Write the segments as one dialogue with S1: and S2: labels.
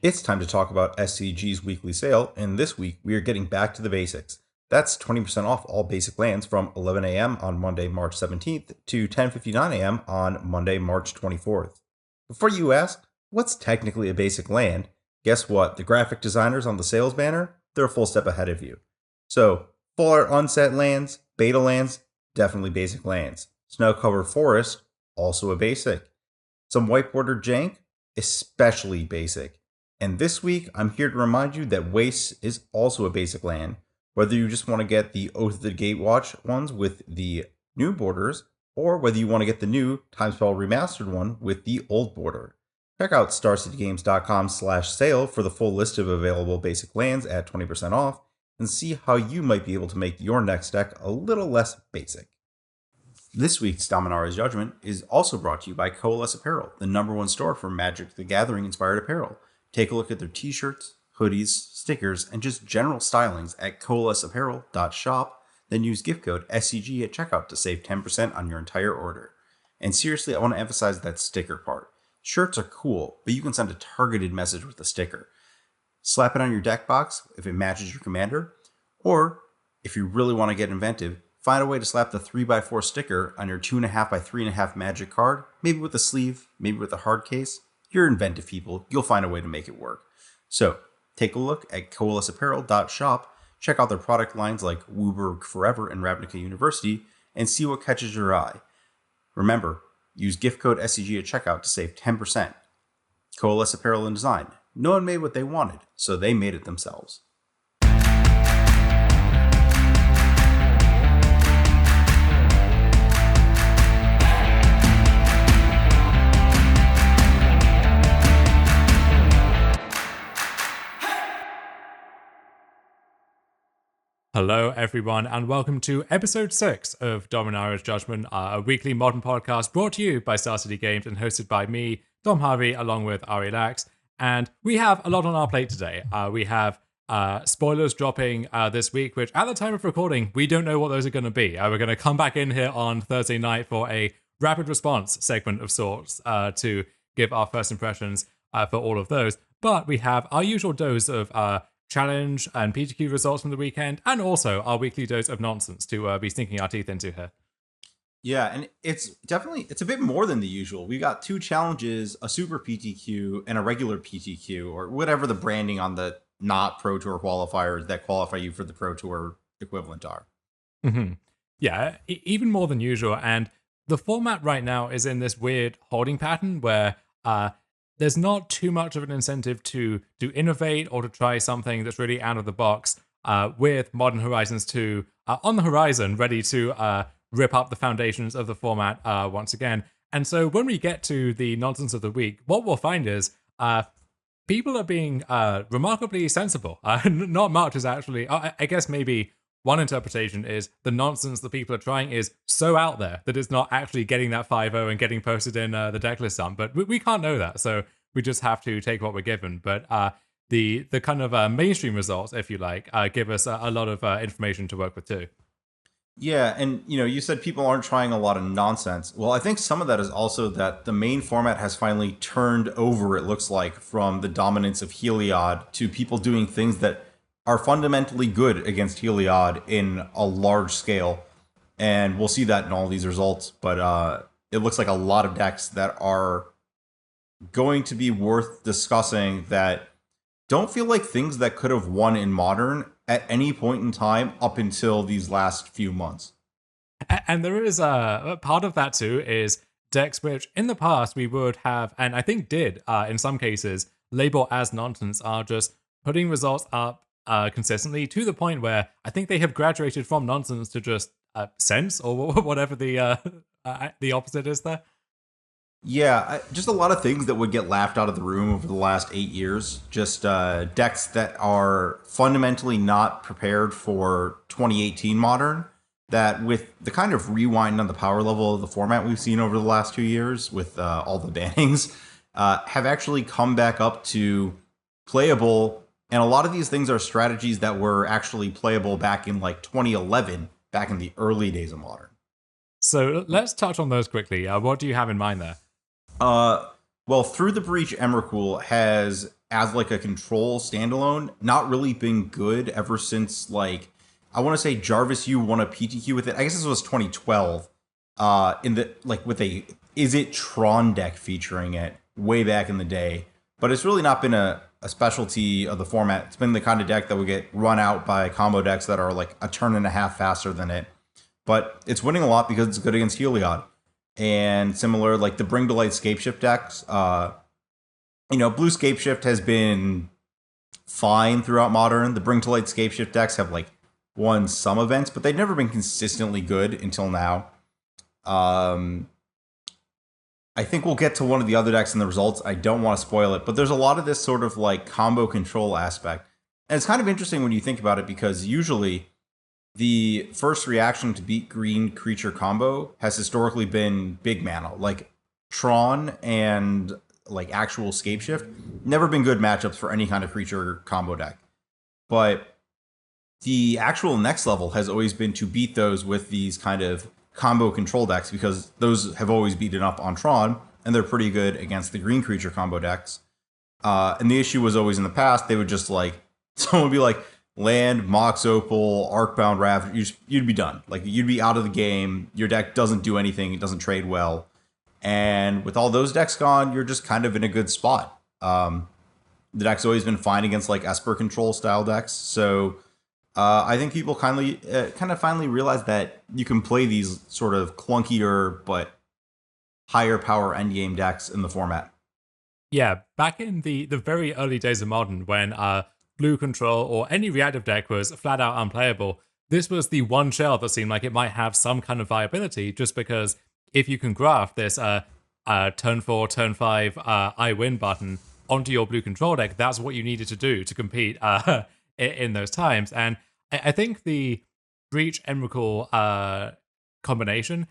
S1: It's time to talk about SCG's weekly sale, and this week we are getting back to the basics. That's 20% off all basic lands from 11 a.m. on Monday, March 17th to 10:59 a.m. on Monday, March 24th. Before you ask, what's technically a basic land? Guess what? The graphic designers on the sales banner, they're a full step ahead of you. So, full art unset lands, beta lands, definitely basic lands. Snow-covered forest, also a basic. Some white border jank, especially basic. And this week, I'm here to remind you that Waste is also a basic land, whether you just want to get the Oath of the Gatewatch ones with the new borders, or whether you want to get the new Timespell Remastered one with the old border. Check out starcitygames.com/sale for the full list of available basic lands at 20% off, and see how you might be able to make your next deck a little less basic. This week's Dominaria's Judgment is also brought to you by Coalesce Apparel, the #1 store for Magic the Gathering inspired apparel. Take a look at their t-shirts, hoodies, stickers, and just general stylings at coalesceapparel.shop. Then use gift code SCG at checkout to save 10% on your entire order. And seriously, I want to emphasize that sticker part. Shirts are cool, but you can send a targeted message with a sticker. Slap it on your deck box if it matches your commander, or if you really want to get inventive, find a way to slap the 3x4 sticker on your 2.5x3.5 Magic card, maybe with a sleeve, maybe with a hard case. You're inventive people, you'll find a way to make it work. So, take a look at coalesceapparel.shop, check out their product lines like Wooburg Forever and Ravnica University, and see what catches your eye. Remember, use gift code SCG at checkout to save 10%. Coalesce Apparel and Design. No one made what they wanted, so they made it themselves.
S2: Hello, everyone, and welcome to episode 6 of Dominaria's Judgment, a weekly modern podcast brought to you by Star City Games and hosted by me, Dom Harvey, along with Ari Lax. And we have a lot on our plate today. We have spoilers dropping this week, which at the time of recording, we don't know what those are going to be. We're going to come back in here on Thursday night for a rapid response segment of sorts to give our first impressions for all of those. But we have our usual dose of challenge and PTQ results from the weekend, and also our weekly dose of nonsense to be sinking our teeth into here.
S1: Yeah, and it's a bit more than the usual. We got 2 challenges, a super PTQ and a regular PTQ, or whatever the branding on the not Pro Tour qualifiers that qualify you for the Pro Tour equivalent are.
S2: Mm-hmm. Yeah, even more than usual. And the format right now is in this weird holding pattern where there's not too much of an incentive to innovate or to try something that's really out of the box with Modern Horizons 2 on the horizon, ready to rip up the foundations of the format once again. And so when we get to the nonsense of the week, what we'll find is people are being remarkably sensible. Not much is actually, I guess maybe one interpretation is the nonsense that people are trying is so out there that it's not actually getting that 5-0 and getting posted in the Decklist dump. But we can't know that, so we just have to take what we're given. But the kind of mainstream results, if you like, give us a lot of information to work with too.
S1: Yeah, and you said people aren't trying a lot of nonsense. Well, I think some of that is also that the main format has finally turned over, it looks like, from the dominance of Heliod to people doing things that are fundamentally good against Heliod in a large scale. And we'll see that in all these results. But it looks like a lot of decks that are going to be worth discussing that don't feel like things that could have won in Modern at any point in time up until these last few months.
S2: And there is a part of that too is decks which in the past we would have, and I think did in some cases, label as nonsense, are just putting results up consistently to the point where I think they have graduated from nonsense to just sense, or whatever the opposite is there.
S1: Yeah, just a lot of things that would get laughed out of the room over the last 8 years. Just decks that are fundamentally not prepared for 2018 Modern, that with the kind of rewind on the power level of the format we've seen over the last 2 years with all the bannings, have actually come back up to playable. And a lot of these things are strategies that were actually playable back in like 2011, back in the early days of Modern.
S2: So let's touch on those quickly. What do you have in mind there?
S1: Well, Through the Breach Emrakul has as like a control standalone, not really been good ever since like I want to say Jarvis U won a PTQ with it. I guess this was 2012. In the like with a Is It Tron deck featuring it way back in the day. But it's really not been a specialty of the format. It's been the kind of deck that would get run out by combo decks that are like a turn and a half faster than it. But it's winning a lot because it's good against Heliod. And similar, like the Bring to Light Scapeshift decks, Blue Scapeshift has been fine throughout Modern. The Bring to Light Scapeshift decks have like won some events, but they've never been consistently good until now. I think we'll get to one of the other decks in the results. I don't want to spoil it, but there's a lot of this sort of like combo control aspect. And it's kind of interesting when you think about it because usually the first reaction to beat green creature combo has historically been big mana, like Tron and like actual Scapeshift. Never been good matchups for any kind of creature combo deck. But the actual next level has always been to beat those with these kind of combo control decks because those have always beaten up on Tron and they're pretty good against the green creature combo decks. And the issue was always in the past, they would just like, someone would be like, land, Mox Opal, Arcbound Raft, you'd be done. Like, you'd be out of the game. Your deck doesn't do anything. It doesn't trade well. And with all those decks gone, you're just kind of in a good spot. The deck's always been fine against, like, Esper control style decks. So I think people kind of finally realized that you can play these sort of clunkier but higher power endgame decks in the format.
S2: Yeah, back in the very early days of Modern, when blue control or any reactive deck was flat out unplayable, this was the one shell that seemed like it might have some kind of viability, just because if you can graft this turn 4, turn 5 I win button onto your blue control deck, that's what you needed to do to compete in those times. And I think the Breach Emrakul combination,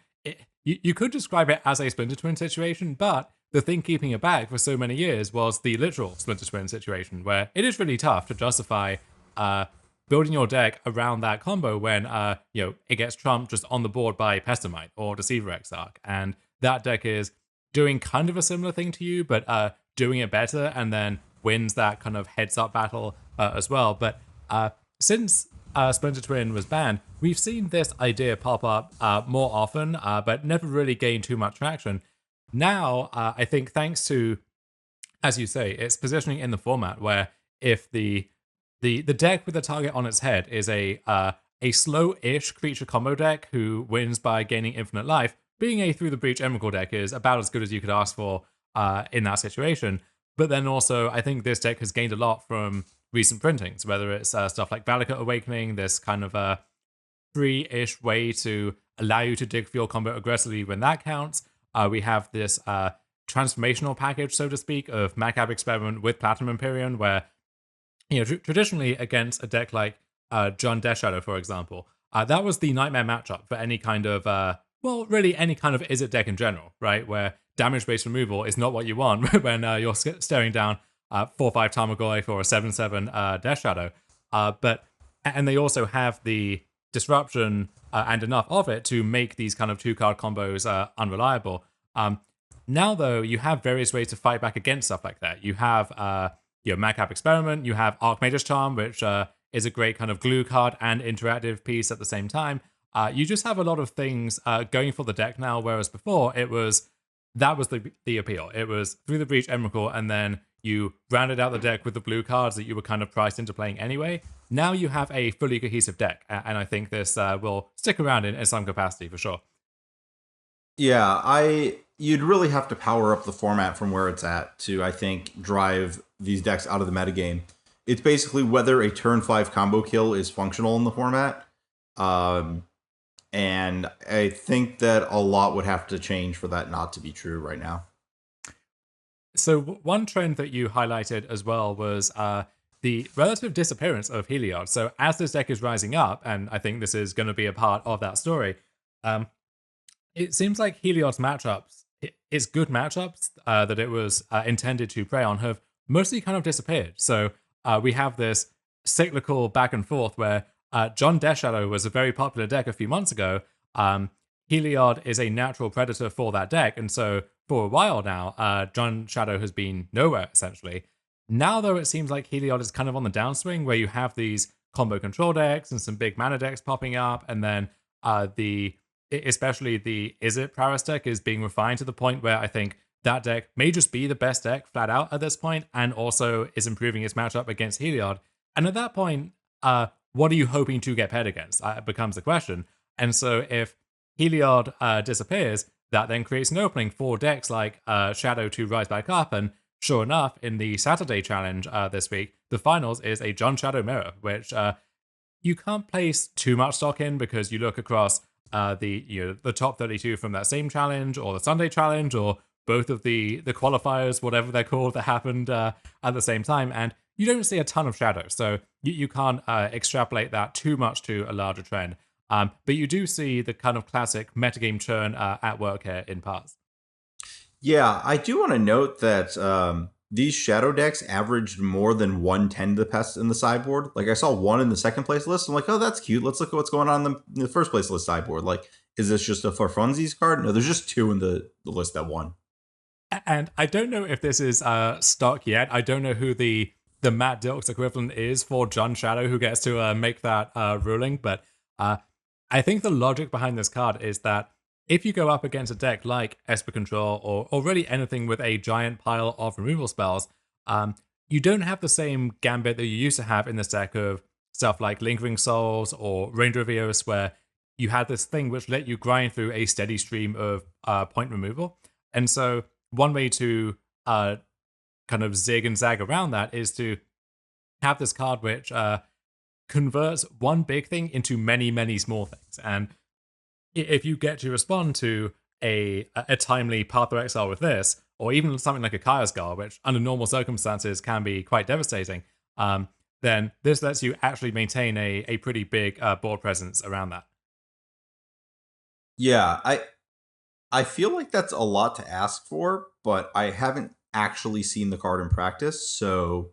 S2: you could describe it as a Splinter Twin situation, but the thing keeping it back for so many years was the literal Splinter Twin situation, where it is really tough to justify building your deck around that combo when it gets trumped just on the board by Pestamite or Deceiver Exarch, and that deck is doing kind of a similar thing to you, but doing it better, and then wins that kind of heads-up battle as well. But since Splinter Twin was banned, we've seen this idea pop up more often, but never really gained too much traction. Now, I think thanks to, as you say, its positioning in the format, where if the deck with the target on its head is a slow-ish creature combo deck who wins by gaining infinite life, being a Through the Breach Emrakul deck is about as good as you could ask for in that situation. But then also, I think this deck has gained a lot from recent printings, whether it's stuff like Valakut Awakening, this kind of free-ish way to allow you to dig for your combo aggressively when that counts. We have this transformational package, so to speak, of Macab Experiment with Platinum Empyrean, where, traditionally against a deck like John Death Shadow, for example, that was the nightmare matchup for any kind of, really any kind of Izzet deck in general, right? Where damage-based removal is not what you want when you're staring down 4/5 Tarmogoyf or a 7/7 Death Shadow. And they also have the disruption and enough of it to make these kind of 2-card combos unreliable. Now, though, you have various ways to fight back against stuff like that. You have Macab Experiment, you have Archmage's Charm, which is a great kind of glue card and interactive piece at the same time. You just have a lot of things going for the deck now, whereas before that was the appeal. It was Through the Breach Emrakul, and then you rounded out the deck with the blue cards that you were kind of priced into playing anyway. Now you have a fully cohesive deck, and I think this will stick around in some capacity for sure.
S1: Yeah, you'd really have to power up the format from where it's at to, I think, drive these decks out of the metagame. It's basically whether a turn 5 combo kill is functional in the format. And I think that a lot would have to change for that not to be true right now.
S2: So one trend that you highlighted as well was the relative disappearance of Heliod. So as this deck is rising up, and I think this is going to be a part of that story, it seems like Heliod's matchups, its good matchups that it was intended to prey on, have mostly kind of disappeared. So we have this cyclical back and forth where John Death Shadow was a very popular deck a few months ago. Heliod is a natural predator for that deck, and so for a while now, John Shadow has been nowhere, essentially. Now, though, it seems like Heliod is kind of on the downswing, where you have these combo control decks and some big mana decks popping up, and then especially the Is It Prowess deck is being refined to the point where I think that deck may just be the best deck flat out at this point, and also is improving its matchup against Heliod. And at that point, what are you hoping to get paired against? Becomes the question. And so if Heliod disappears, that then creates an opening for decks like Shadow to rise back up. And sure enough, in the Saturday challenge this week, the finals is a John Shadow Mirror, which you can't place too much stock in because you look across the top 32 from that same challenge, or the Sunday challenge, or both of the qualifiers, whatever they're called, that happened at the same time, and you don't see a ton of Shadow, so you can't extrapolate that too much to a larger trend. But you do see the kind of classic metagame churn at work here in parts.
S1: Yeah, I do want to note that these Shadow decks averaged more than 110 to the pest in the sideboard. Like, I saw one in the second place list. I'm like, oh, that's cute. Let's look at what's going on in the first place list sideboard. Like, is this just a for funsies card? No, there's just two in the list that won.
S2: And I don't know if this is stock yet. I don't know who the Matt Dilks equivalent is for John Shadow, who gets to make that ruling. But I think the logic behind this card is that if you go up against a deck like Esper Control, or really anything with a giant pile of removal spells, you don't have the same gambit that you used to have in this deck of stuff like Lingering Souls or Ranger of Eos, where you had this thing which let you grind through a steady stream of point removal. And so one way to kind of zig and zag around that is to have this card which converts one big thing into many, many small things. And if you get to respond to a timely Path to Exile with this, or even something like a Kaya's Guard, which under normal circumstances can be quite devastating, then this lets you actually maintain a pretty big board presence around that.
S1: Yeah, I feel like that's a lot to ask for, but I haven't actually seen the card in practice, so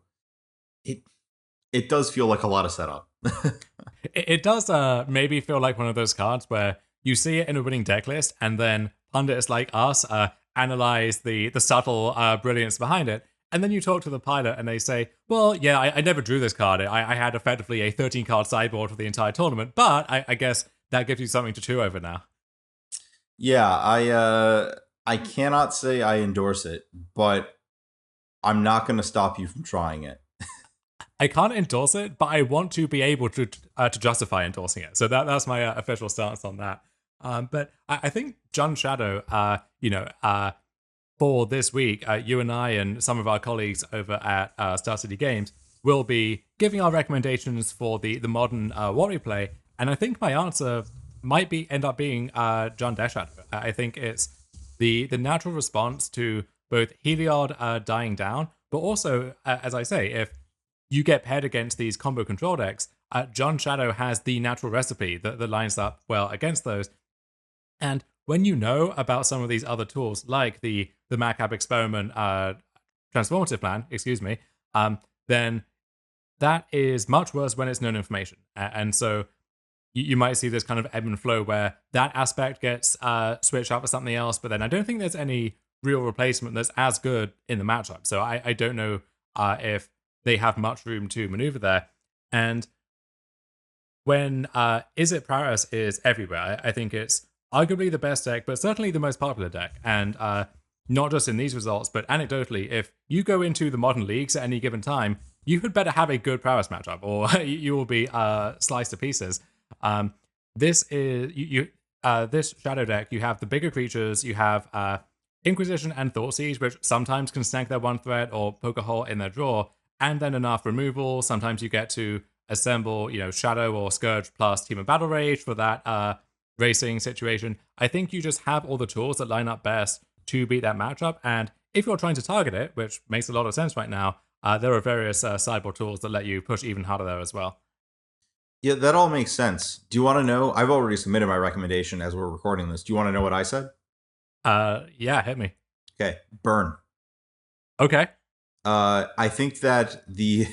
S1: it does feel like a lot of setup.
S2: It does maybe feel like one of those cards where you see it in a winning deck list, and then pundits like us analyze the subtle brilliance behind it, and then you talk to the pilot and they say, well, yeah, I never drew this card. I had effectively a 13-card sideboard for the entire tournament, but I guess that gives you something to chew over now.
S1: Yeah, I cannot say I endorse it, but I'm not going to stop you from trying it.
S2: I can't endorse it, but I want to be able to justify endorsing it. So that's my official stance on that. But I think John Shadow, for this week, you and I and some of our colleagues over at Star City Games will be giving our recommendations for the modern what we play. And I think my answer might end up being John Shadow. I think it's the natural response to both Heliod dying down, but also, as I say, if you get paired against these combo control decks, John Shadow has the natural recipe that lines up well against those. And when you know about some of these other tools, like the Macab Experiment Transformative Plan, then that is much worse when it's known information. And so you might see this kind of ebb and flow where that aspect gets switched out for something else, but then I don't think there's any real replacement that's as good in the matchup. So I don't know if they have much room to maneuver there. And when Is It Prowess is everywhere, I think it's arguably the best deck, but certainly the most popular deck. And not just in these results, but anecdotally, if you go into the modern leagues at any given time, you had better have a good Prowess matchup, or you will be sliced to pieces. This is this Shadow deck. You have the bigger creatures. You have Inquisition and Thoughtseize, which sometimes can snag their one threat or poke a hole in their draw, and then enough removal. Sometimes you get to assemble, Shadow or Scourge plus Team of Battle Rage for that racing situation. I think you just have all the tools that line up best to beat that matchup. And if you're trying to target it, which makes a lot of sense right now, there are various sideboard tools that let you push even harder there as well.
S1: Yeah, that all makes sense. Do you want to know? I've already submitted my recommendation as we're recording this. Do you want to know what I said?
S2: Yeah, hit me.
S1: Okay, burn.
S2: Okay.
S1: I think that the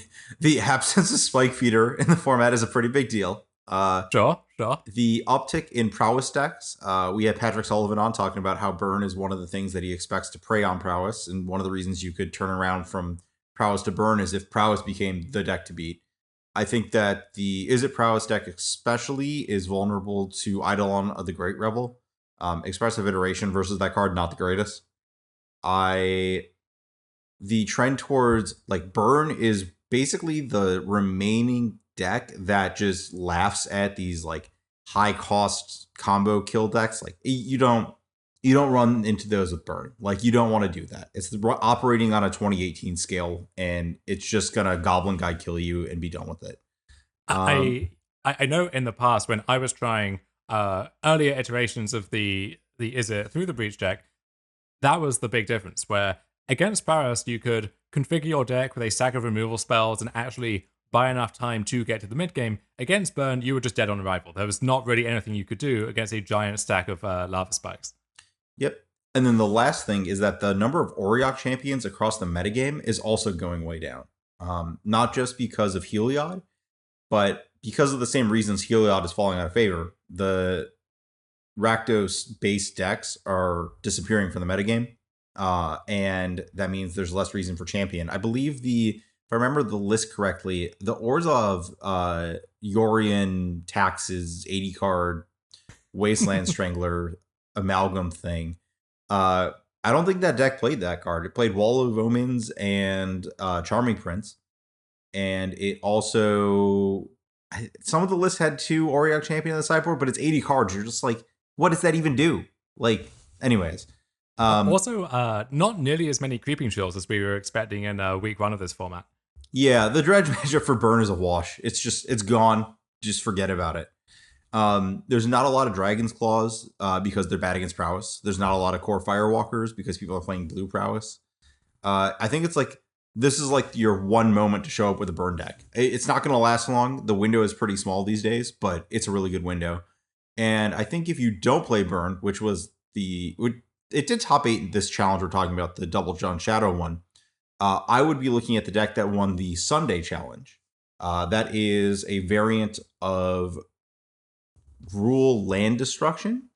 S1: absence of Spike Feeder in the format is a pretty big deal.
S2: Sure.
S1: The uptick in Prowess decks. We had Patrick Sullivan on talking about how burn is one of the things that he expects to prey on Prowess, and one of the reasons you could turn around from Prowess to burn is if Prowess became the deck to beat. I think that the Is It Prowess deck especially is vulnerable to Eidolon of the Great Rebel. Expressive Iteration versus that card, not the greatest. The trend towards like burn is basically the remaining deck that just laughs at these like high cost combo kill decks. Like you don't run into those with burn. Like you don't want to do that. It's operating on a 2018 scale, and it's just gonna Goblin Guide kill you and be done with it.
S2: I know in the past when I was trying earlier iterations of the Izzet through the Breach deck, that was the big difference, where against Paras, you could configure your deck with a stack of removal spells and actually buy enough time to get to the mid game. Against Burn, you were just dead on arrival. There was not really anything you could do against a giant stack of lava spikes.
S1: Yep. And then the last thing is that the number of Auriok champions across the metagame is also going way down. Not just because of Heliod, but because of the same reasons Heliod is falling out of favor. The Rakdos-based decks are disappearing from the metagame. And that means there's less reason for champion. I believe if I remember the list correctly, the Orzhov Yorion Taxes 80 card Wasteland Strangler amalgam thing. I don't think that deck played that card. It played Wall of Omens and Charming Prince. And it also, some of the lists had 2 Auriok champion on the sideboard, but it's 80 cards. You're just like, what does that even do? Like, anyways.
S2: Also, not nearly as many creeping shields as we were expecting in week 1 of this format.
S1: Yeah, the dredge matchup for burn is a wash. It's gone. Just forget about it. There's not a lot of Dragon's Claws because they're bad against Prowess. There's not a lot of Core Firewalkers because people are playing blue Prowess. I think it's like, this is like your one moment to show up with a burn deck. It's not going to last long. The window is pretty small these days, but it's a really good window. And I think if you don't play burn, which was it did top 8 in this challenge we're talking about, the Double John Shadow one, I would be looking at the deck that won the Sunday challenge. That is a variant of Gruul Land Destruction,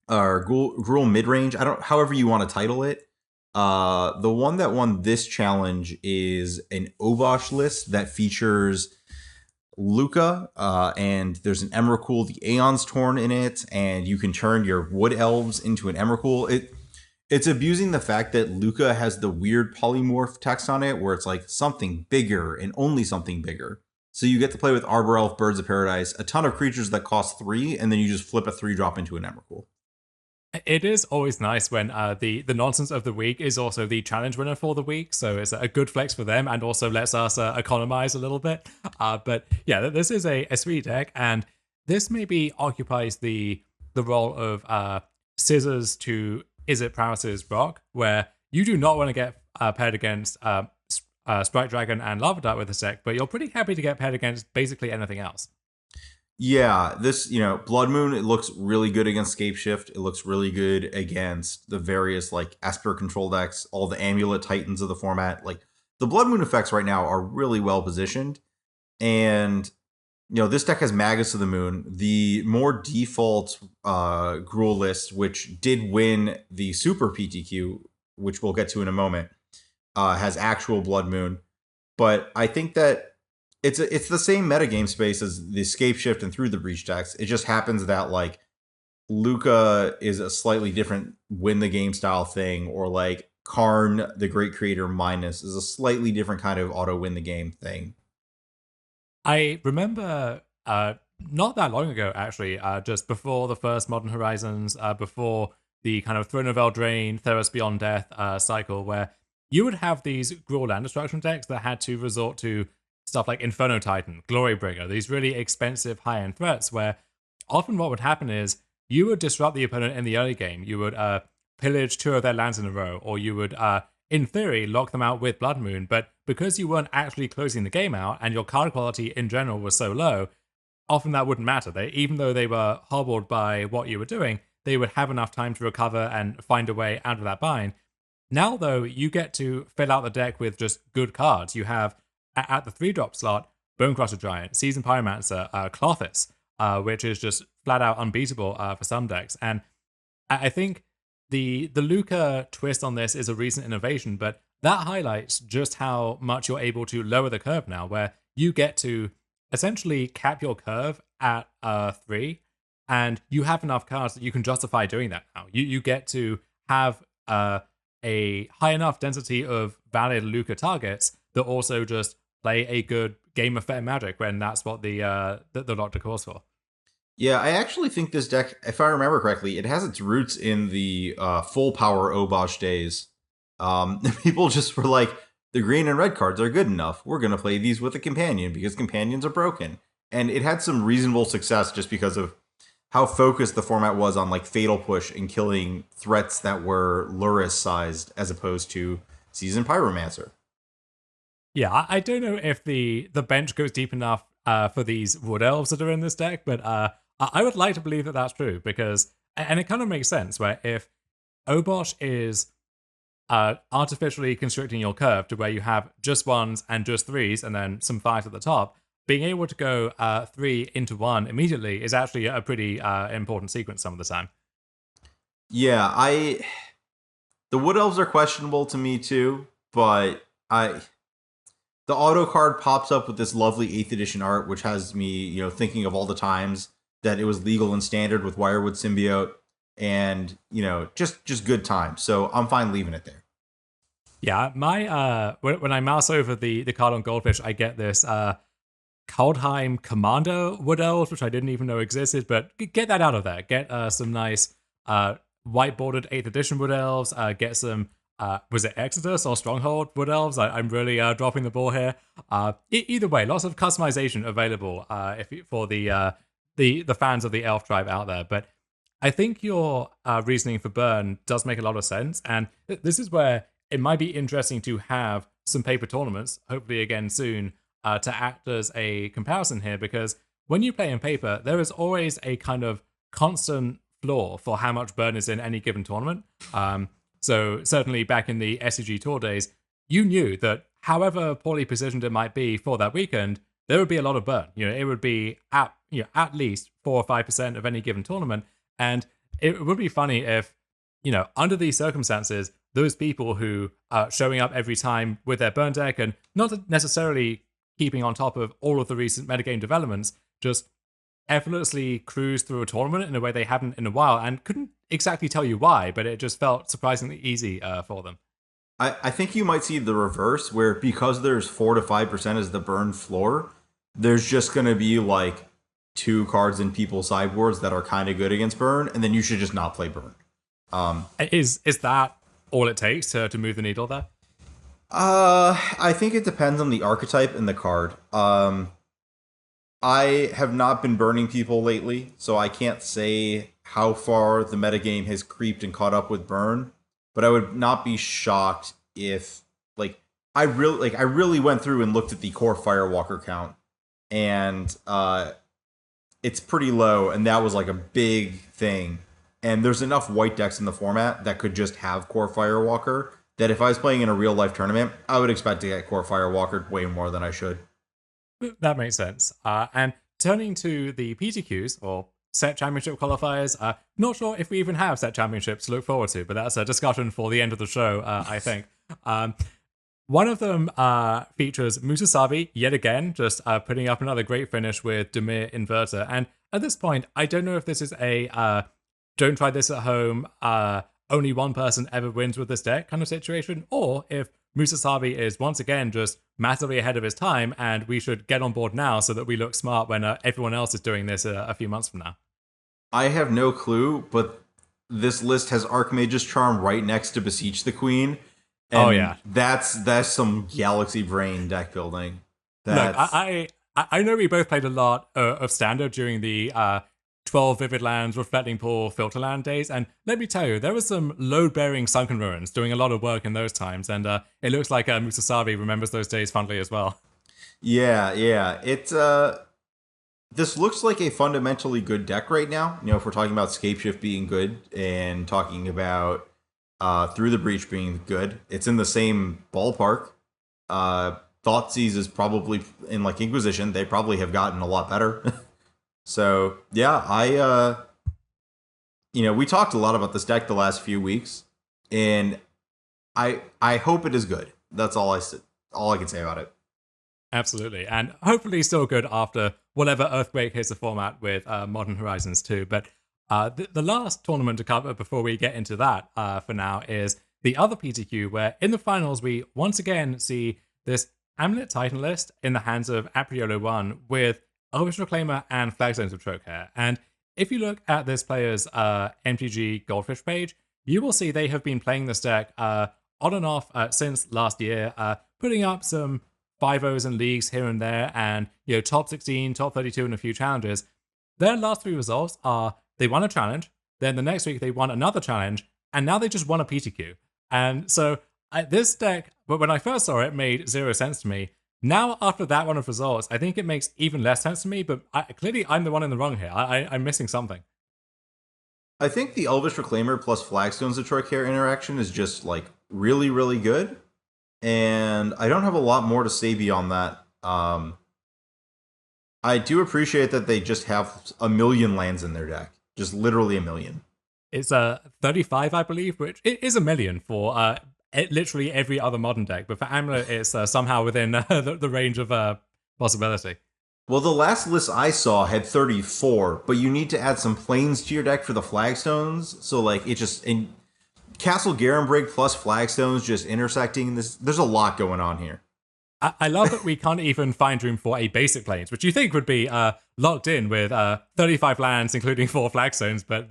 S1: or Gruul Midrange. However you want to title it. The one that won this challenge is an Obosh list that features Luca, and there's an Emrakul, the Aeon's Torn in it, and you can turn your Wood Elves into an Emrakul. It's abusing the fact that Luca has the weird polymorph text on it, where it's like something bigger and only something bigger. So you get to play with Arbor Elf, Birds of Paradise, a ton of creatures that cost 3, and then you just flip a 3-drop into an Emrakul.
S2: It is always nice when the nonsense of the week is also the challenge winner for the week, so it's a good flex for them and also lets us economize a little bit. But yeah, this is a sweet deck, and this maybe occupies the role of Scissors to Izzet Prowess's Rock, where you do not want to get paired against Sprite Dragon and Lava Dart with this deck, but you're pretty happy to get paired against basically anything else.
S1: Yeah, this, Blood Moon, it looks really good against Scapeshift. It looks really good against the various, like, Esper control decks, all the Amulet Titans of the format. Like, the Blood Moon effects right now are really well positioned. And, this deck has Magus of the Moon. The more default Gruul list, which did win the Super PTQ, which we'll get to in a moment, has actual Blood Moon. But I think that it's the same metagame space as the Scapeshift and Through the Breach decks. It just happens that, like, Luca is a slightly different win the game style thing, or like Karn, the Great Creator Minus, is a slightly different kind of auto win the game thing.
S2: I remember not that long ago, actually, just before the first Modern Horizons, before the kind of Throne of Eldraine, Theros Beyond Death cycle, where you would have these Gruul Land Destruction decks that had to resort to stuff like Inferno Titan, Glorybringer, these really expensive high-end threats, where often what would happen is you would disrupt the opponent in the early game. You would pillage 2 of their lands in a row, or you would, in theory, lock them out with Blood Moon, but because you weren't actually closing the game out, and your card quality in general was so low, often that wouldn't matter. Even though they were hobbled by what you were doing, they would have enough time to recover and find a way out of that bind. Now, though, you get to fill out the deck with just good cards. You have, at the 3-drop slot, Bonecrusher Giant, Seasoned Pyromancer, Clothis, which is just flat out unbeatable for some decks. And I think the Luca twist on this is a recent innovation, but that highlights just how much you're able to lower the curve now, where you get to essentially cap your curve at 3, and you have enough cards that you can justify doing that now. You get to have a high enough density of valid Luca targets that also just play a good game of fair Magic when that's what the Doctor calls for.
S1: Yeah, I actually think this deck, if I remember correctly, it has its roots in the full power Obosh days. People just were like, the green and red cards are good enough. We're going to play these with a companion because companions are broken. And it had some reasonable success just because of how focused the format was on like Fatal Push and killing threats that were Luris sized as opposed to Seasoned Pyromancer.
S2: Yeah, I don't know if the bench goes deep enough for these Wood Elves that are in this deck, but I would like to believe that that's true because, and it kind of makes sense where if Obosh is artificially constricting your curve to where you have just 1s and just 3s and then some 5s at the top, being able to go 3 into 1 immediately is actually a pretty important sequence some of the time.
S1: Yeah, the Wood Elves are questionable to me too, but the auto card pops up with this lovely 8th edition art, which has me, thinking of all the times that it was legal and standard with Wirewood Symbiote, and just good times. So I'm fine leaving it there.
S2: Yeah, my when I mouse over the card on Goldfish, I get this Kaldheim Commando Wood Elves, which I didn't even know existed. But get that out of there. Get some nice white bordered 8th edition Wood Elves. Get some was it Exodus or Stronghold Wood Elves? I'm really dropping the ball here. Either way, lots of customization available for the fans of the Elf tribe out there. But I think your reasoning for burn does make a lot of sense, and this is where it might be interesting to have some paper tournaments, hopefully again soon, to act as a comparison here, because when you play in paper, there is always a kind of constant floor for how much burn is in any given tournament. So certainly back in the SCG Tour days, you knew that however poorly positioned it might be for that weekend, there would be a lot of burn. It would be at least 4 or 5% of any given tournament, and it would be funny if under these circumstances, those people who are showing up every time with their burn deck and not necessarily keeping on top of all of the recent metagame developments, just effortlessly cruise through a tournament in a way they haven't in a while and couldn't exactly tell you why, but it just felt surprisingly easy for them.
S1: I think you might see the reverse, where because there's 4 to 5% as the burn floor, there's just going to be like 2 cards in people's sideboards that are kind of good against burn, and then you should just not play burn.
S2: Is that all it takes to move the needle there?
S1: I think it depends on the archetype and the card. I have not been burning people lately, so I can't say how far the metagame has creeped and caught up with burn, but I would not be shocked if I really went through and looked at the core Firewalker count, and it's pretty low, and that was like a big thing. And there's enough white decks in the format that could just have core Firewalker that if I was playing in a real life tournament, I would expect to get core Firewalker way more than I should.
S2: That makes sense. And turning to the PTQs, or set championship qualifiers, not sure if we even have set championships to look forward to, but that's a discussion for the end of the show, I think. One of them features Musasabi, yet again, just putting up another great finish with Dimir Inverter. And at this point, I don't know if this is a don't try this at home, only one person ever wins with this deck kind of situation, or if Musasabi is once again just massively ahead of his time and we should get on board now so that we look smart when everyone else is doing this a few months from now.
S1: I have no clue, but this list has Archmage's Charm right next to Beseech the Queen. And
S2: oh yeah,
S1: that's some Galaxy Brain deck building.
S2: Look, I know we both played a lot of Standard during the 12 Vivid Lands, Reflecting Pool, Filterland days, and let me tell you, there was some load-bearing Sunken Ruins doing a lot of work in those times, and it looks like Musasabi remembers those days fondly as well.
S1: Yeah. It's this looks like a fundamentally good deck right now. If we're talking about Scapeshift being good and talking about Through the Breach being good, it's in the same ballpark. Thoughtseize is probably in Inquisition. They probably have gotten a lot better. So yeah, we talked a lot about this deck the last few weeks, and I hope it is good. That's all I can say about it.
S2: Absolutely. And hopefully still good after whatever earthquake hits the format with Modern Horizons 2. But the last tournament to cover before we get into that for now is the other PTQ, where in the finals we once again see this Amulet Titan list in the hands of Apriolo 1 with Elvish Reclaimer and Flagstones of Trokehair. And if you look at this player's MTG Goldfish page, you will see they have been playing this deck on and off since last year, putting up some 5-0s in leagues here and there, and top 16, top 32 in a few challenges. Their last 3 results are they won a challenge, then the next week they won another challenge, and now they just won a PTQ. And so this deck, but when I first saw it, made zero sense to me. Now, after that one of results, I think it makes even less sense to me, but clearly I'm the one in the wrong here. I'm missing something.
S1: I think the Elvish Reclaimer plus Flagstones of Troikehair interaction is just like really, really good. And I don't have a lot more to say beyond that. I do appreciate that they just have a million lands in their deck. Just literally a million.
S2: It's 35, I believe, which is a million for literally every other modern deck. But for Amulet, it's somehow within the range of possibility.
S1: Well, the last list I saw had 34, but you need to add some planes to your deck for the Flagstones. So, like, it just... in Castle Garenbrig plus Flagstones just intersecting this. There's a lot going on here.
S2: I love that we can't even find room for a basic planes, which you think would be locked in with 35 lands, including 4 Flagstones. But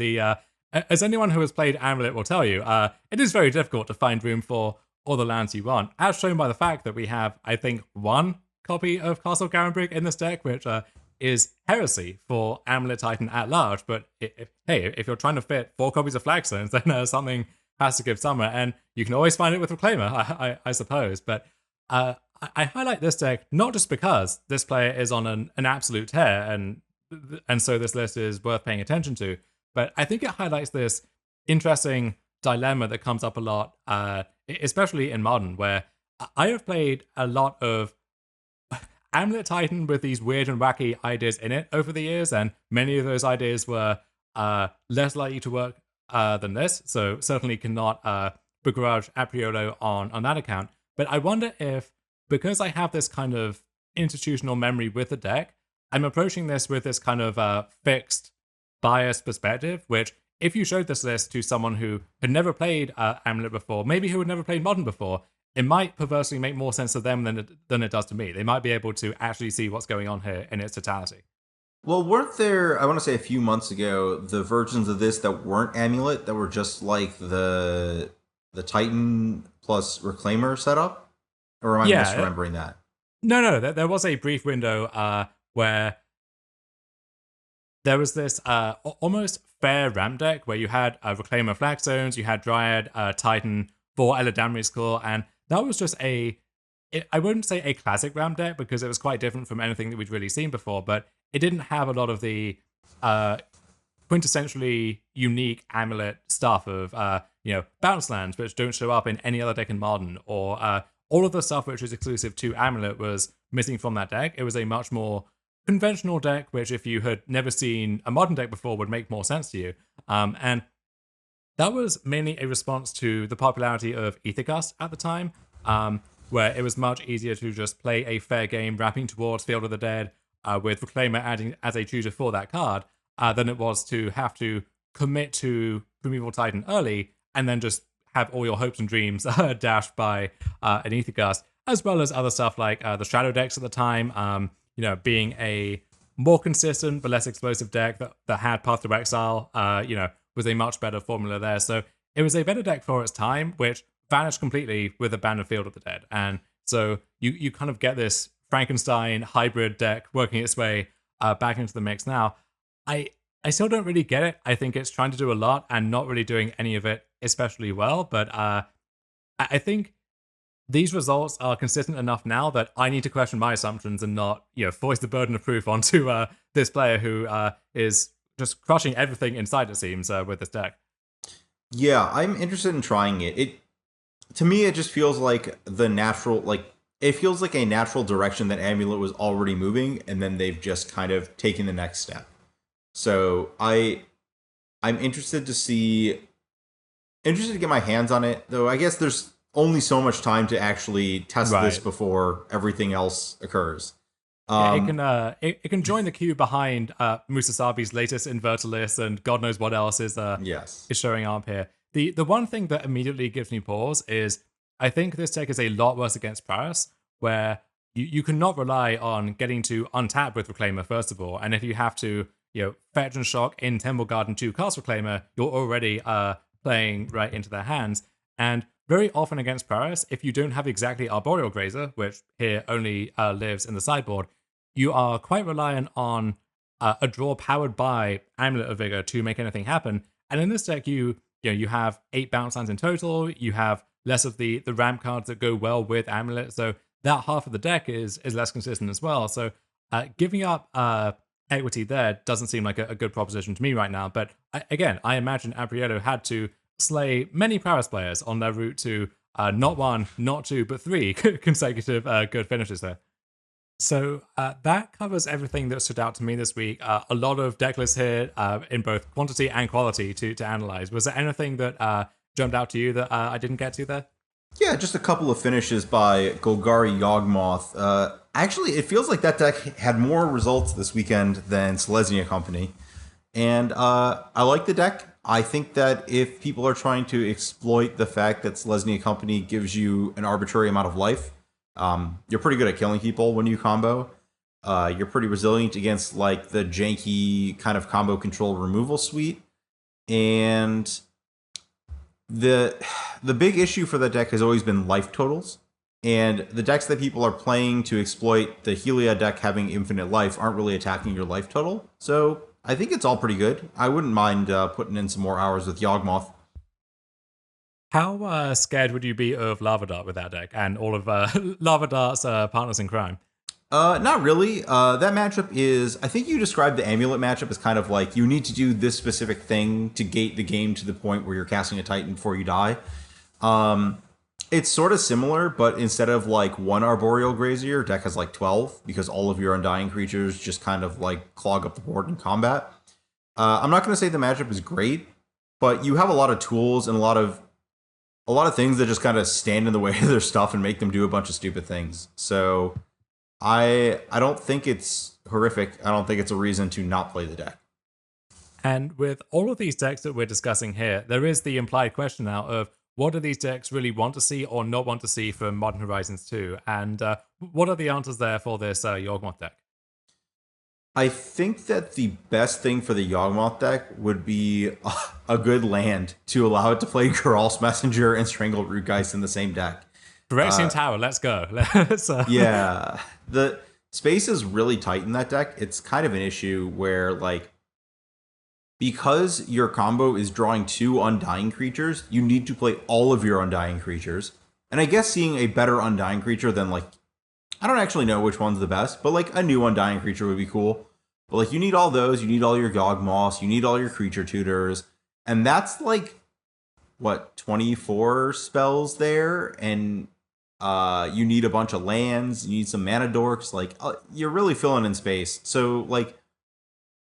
S2: as anyone who has played Amulet will tell you, it is very difficult to find room for all the lands you want, as shown by the fact that we have, I think, 1 copy of Castle Garenbrig in this deck, which is heresy for Amulet Titan at large. But if you're trying to fit 4 copies of Flagstones, then something has to give somewhere, and you can always find it with Reclaimer, I suppose. But I highlight this deck not just because this player is on an absolute tear, and so this list is worth paying attention to, but I think it highlights this interesting dilemma that comes up a lot, especially in Modern, where I have played a lot of Amulet Titan with these weird and wacky ideas in it over the years, and many of those ideas were less likely to work than this, so certainly cannot begrudge Apriolo on that account. But I wonder if, because I have this kind of institutional memory with the deck, I'm approaching this with this kind of fixed, biased perspective, which if you showed this list to someone who had never played Amulet before, maybe who had never played Modern before, it might perversely make more sense to them than it does to me. They might be able to actually see what's going on here in its totality.
S1: Well, weren't there, I want to say a few months ago, the versions of this that weren't Amulet, that were just like the Titan plus Reclaimer setup? Or am I misremembering that?
S2: No, there was a brief window where there was this almost fair ramp deck where you had Reclaimer Flagstones, you had Dryad, Titan for Eladamri's Core, and that was just I wouldn't say a classic ramp deck because it was quite different from anything that we'd really seen before, but it didn't have a lot of the quintessentially unique Amulet stuff of bounce lands which don't show up in any other deck in Modern, or all of the stuff which is exclusive to Amulet was missing from that deck. It was a much more conventional deck, which if you had never seen a Modern deck before would make more sense to you. And that was mainly a response to the popularity of Ether Gust at the time, where it was much easier to just play a fair game wrapping towards Field of the Dead with Reclaimer adding as a chooser for that card, than it was to have to commit to Primeval Titan early and then just have all your hopes and dreams dashed by an Ether Gust, as well as other stuff like the Shadow decks at the time, being a more consistent but less explosive deck that had Path to Exile, was a much better formula there. So it was a better deck for its time, which vanished completely with the ban of Field of the Dead. And so you kind of get this Frankenstein hybrid deck working its way back into the mix now. I still don't really get it. I think it's trying to do a lot and not really doing any of it especially well. But I think these results are consistent enough now that I need to question my assumptions and not, foist the burden of proof onto this player who is just crushing everything inside, it seems, with this deck.
S1: Yeah, I'm interested in trying it. To me, it just feels like it feels like a natural direction that Amulet was already moving, and then they've just kind of taken the next step. So I'm interested to get my hands on it, though I guess there's only so much time to actually test this
S2: Right.
S1: before everything else occurs.
S2: Yeah, it
S1: Um,
S2: can it can join the queue behind Musasabi's latest inverter list, and God knows what else
S1: yes.
S2: is showing up here. The one thing that immediately gives me pause is I think this deck is a lot worse against Paris, where you cannot rely on getting to untap with Reclaimer first of all, and if you have to fetch and shock in Temple Garden to cast Reclaimer, you're already playing right into their hands. And very often against Paris, if you don't have exactly Arboreal Grazer, which here only lives in the sideboard, you are quite reliant on a draw powered by Amulet of Vigor to make anything happen. And in this deck, you have 8 bounce lands in total. You have less of the ramp cards that go well with Amulet, so that half of the deck is less consistent as well. So giving up equity there doesn't seem like a good proposition to me right now. But again, I imagine Apriello had to slay many Paris players on their route to not one, not two, but 3 consecutive good finishes there. So that covers everything that stood out to me this week. A lot of deck lists here in both quantity and quality to analyze. Was there anything that jumped out to you that I didn't get to there?
S1: Yeah, just a couple of finishes by Golgari Yawgmoth. Actually, it feels like that deck had more results this weekend than Selesnya Company. And I like the deck. I think that if people are trying to exploit the fact that Selesnya Company gives you an arbitrary amount of life, you're pretty good at killing people when you combo. You're pretty resilient against like the janky kind of combo control removal suite. And the big issue for that deck has always been life totals. And the decks that people are playing to exploit the Helia deck having infinite life aren't really attacking your life total. So I think it's all pretty good. I wouldn't mind putting in some more hours with Yawgmoth.
S2: How scared would you be of Lava Dart with that deck and all of Lava Dart's partners in crime?
S1: Not really. That matchup is, I think you described the Amulet matchup as kind of like you need to do this specific thing to gate the game to the point where you're casting a Titan before you die. It's sort of similar, but instead of like one Arboreal Grazer, your deck has like 12 because all of your Undying creatures just kind of like clog up the board in combat. I'm not going to say the matchup is great, but you have a lot of tools and a lot of things that just kind of stand in the way of their stuff and make them do a bunch of stupid things. So I don't think it's horrific. I don't think it's a reason to not play the deck.
S2: And with all of these decks that we're discussing here, there is the implied question now of what do these decks really want to see or not want to see from Modern Horizons 2? And what are the answers there for this Yawgmoth deck?
S1: I think that the best thing for the Yawgmoth deck would be a good land to allow it to play Geralt's Messenger and Strangled Rootgeist in the same deck.
S2: Phyrexian Tower, let's go. Let's,
S1: Yeah, the space is really tight in that deck. It's kind of an issue where, like, because your combo is drawing 2 Undying creatures, you need to play all of your Undying creatures. And I guess seeing a better Undying creature than, like, I don't actually know which one's the best, but, like, a new Undying creature would be cool. But, like, you need all those, you need all your Yawgmoths, you need all your creature tutors, and that's, like, what, 24 spells there? And you need a bunch of lands, you need some mana dorks, like, you're really filling in space. So, like,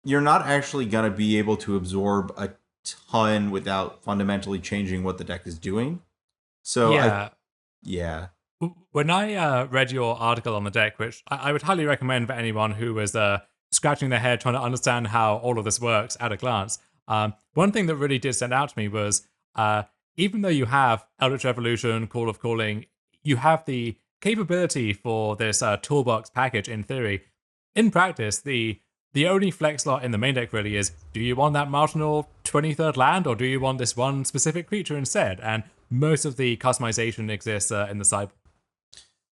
S1: you're not actually going to be able to absorb a ton without fundamentally changing what the deck is doing. So,
S2: yeah.
S1: Yeah.
S2: When I read your article on the deck, which I would highly recommend for anyone who was scratching their head trying to understand how all of this works at a glance, one thing that really did stand out to me was even though you have Eldritch Revolution, Call of Calling, you have the capability for this toolbox package in theory. In practice, the only flex slot in the main deck really is, do you want that marginal 23rd land or do you want this one specific creature instead? And most of the customization exists in the side.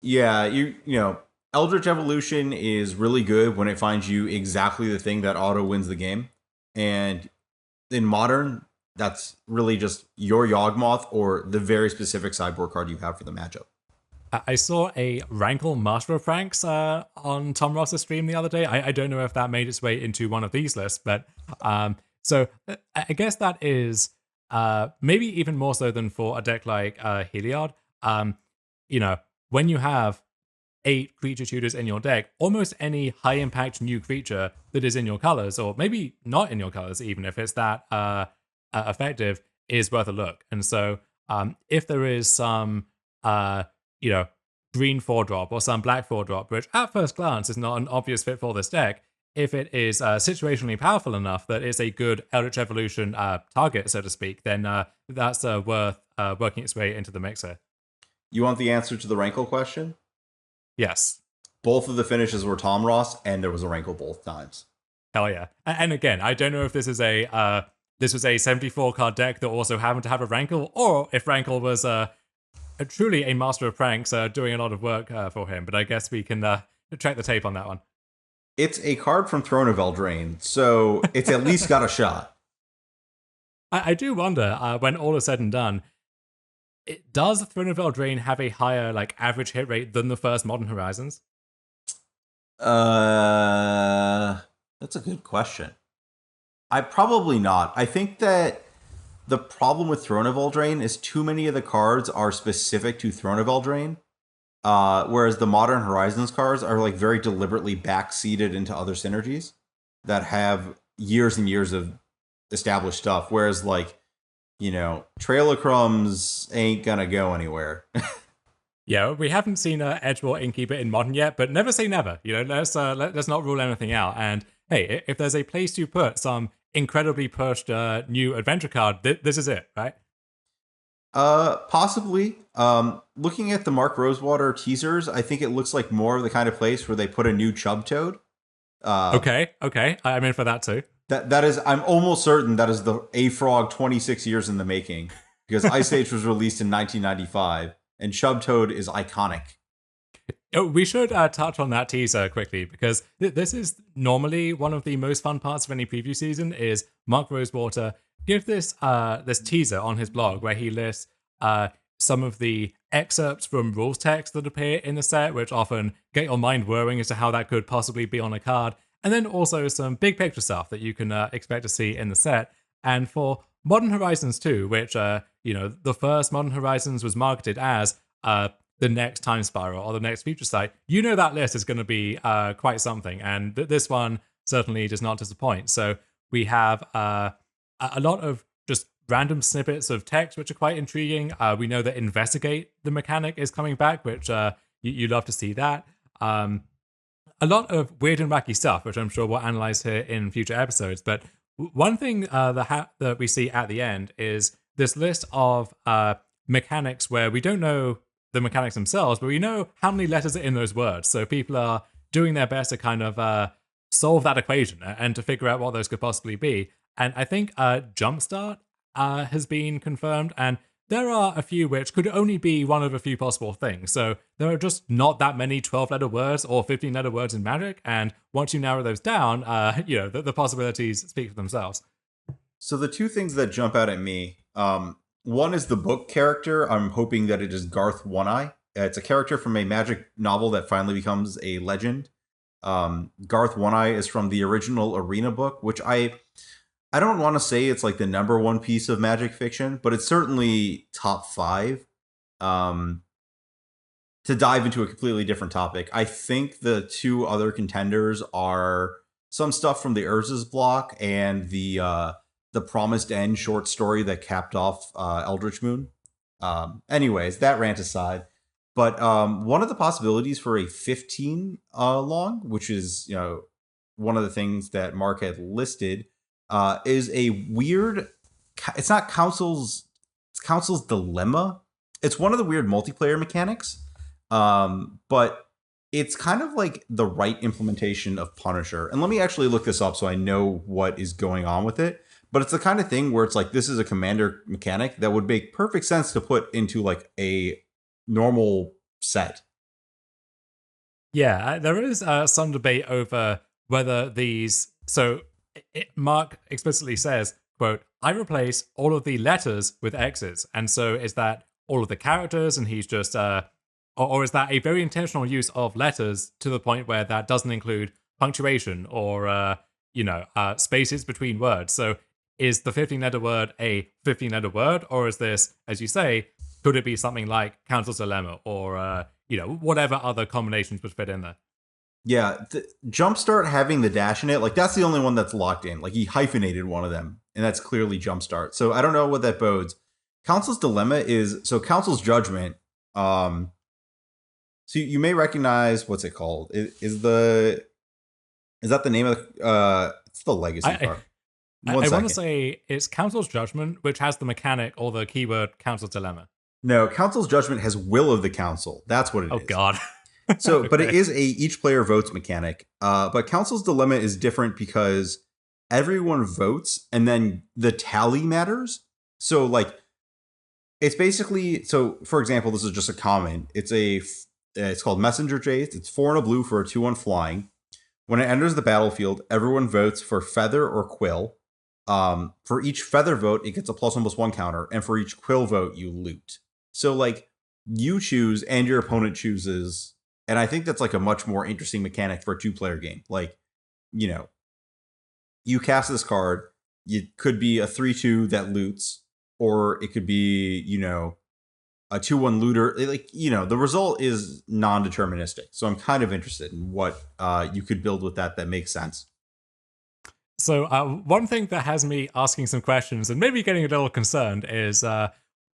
S1: Yeah, you know, Eldritch Evolution is really good when it finds you exactly the thing that auto wins the game. And in Modern, that's really just your Yawgmoth or the very specific sideboard card you have for the matchup.
S2: I saw a Rankle Master of Pranks on Tom Ross's stream the other day. I don't know if that made its way into one of these lists, but so I guess that is maybe even more so than for a deck like Heliod. You know, when you have 8 creature tutors in your deck, almost any high impact new creature that is in your colors, or maybe not in your colors, even if it's that effective, is worth a look. And so if there is some you know, green 4-drop or some black 4-drop, which at first glance is not an obvious fit for this deck, if it is situationally powerful enough that it's a good Eldritch Evolution target, so to speak, then that's worth working its way into the mixer.
S1: You want the answer to the Rankle question?
S2: Yes.
S1: Both of the finishes were Tom Ross, and there was a Rankle both times.
S2: Hell yeah. And again, I don't know if this is this was a 74 card deck that also happened to have a Rankle, or if Rankle was truly a master of pranks doing a lot of work for him. But I guess we can check the tape on that one.
S1: It's a card from Throne of Eldraine, so it's at least got a shot.
S2: I do wonder, when all is said and done, does Throne of Eldraine have a higher average hit rate than the first Modern Horizons?
S1: That's a good question. Probably not. I think that the problem with Throne of Eldraine is too many of the cards are specific to Throne of Eldraine, whereas the Modern Horizons cards are very deliberately backseated into other synergies that have years and years of established stuff. Whereas Trail of Crumbs ain't gonna go anywhere.
S2: Yeah, we haven't seen Edgewall Innkeeper in Modern yet, but never say never. Let's not rule anything out. And hey, if there's a place to put some incredibly pushed new adventure card, this is it, right?
S1: Possibly. Looking at the Mark Rosewater teasers, I think it looks like more of the kind of place where they put a new Chub Toad.
S2: Okay, I'm in for that too.
S1: That is, I'm almost certain that is the A-Frog 26 years in the making, because Ice Age was released in 1995, and Chub Toad is iconic.
S2: We should touch on that teaser quickly, because this is normally one of the most fun parts of any preview season, is Mark Rosewater give this teaser on his blog where he lists some of the excerpts from rules text that appear in the set, which often get your mind whirring as to how that could possibly be on a card, and then also some big picture stuff that you can expect to see in the set. And for Modern Horizons 2, which the first Modern Horizons was marketed as the next Time Spiral or the next Future Sight, that list is going to be quite something, and this one certainly does not disappoint. So we have a lot of just random snippets of text which are quite intriguing. We know that Investigate the mechanic is coming back, which you love to see that. A lot of weird and wacky stuff, which I'm sure we'll analyze here in future episodes. But one thing that we see at the end is this list of mechanics where we don't know the mechanics themselves, but we know how many letters are in those words. So people are doing their best to kind of solve that equation and to figure out what those could possibly be. And I think Jumpstart has been confirmed, and there are a few which could only be one of a few possible things. So there are just not that many 12-letter words or 15-letter words in Magic, and once you narrow those down, the possibilities speak for themselves.
S1: So the two things that jump out at me, one is the book character. I'm hoping that it is Garth One-Eye. It's a character from a Magic novel that finally becomes a legend. Garth One-Eye is from the original Arena book, which I don't want to say it's the number one piece of Magic fiction, but it's certainly top 5. To dive into a completely different topic, I think the two other contenders are some stuff from the Urza's block and the Promised End short story that capped off Eldritch Moon. Anyways, that rant aside, but one of the possibilities for a 15 long, which is one of the things that Mark had listed, is a weird. It's not Council's. It's Council's Dilemma. It's one of the weird multiplayer mechanics, but it's kind of like the right implementation of Punisher. And let me actually look this up so I know what is going on with it. But it's the kind of thing where it's this is a commander mechanic that would make perfect sense to put into a normal set.
S2: Yeah, there is some debate over whether these. So Mark explicitly says, quote, I replace all of the letters with X's. And so is that all of the characters and he's just, or is that a very intentional use of letters to the point where that doesn't include punctuation or, spaces between words? So is the 15-letter word a 15-letter word, or is this, as you say, could it be something like Council's Dilemma or, whatever other combinations would fit in there?
S1: Yeah, Jumpstart having the dash in it, that's the only one that's locked in. He hyphenated one of them, and that's clearly Jumpstart. So I don't know what that bodes. Council's Dilemma is, so Council's Judgment So you may recognize, what's it called? Is that the name of the it's the legacy card.
S2: I want to say it's Council's Judgment, which has the mechanic or the keyword Council's Dilemma.
S1: No, Council's Judgment has Will of the Council. That's what it is.
S2: Oh God.
S1: So,
S2: Okay.
S1: But it is a each player votes mechanic. But Council's Dilemma is different because everyone votes and then the tally matters. So like, it's basically, so for example, this is just a common. It's called Messenger Chase. It's 4 and a blue for a 2/1 flying. When it enters the battlefield, everyone votes for Feather or Quill. For each Feather vote, it gets a +1/+1 counter, and for each Quill vote, you loot. So like, you choose and your opponent chooses, and I think that's like a much more interesting mechanic for a 2-player game. Like, you know, you cast this card, it could be a 3/2 that loots, or it could be, you know, a 2/1 looter. Like, you know, the result is non-deterministic. So I'm kind of interested in what you could build with that makes sense.
S2: So one thing that has me asking some questions and maybe getting a little concerned is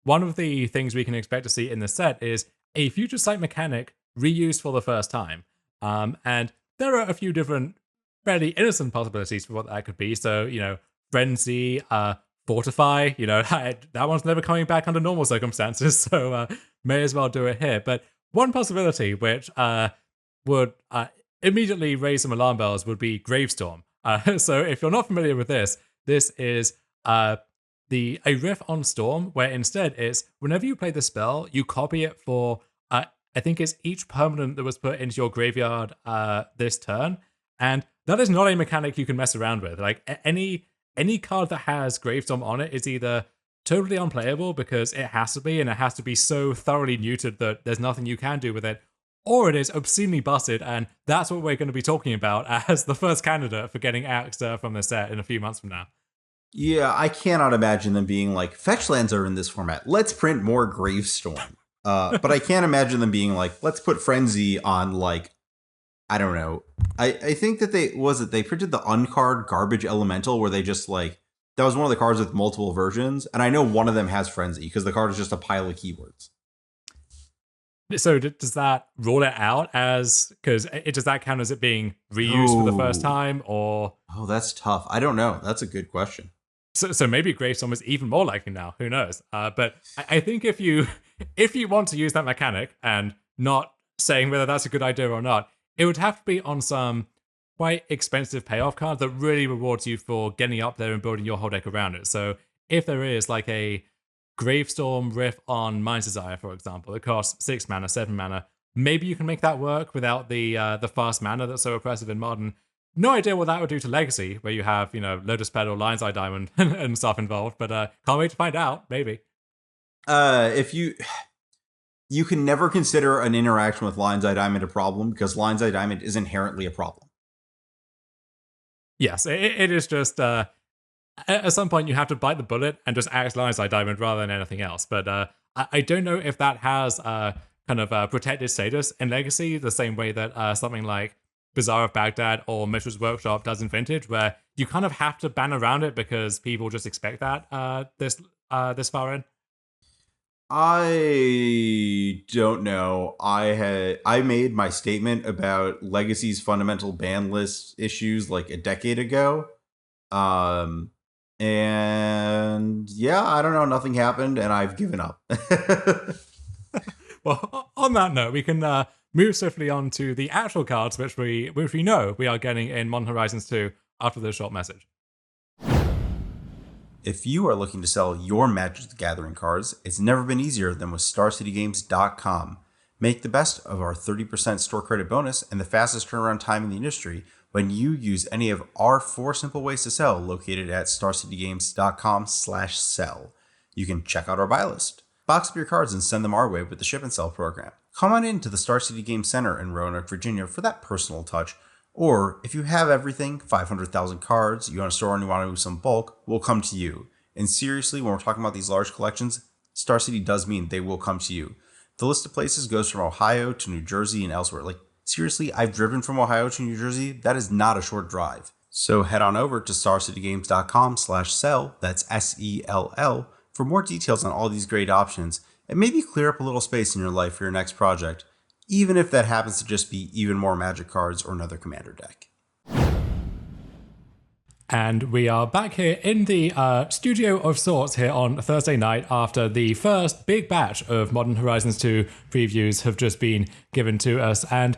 S2: one of the things we can expect to see in the set is a future sight mechanic reused for the first time. And there are a few different fairly innocent possibilities for what that could be. So, you know, Frenzy, Fortify, you know, that one's never coming back under normal circumstances. So may as well do it here. But one possibility which would immediately raise some alarm bells would be Gravestorm. So if you're not familiar with this is a riff on Storm, where instead it's whenever you play the spell, you copy it for I think it's each permanent that was put into your graveyard this turn, and that is not a mechanic you can mess around with. Like any card that has Gravestorm on it is either totally unplayable because it has to be, and it has to be so thoroughly neutered that there's nothing you can do with it, or it is obscenely busted, and that's what we're going to be talking about as the first candidate for getting axed from the set in a few months from now.
S1: Yeah, I cannot imagine them being like, fetch lands are in this format, let's print more Gravestorm. But I can't imagine them being like, let's put Frenzy on, like, I don't know. I think that they printed the uncard Garbage Elemental, where they just like, that was one of the cards with multiple versions, and I know one of them has Frenzy because the card is just a pile of keywords.
S2: So does that rule it out as, because does that count as it being reused for the first time, or?
S1: Oh, that's tough. I don't know. That's a good question.
S2: So maybe Gravestorm is even more likely now. Who knows? But I think if you want to use that mechanic, and not saying whether that's a good idea or not, it would have to be on some quite expensive payoff card that really rewards you for getting up there and building your whole deck around it. So if there is like a Gravestorm riff on Mind's Desire, for example, it costs 6 mana, 7 mana, maybe you can make that work without the fast mana that's so oppressive in Modern. No idea what that would do to Legacy, where you have, you know, Lotus Petal, Lion's Eye Diamond, and stuff involved, but can't wait to find out, maybe.
S1: If you can never consider an interaction with Lion's Eye Diamond a problem, because Lion's Eye Diamond is inherently a problem.
S2: Yes, it is just, at some point you have to bite the bullet and just axe Lion's Eye Diamond rather than anything else, but I don't know if that has kind of a protected status in Legacy, the same way that something like Bazaar of Baghdad or Mishra's Workshop does in Vintage, where you kind of have to ban around it because people just expect that this far in.
S1: I don't know. I made my statement about Legacy's fundamental ban list issues like a decade ago. And yeah, I don't know. Nothing happened, and I've given up.
S2: Well, on that note, we can move swiftly on to the actual cards, which we know we are getting in Modern Horizons 2 after this short message.
S1: If you are looking to sell your Magic the Gathering cards, it's never been easier than with StarCityGames.com. Make the best of our 30% store credit bonus and the fastest turnaround time in the industry when you use any of our 4 simple ways to sell located at StarCityGames.com/sell. You can check out our buy list, box up your cards, and send them our way with the ship and sell program. Come on into the Star City Game Center in Roanoke, Virginia for that personal touch. Or if you have everything, 500,000 cards, you want to store and you want to do some bulk, we'll come to you. And seriously, when we're talking about these large collections, Star City does mean they will come to you. The list of places goes from Ohio to New Jersey and elsewhere. Like, seriously, I've driven from Ohio to New Jersey. That is not a short drive. So head on over to StarCityGames.com/sell. That's SELL for more details on all these great options and maybe clear up a little space in your life for your next project, even if that happens to just be even more Magic cards or another Commander deck.
S2: And we are back here in the studio of sorts here on Thursday night after the first big batch of Modern Horizons 2 previews have just been given to us. And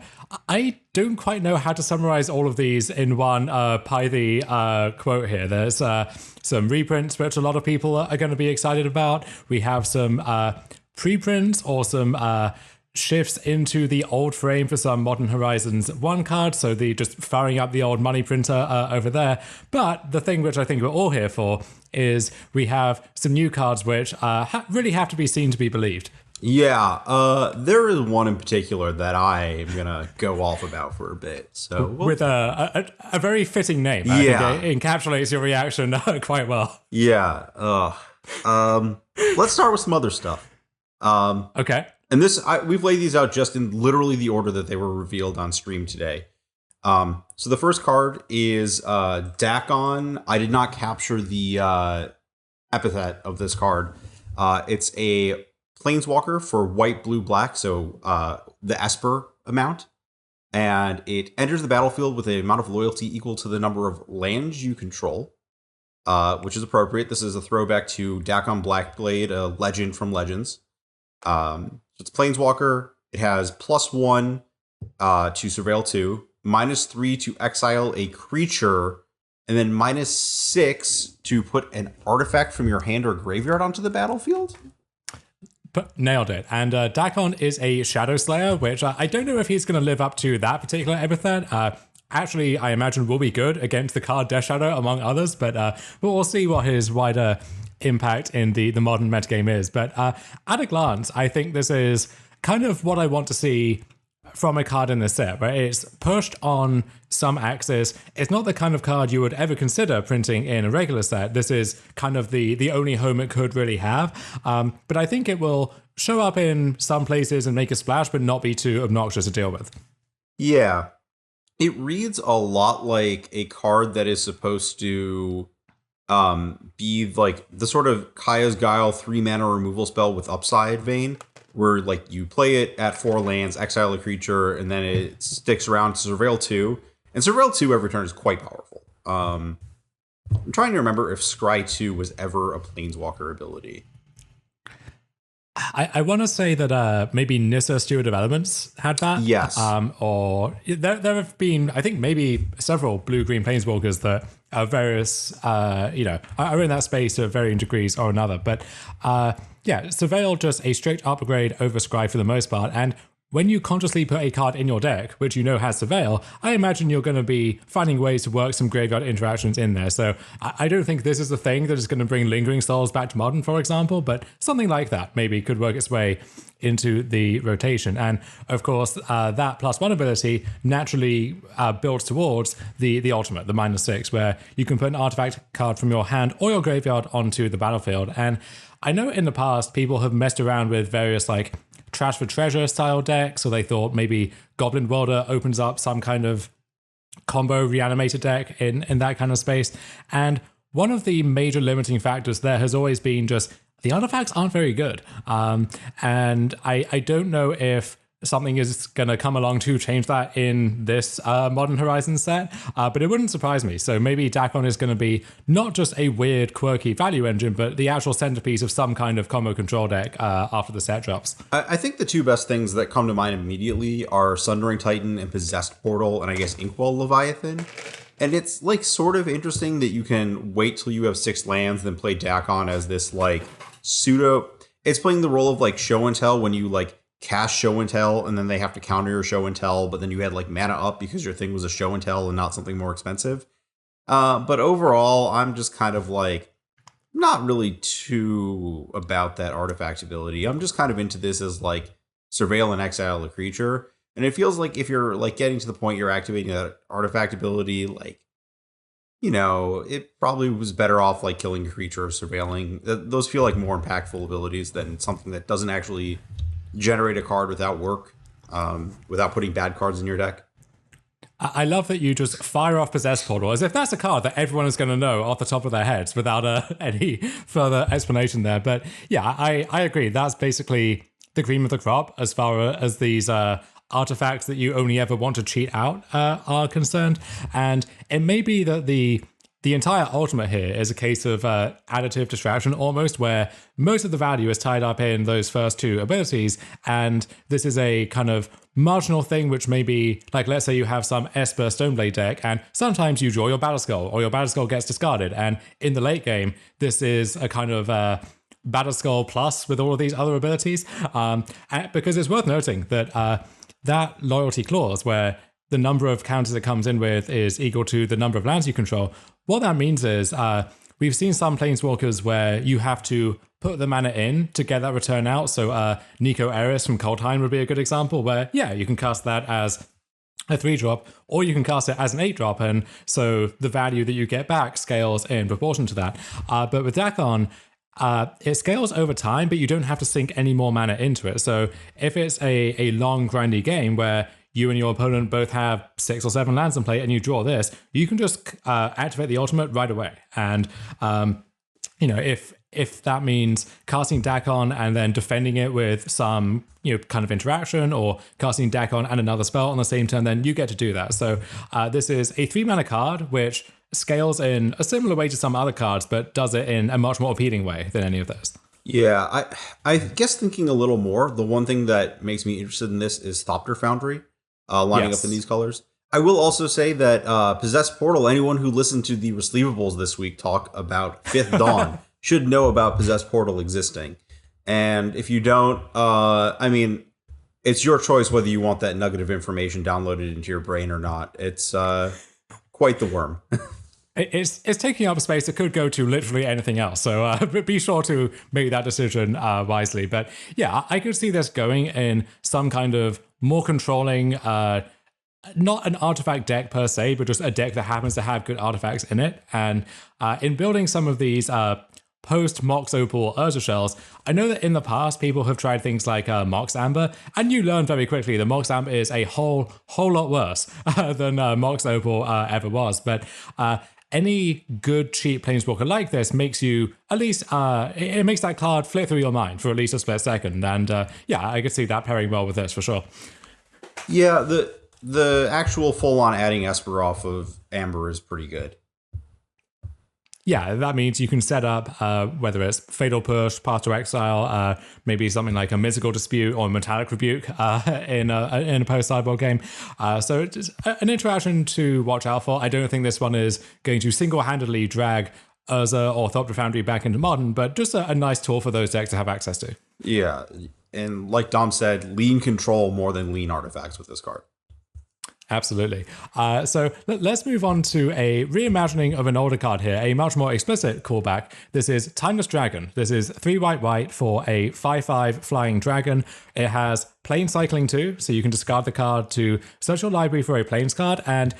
S2: I don't quite know how to summarize all of these in one pithy quote here. There's some reprints, which a lot of people are going to be excited about. We have some preprints or some shifts into the old frame for some Modern Horizons 1 cards, so the just firing up the old money printer over there. But the thing which I think we're all here for is we have some new cards which really have to be seen to be believed.
S1: Yeah, there is one in particular that I am going to go off about for a bit. So
S2: with a very fitting name. I think it encapsulates your reaction quite well.
S1: Yeah. Let's start with some other stuff.
S2: Okay.
S1: And we've laid these out just in literally the order that they were revealed on stream today. So the first card is Daakon. I did not capture the epithet of this card. It's a Planeswalker for white, blue, black, so the Esper amount. And it enters the battlefield with an amount of loyalty equal to the number of lands you control, which is appropriate. This is a throwback to Daakon Blackblade, a legend from Legends. It's Planeswalker. It has +1 to Surveil 2, -3 to exile a creature, and then -6 to put an artifact from your hand or graveyard onto the battlefield.
S2: But nailed it. And Daakon is a Shadow Slayer, which I don't know if he's going to live up to that particular epithet. Actually, I imagine will be good against the card Death Shadow, among others, but we'll see what his wider impact in the modern metagame is. But at a glance, I think this is kind of what I want to see from a card in this set, right? It's pushed on some axis. It's not the kind of card you would ever consider printing in a regular set. This is kind of the only home it could really have. But I think it will show up in some places and make a splash, but not be too obnoxious to deal with.
S1: Yeah. It reads a lot like a card that is supposed to be like the sort of Kaya's Guile 3-mana removal spell with upside vein, where like you play it at 4 lands, exile a creature, and then it sticks around to Surveil 2. And Surveil 2 every turn is quite powerful. I'm trying to remember if Scry 2 was ever a Planeswalker ability.
S2: I want to say that maybe Nissa Steward of Elements had that.
S1: Yes.
S2: Or there have been, I think, maybe several blue-green Planeswalkers that are various, are in that space to varying degrees or another. But Surveil just a straight upgrade over Scry for the most part. And when you consciously put a card in your deck, which you know has Surveil, I imagine you're going to be finding ways to work some graveyard interactions in there. So I don't think this is the thing that is going to bring Lingering Souls back to Modern, for example, but something like that maybe could work its way into the rotation. And of course, that +1 ability naturally builds towards the ultimate, the -6, where you can put an artifact card from your hand or your graveyard onto the battlefield. And I know in the past, people have messed around with various like Trash for Treasure style decks, so they thought maybe Goblin Welder opens up some kind of combo reanimator deck in that kind of space. And one of the major limiting factors there has always been just the artifacts aren't very good. And I don't know if something is going to come along to change that in this Modern Horizons set, but it wouldn't surprise me. So maybe Daakon is going to be not just a weird, quirky value engine, but the actual centerpiece of some kind of combo control deck after the set drops.
S1: I think the two best things that come to mind immediately are Sundering Titan and Possessed Portal, and I guess Inkwell Leviathan. And it's like sort of interesting that you can wait till you have 6 lands, then play Daakon as this like pseudo. It's playing the role of like show and tell when you like cast show and tell, and then they have to counter your show and tell, but then you had like mana up because your thing was a show and tell and not something more expensive. But overall, I'm just kind of like not really too about that artifact ability. I'm just kind of into this as like surveil and exile a creature. And it feels like if you're like getting to the point you're activating that artifact ability, like, you know, it probably was better off like killing a creature or surveilling. Those feel like more impactful abilities than something that doesn't actually generate a card without work, without putting bad cards in your deck.
S2: I love that you just fire off Possess Portal as if that's a card that everyone is going to know off the top of their heads without any further explanation there. But yeah, I agree. That's basically the cream of the crop as far as these artifacts that you only ever want to cheat out are concerned. And it may be that the entire ultimate here is a case of additive distraction almost, where most of the value is tied up in those first two abilities, and this is a kind of marginal thing which may be, like, let's say you have some Esper Stoneblade deck, and sometimes you draw your Battle Skull, or your Battle Skull gets discarded, and in the late game, this is a kind of Battle Skull plus with all of these other abilities, because it's worth noting that that loyalty clause, where the number of counters it comes in with is equal to the number of lands you control. What that means is we've seen some Planeswalkers where you have to put the mana in to get that return out. So Nico Eris from Coldheim would be a good example where, yeah, you can cast that as a 3-drop, or you can cast it as an 8-drop, and so the value that you get back scales in proportion to that. But with Daakon, it scales over time, but you don't have to sink any more mana into it. So if it's a long, grindy game where you and your opponent both have 6 or 7 lands in play and you draw this, you can just activate the ultimate right away. And, if that means casting Daakon and then defending it with some, kind of interaction, or casting Daakon and another spell on the same turn, then you get to do that. So this is a 3-mana card, which scales in a similar way to some other cards, but does it in a much more appealing way than any of those.
S3: Yeah, I guess thinking a little more, the one thing that makes me interested in this is Thopter Foundry. Lining up in these colors. I will also say that Possess Portal, anyone who listened to the Receivables this week talk about Fifth Dawn should know about Possess Portal existing. And if you don't, it's your choice whether you want that nugget of information downloaded into your brain or not. It's quite the worm.
S2: It's taking up space that could go to literally anything else. So be sure to make that decision wisely. But yeah, I could see this going in some kind of more controlling, not an artifact deck per se, but just a deck that happens to have good artifacts in it. And in building some of these post-Mox Opal Urza shells, I know that in the past people have tried things like Mox Amber, and you learn very quickly that Mox Amber is a whole lot worse than Mox Opal ever was. But any good cheap Planeswalker like this makes you, at least, it makes that card flit through your mind for at least a split second. And I could see that pairing well with this for sure.
S3: Yeah, the actual full-on adding Esper off of Amber is pretty good.
S2: Yeah, that means you can set up, whether it's Fatal Push, Path to Exile, maybe something like a Mythical Dispute or Metallic Rebuke in a post-sideboard game. So it's an interaction to watch out for. I don't think this one is going to single-handedly drag Urza or Thopter Foundry back into Modern, but just a nice tool for those decks to have access to.
S3: Yeah, and like Dom said, lean control more than lean artifacts with this card.
S2: Absolutely. So let's move on to a reimagining of an older card here, a much more explicit callback. This is Timeless Dragon. This is 3 white for a 5/5 flying dragon. It has plane cycling too, so you can discard the card to search your library for a planes card. And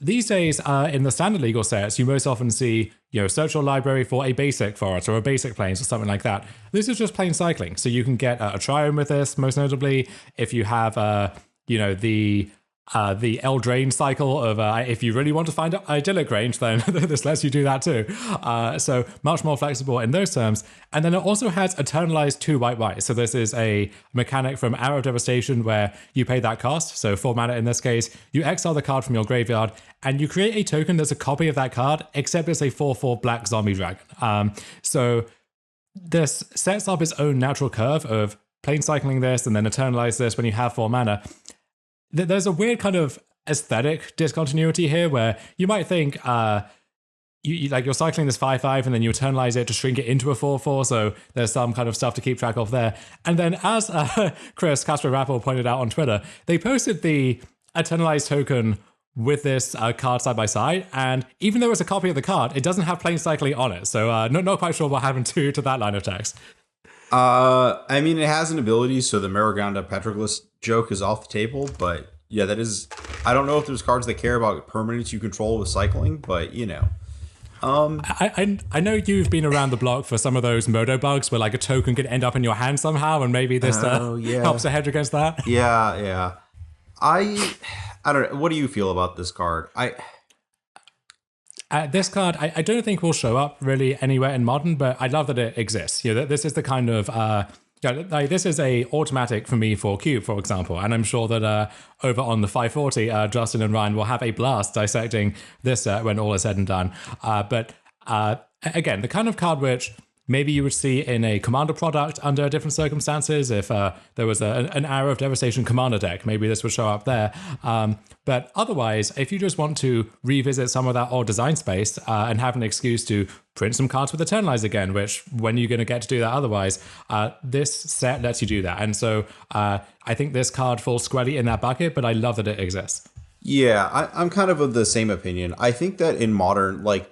S2: these days, in the standard legal sets, you most often see, search your library for a basic forest or a basic planes or something like that. This is just plane cycling, so you can get a triome with this, most notably, if you have, the Eldraine cycle of if you really want to find idyllic range, then this lets you do that too. So much more flexible in those terms. And then it also has Eternalized 2 white. So this is a mechanic from Arrow of Devastation where you pay that cost. So 4 mana in this case, you exile the card from your graveyard and you create a token that's a copy of that card, except it's a 4/4 black zombie dragon. So this sets up its own natural curve of plane cycling this and then eternalize this when you have 4 mana. There's a weird kind of aesthetic discontinuity here where you might think you're cycling this 5/5 and then you eternalize it to shrink it into a 4/4, so there's some kind of stuff to keep track of there. And then as Chris Casper Rappel pointed out on Twitter, they posted the eternalized token with this card side by side, and even though it's a copy of the card, it doesn't have plane cycling on it, so not quite sure what happened to that line of text.
S3: It has an ability, so the Maraganda Petroglyph joke is off the table, but yeah, that is... I don't know if there's cards that care about permanence you control with cycling, but,
S2: I know you've been around the block for some of those Modo bugs where, like, a token could end up in your hand somehow, and maybe this helps to hedge against that.
S3: Yeah. I don't know. What do you feel about this card?
S2: This card, I don't think will show up really anywhere in Modern, but I love that it exists. You know, this is the kind of like this is a automatic for me for Cube, for example, and I'm sure that over on the 540, Justin and Ryan will have a blast dissecting this when all is said and done. But again, the kind of card which maybe you would see in a Commander product under different circumstances. If there was an Arrow of Devastation Commander deck, maybe this would show up there. But otherwise, if you just want to revisit some of that old design space and have an excuse to print some cards with Eternalize again, which when you're going to get to do that otherwise, this set lets you do that. And so I think this card falls squarely in that bucket, but I love that it exists.
S3: Yeah, I'm kind of the same opinion. I think that in Modern, like,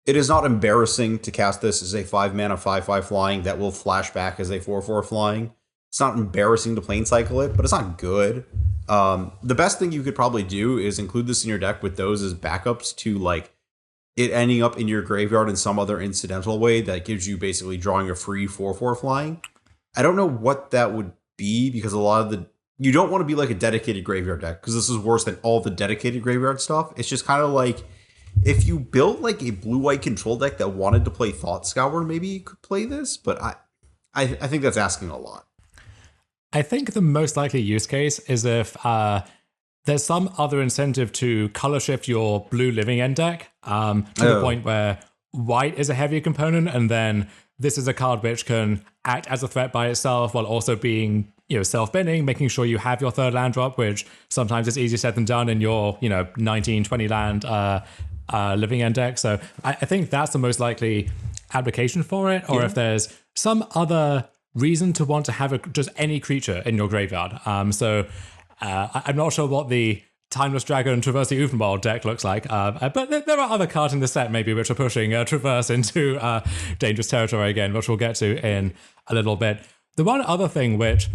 S3: it is not embarrassing to cast this as a 5-mana 5/5 flying that will flash back as a 4/4 flying. It's not embarrassing to plane cycle it, but it's not good. The best thing you could probably do is include this in your deck with those as backups to like it ending up in your graveyard in some other incidental way that gives you basically drawing a free 4/4 flying. I don't know what that would be because a lot of you don't want to be like a dedicated graveyard deck because this is worse than all the dedicated graveyard stuff. It's just kind of like if you built like a blue-white control deck that wanted to play Thought Scour, maybe you could play this, but I think that's asking a lot.
S2: I think the most likely use case is if there's some other incentive to color shift your blue living end deck to the point where white is a heavier component, and then this is a card which can act as a threat by itself while also being, you know, self-binning, making sure you have your third land drop, which sometimes is easier said than done in your, you know, 19, 20 land living end deck. So I think that's the most likely application for it. Or if there's some other reason to want to have just any creature in your graveyard. So I'm not sure what the Timeless Dragon Traverse the Uvenwald deck looks like, but there are other cards in the set maybe which are pushing Traverse into dangerous territory again, which we'll get to in a little bit. The one other thing which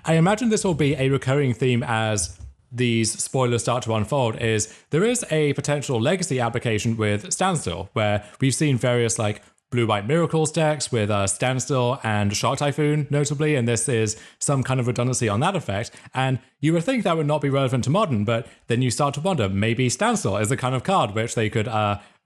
S2: I imagine this will be a recurring theme as these spoilers start to unfold is there is a potential legacy application with Standstill, where we've seen various like Blue-White Miracles decks with Standstill and Shark Typhoon, notably, and this is some kind of redundancy on that effect. And you would think that would not be relevant to Modern, but then you start to wonder, maybe Standstill is the kind of card which they could,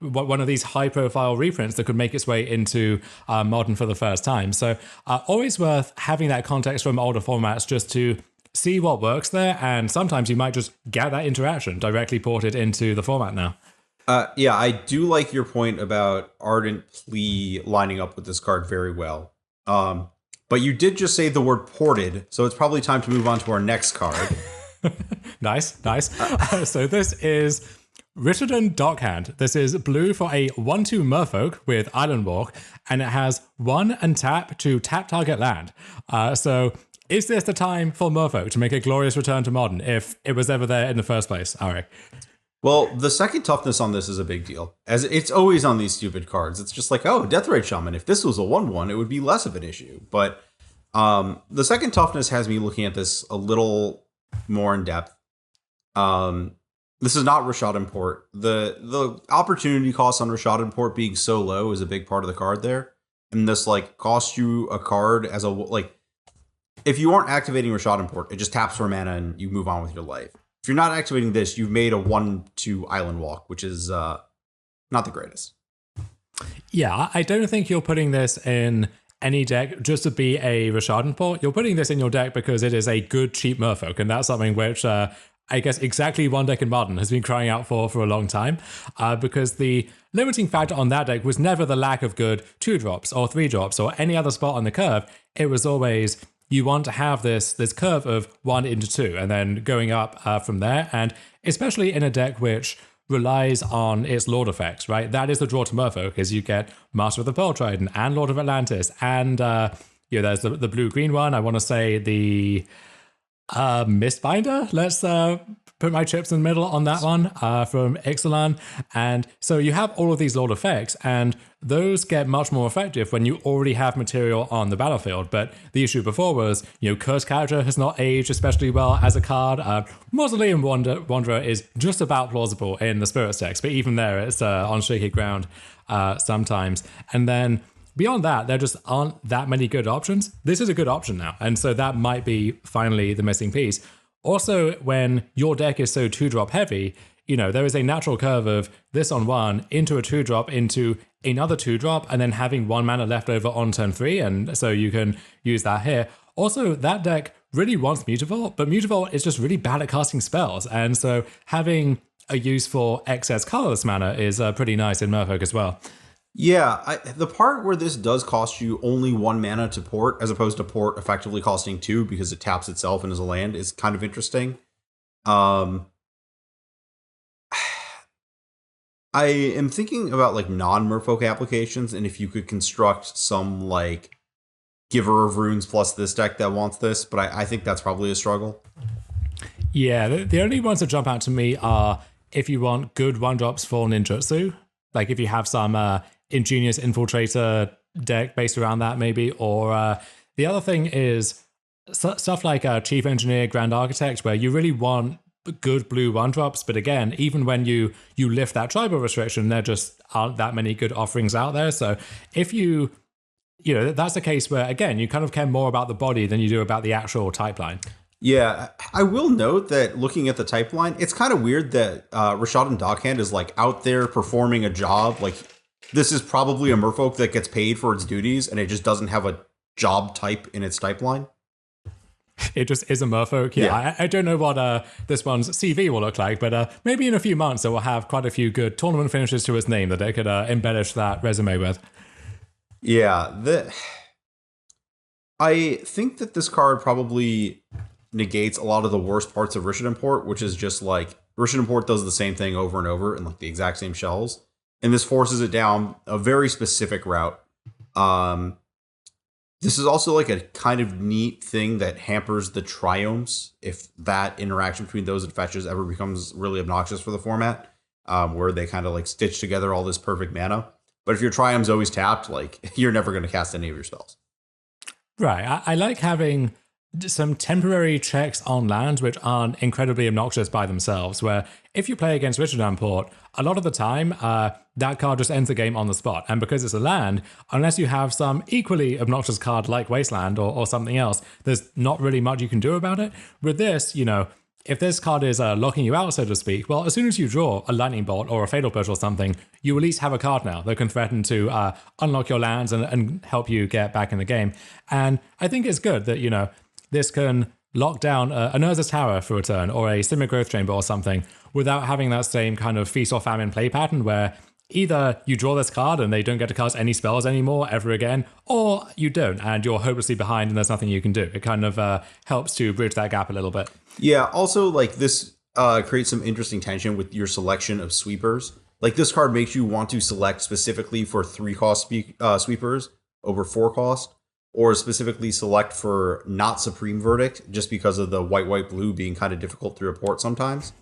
S2: one of these high-profile reprints that could make its way into Modern for the first time. So always worth having that context from older formats just to see what works there, and sometimes you might just get that interaction directly ported into the format now.
S3: Yeah, I do like your point about Ardent Plea lining up with this card very well. But you did just say the word ported, so it's probably time to move on to our next card.
S2: Nice. So this is Richardon Dockhand. This is blue for a 1/2 Merfolk with Island Walk, and it has 1 and tap to tap target land. So is this the time for Merfolk to make a glorious return to Modern if it was ever there in the first place, Ari?
S3: Well, the second toughness on this is a big deal, as it's always on these stupid cards. It's just like, oh, Deathrite Shaman. If this was a 1/1, it would be less of an issue. But the second toughness has me looking at this a little more in depth. This is not Rashad Import. The opportunity cost on Rashad Import being so low is a big part of the card there. And this like costs you a card as a like. If you aren't activating Rashad Import, it just taps for mana and you move on with your life. If you're not activating this, you've made a 1/2 Island Walk, which is not the greatest.
S2: Yeah, I don't think you're putting this in any deck just to be a Rashad Import. You're putting this in your deck because it is a good, cheap Merfolk, and that's something which I guess exactly one deck in Modern has been crying out for a long time, because the limiting factor on that deck was never the lack of good 2-drops or 3-drops or any other spot on the curve. It was always you want to have this curve of 1 into 2 and then going up from there. And especially in a deck which relies on its Lord effects, right? That is the draw to Merfolk, is you get Master of the Pearl Trident and Lord of Atlantis. And there's the blue-green one. I want to say the Mistbinder. Let's put my chips in the middle on that one from Ixalan. And so you have all of these Lord effects, and those get much more effective when you already have material on the battlefield. But the issue before was, Cursed Character has not aged especially well as a card. Mausoleum Wanderer is just about plausible in the Spirits decks, but even there, it's on shaky ground sometimes. And then beyond that, there just aren't that many good options. This is a good option now. And so that might be finally the missing piece. Also, when your deck is so 2-drop heavy, there is a natural curve of this on 1 into a 2-drop into another 2-drop, and then having 1 mana left over on turn 3, and so you can use that here. Also, that deck really wants Mutavault, but Mutavault is just really bad at casting spells, and so having a use for excess colorless mana is pretty nice in Merfolk as well.
S3: Yeah, the part where this does cost you only 1 mana to port, as opposed to port effectively costing 2 because it taps itself and is a land, is kind of interesting. I am thinking about like non-Merfolk applications, and if you could construct some like Giver of Runes plus this deck that wants this, but I think that's probably a struggle.
S2: Yeah, the only ones that jump out to me are if you want good 1-drops for ninjutsu, like if you have some ingenious infiltrator deck based around that maybe, or the other thing is stuff like Chief Engineer, Grand Architect, where you really want good blue 1-drops, but again, even when you lift that tribal restriction, there just aren't that many good offerings out there. So if that's a case where, again, you kind of care more about the body than you do about the actual type line.
S3: Yeah, I will note that looking at the type line, it's kind of weird that Rishadan Dockhand is like out there performing a job. Like, this is probably a Merfolk that gets paid for its duties, and it just doesn't have a job type in its type line.
S2: It just is a Merfolk. Yeah. I don't know what this one's CV will look like, but maybe in a few months it will have quite a few good tournament finishes to its name that it could embellish that resume with.
S3: Yeah, I think that this card probably negates a lot of the worst parts of Rishadan Port, which is just like Rishadan Port does the same thing over and over in like the exact same shells, and this forces it down a very specific route. This is also like a kind of neat thing that hampers the triomes if that interaction between those and fetches ever becomes really obnoxious for the format, where they kind of like stitch together all this perfect mana. But if your triome's always tapped, like, you're never going to cast any of your spells.
S2: Right. I like having some temporary checks on lands which aren't incredibly obnoxious by themselves, where if you play against Rishadan Port, a lot of the time, that card just ends the game on the spot. And because it's a land, unless you have some equally obnoxious card like Wasteland or something else, there's not really much you can do about it. With this, if this card is locking you out, so to speak, well, as soon as you draw a Lightning Bolt or a Fatal Push or something, you at least have a card now that can threaten to unlock your lands and help you get back in the game. And I think it's good that, this can lock down a Nurse's Tower for a turn or a Simic Growth Chamber or something without having that same kind of feast or famine play pattern where either you draw this card and they don't get to cast any spells anymore ever again, or you don't and you're hopelessly behind and there's nothing you can do. It kind of helps to bridge that gap a little bit.
S3: Yeah, also, like, this creates some interesting tension with your selection of sweepers. Like, this card makes you want to select specifically for 3-cost sweepers over 4-cost, or specifically select for not Supreme Verdict, just because of the white-blue being kind of difficult to report sometimes.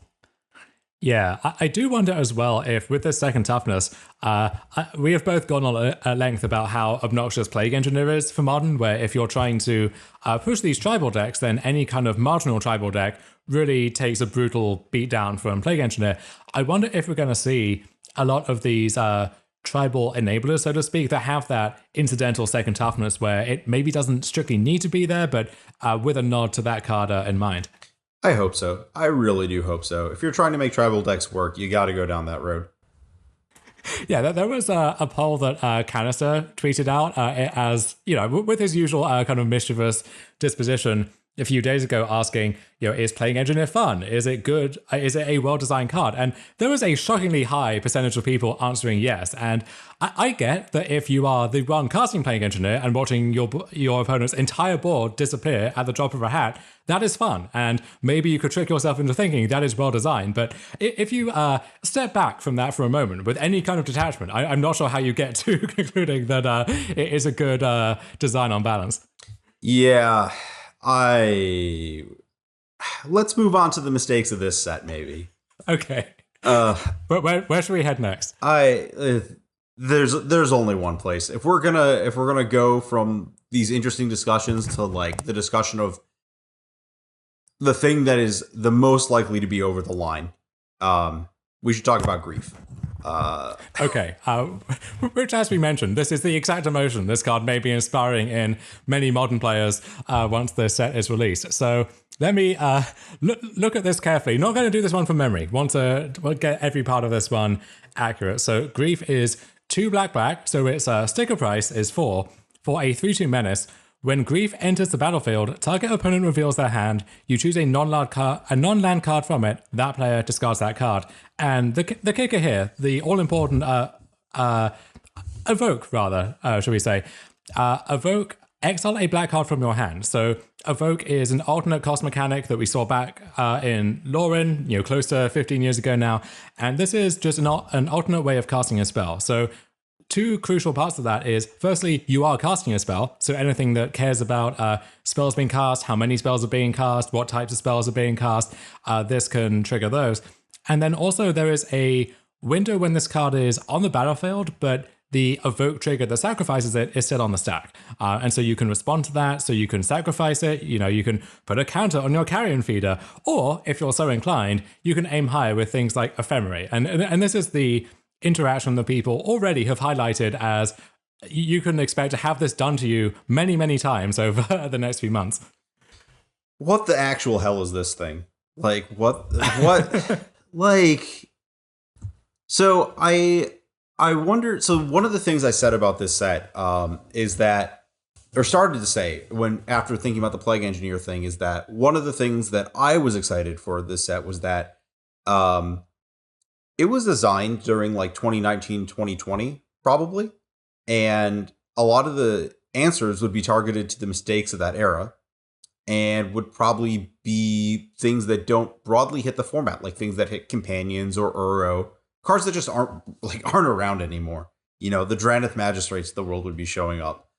S2: Yeah, I do wonder as well if with this second toughness, we have both gone on at length about how obnoxious Plague Engineer is for Modern, where if you're trying to push these tribal decks, then any kind of marginal tribal deck really takes a brutal beatdown from Plague Engineer. I wonder if we're going to see a lot of these tribal enablers, so to speak, that have that incidental second toughness where it maybe doesn't strictly need to be there, but with a nod to that card in mind.
S3: I hope so. I really do hope so. If you're trying to make tribal decks work, you got to go down that road.
S2: Yeah, there was a poll that Canister tweeted out as, with his usual kind of mischievous disposition a few days ago asking, is Playing Engineer fun? Is it good? Is it a well-designed card? And there was a shockingly high percentage of people answering yes. And I get that if you are the one casting Playing Engineer and watching your opponent's entire board disappear at the drop of a hat, that is fun. And maybe you could trick yourself into thinking that is well-designed. But if you step back from that for a moment with any kind of detachment, I'm not sure how you get to concluding that it is a good design on balance.
S3: Yeah. Let's move on to the mistakes of this set, maybe.
S2: Okay. But where should we head next?
S3: There's only one place. If we're gonna go from these interesting discussions to like the discussion of the thing that is the most likely to be over the line, we should talk about grief.
S2: Okay, which, as we mentioned, this is the exact emotion this card may be inspiring in many modern players once the set is released. So let me look at this carefully. Not going to do this one from memory. Want to get every part of this one accurate. So Grief is 2 black, so its sticker price is 4 for a 3/2 menace. When Grief enters the battlefield, target opponent reveals their hand. You choose a non-land card from it. That player discards that card. And the kicker here, the all-important evoke, rather, should we say. Evoke, exile a black card from your hand. So evoke is an alternate cost mechanic that we saw back in Lauren, close to 15 years ago now. And this is just an alternate way of casting a spell. So two crucial parts of that is, firstly, you are casting a spell. So anything that cares about spells being cast, how many spells are being cast, what types of spells are being cast, this can trigger those. And then also there is a window when this card is on the battlefield, but the evoke trigger that sacrifices it is still on the stack. And so you can respond to that. So you can sacrifice it. You can put a counter on your carrion feeder. Or if you're so inclined, you can aim higher with things like Ephemerate. And this is the interaction that people already have highlighted as you can expect to have this done to you many, many times over the next few months.
S3: What the actual hell is this thing? Like, what, like, so I wonder, so one of the things I said about this set is that, or started to say after thinking about the Plague Engineer thing, is that one of the things that I was excited for this set was that it was designed during like 2019, 2020, probably. And a lot of the answers would be targeted to the mistakes of that era and would probably be things that don't broadly hit the format, like things that hit Companions or Uro, cards that just aren't around anymore. The Drannith Magistrates of the world would be showing up.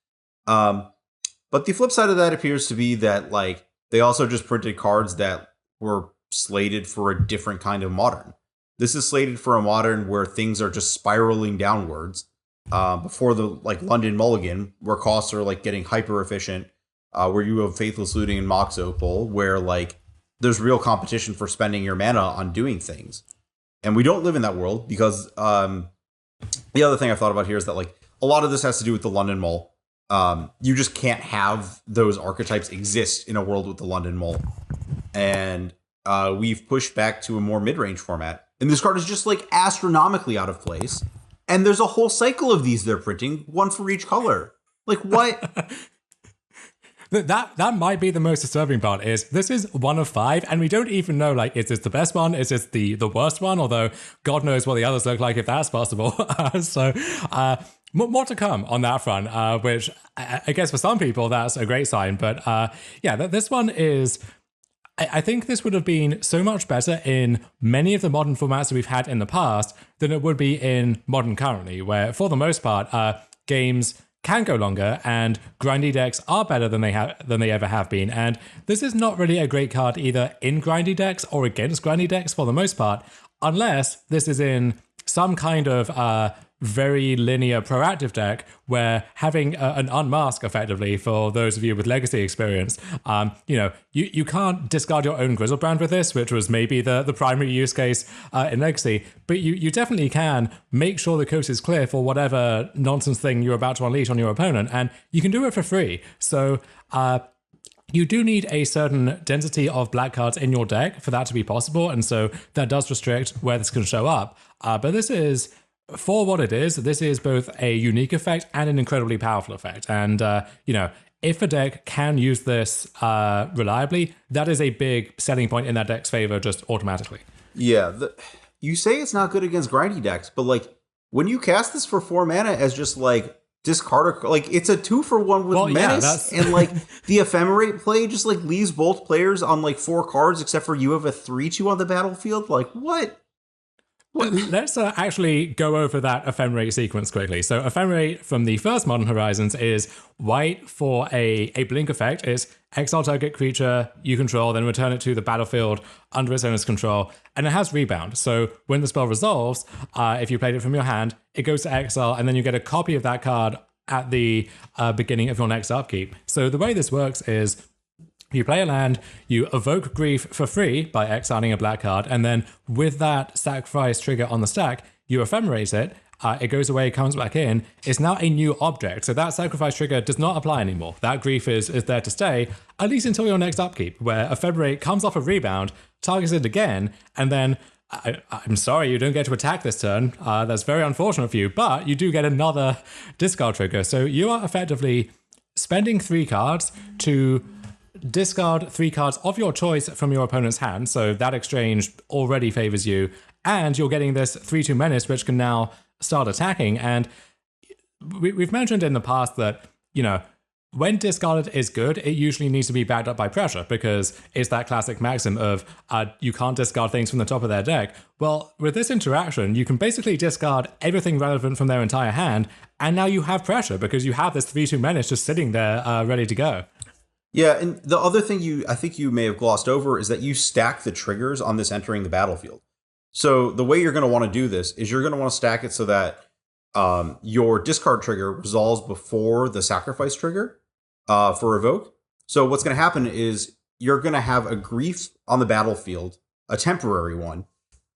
S3: But the flip side of that appears to be that like they also just printed cards that were slated for a different kind of modern. This is slated for a modern where things are just spiraling downwards. Before the London Mulligan, where costs are getting hyper efficient, where you have Faithless Looting and Mox Opal, where there's real competition for spending your mana on doing things. And we don't live in that world because the other thing I thought about here is that a lot of this has to do with the London Mull. You just can't have those archetypes exist in a world with the London Mull. And we've pushed back to a more mid-range format. And this card is just astronomically out of place. And there's a whole cycle of these they're printing, one for each color. What?
S2: That might be the most disturbing part, is this is 1 of 5, and we don't even know, is this the best one? Is this the worst one? Although God knows what the others look like if that's possible. So more to come on that front, which I guess for some people that's a great sign. But this one is... I think this would have been so much better in many of the modern formats that we've had in the past than it would be in modern currently, where for the most part, games can go longer and grindy decks are better than they ever have been. And this is not really a great card either in grindy decks or against grindy decks for the most part, unless this is in some kind of very linear proactive deck where having an unmask effectively, for those of you with legacy experience, you can't discard your own Grizzlebrand with this, which was maybe the primary use case in legacy, but you definitely can make sure the coast is clear for whatever nonsense thing you're about to unleash on your opponent, and you can do it for free. So you do need a certain density of black cards in your deck for that to be possible, and so that does restrict where this can show up. But this is... for what it is, this is both a unique effect and an incredibly powerful effect. And, if a deck can use this reliably, that is a big selling point in that deck's favor just automatically.
S3: Yeah, you say it's not good against grindy decks, but when you cast this for 4 mana as just discard it's a 2-for-1 with Menace, and the Ephemerate play just leaves both players on 4 cards except for you have a 3/2 on the battlefield. What?
S2: Let's actually go over that Ephemerate sequence quickly. So Ephemerate from the first Modern Horizons is white for a blink effect. It's exile target creature you control, then return it to the battlefield under its owner's control, and it has rebound. So when the spell resolves, if you played it from your hand, it goes to exile, and then you get a copy of that card at the beginning of your next upkeep. So the way this works is You play a land, you evoke Grief for free by exiling a black card, and then with that sacrifice trigger on the stack, you ephemerate it. It goes away, comes back in. It's now a new object. So that sacrifice trigger does not apply anymore. That Grief is there to stay, at least until your next upkeep, where Ephemerate comes off a rebound, targets it again, and then I'm sorry you don't get to attack this turn. That's very unfortunate for you, but you do get another discard trigger. So you are effectively spending 3 cards to discard 3 cards of your choice from your opponent's hand. So that exchange already favors you. And you're getting this 3/2 menace, which can now start attacking. And we've mentioned in the past that, when discarded is good, it usually needs to be backed up by pressure, because it's that classic maxim of you can't discard things from the top of their deck. Well, with this interaction, you can basically discard everything relevant from their entire hand, and now you have pressure because you have this 3/2 menace just sitting there ready to go.
S3: Yeah, and the other thing I think you may have glossed over is that you stack the triggers on this entering the battlefield. So the way you're going to want to do this is you're going to want to stack it so that your discard trigger resolves before the sacrifice trigger for evoke. So what's going to happen is you're going to have a Grief on the battlefield, a temporary one,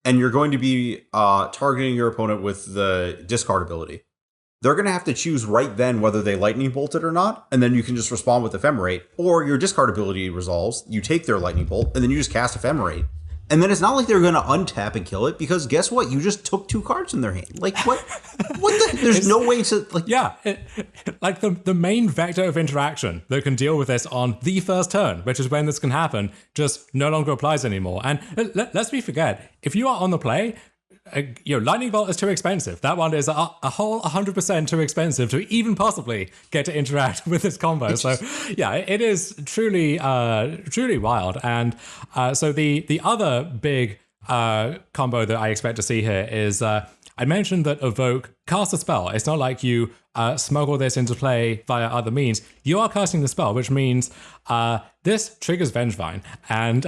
S3: and you're going to be targeting your opponent with the discard ability. They're going to have to choose right then whether they lightning bolt it or not, and then you can just respond with ephemerate, or your discard ability resolves, you take their lightning bolt, and then you just cast ephemerate. And then it's not like they're going to untap and kill it, because guess what? You just took 2 cards in their hand. Like, what? What the? There's no way to, like...
S2: Yeah, the main vector of interaction that can deal with this on the first turn, which is when this can happen, just no longer applies anymore. And lest we forget, if you are on the play, Lightning Bolt is too expensive. That one is a whole 100% too expensive to even possibly get to interact with this combo. So yeah, it is truly wild. And so the other big combo that I expect to see here is I mentioned that Evoke casts a spell. It's not like you smuggle this into play via other means. You are casting the spell, which means this triggers Vengevine. And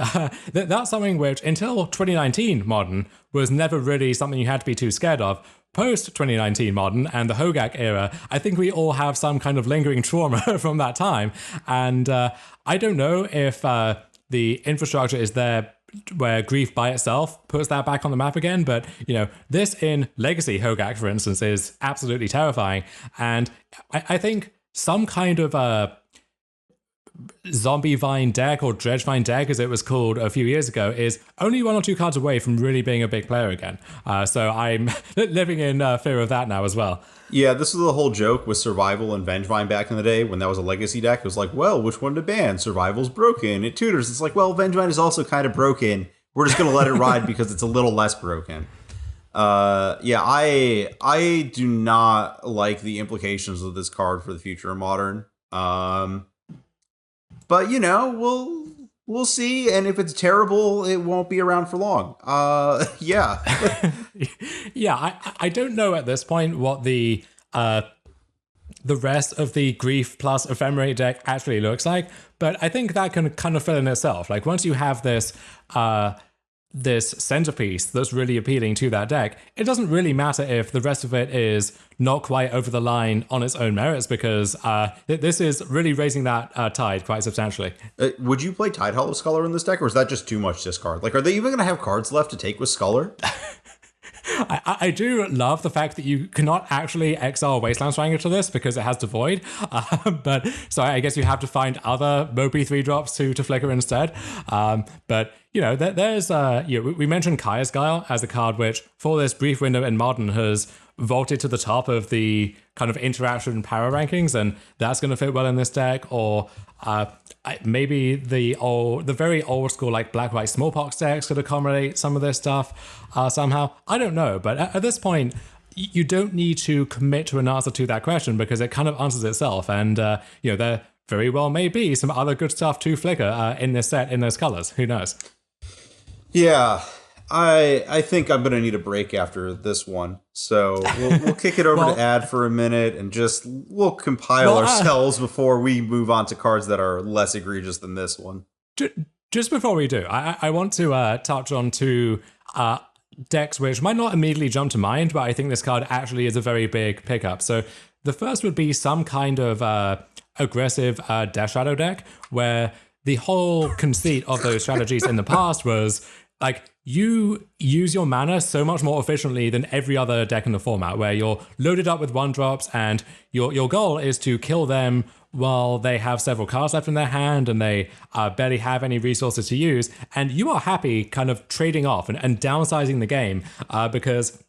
S2: that's something which, until 2019 Modern, was never really something you had to be too scared of. Post 2019 Modern and the Hogak era, I think we all have some kind of lingering trauma from that time. And I don't know if the infrastructure is there where Grief by itself puts that back on the map again, but this in Legacy Hogak, for instance, is absolutely terrifying. And I think some kind of Zombie Vine deck, or Dredge Vine deck as it was called a few years ago, is only 1 or 2 cards away from really being a big player again. So I'm living in fear of that now as well.
S3: Yeah, this was the whole joke with Survival and Vengevine back in the day when that was a Legacy deck. It was like, well, which one to ban? Survival's broken. It tutors. It's like, well, Vengevine is also kind of broken. We're just going to let it ride because it's a little less broken. Yeah, I do not like the implications of this card for the future of Modern. But, we'll see. And if it's terrible, it won't be around for long. Yeah.
S2: Yeah, I don't know at this point what the rest of the Grief plus Ephemerate deck actually looks like. But I think that can kind of fill in itself. Like, once you have this this centerpiece that's really appealing to that deck, it doesn't really matter if the rest of it is not quite over the line on its own merits, because this is really raising that tide quite substantially.
S3: Would you play Tidehollow Sculler in this deck, or is that just too much discard? Like, are they even going to have cards left to take with Sculler?
S2: I do love the fact that you cannot actually exile Wasteland Strangler to this because it has Devoid. But so I guess you have to find other Mopey 3-drops to flicker instead. But there's we mentioned Kaya's Guile as a card which, for this brief window in Modern, has vaulted to the top of the kind of interaction power rankings, and that's going to fit well in this deck. Or maybe the very old school like Black-White Smallpox decks could accommodate some of this stuff somehow. I don't know, but at this point, you don't need to commit to an answer to that question because it kind of answers itself. And there very well may be some other good stuff to flicker in this set in those colors. Who knows?
S3: Yeah. I think I'm going to need a break after this one. So we'll kick it over to Ad for a minute and we'll compile ourselves before we move on to cards that are less egregious than this one.
S2: Just before we do, I want to touch on 2 decks which might not immediately jump to mind, but I think this card actually is a very big pickup. So the first would be some kind of aggressive Death Shadow deck where the whole conceit of those strategies in the past was like you use your mana so much more efficiently than every other deck in the format, where you're loaded up with 1-drops and your goal is to kill them while they have several cards left in their hand and they barely have any resources to use. And you are happy kind of trading off and downsizing the game because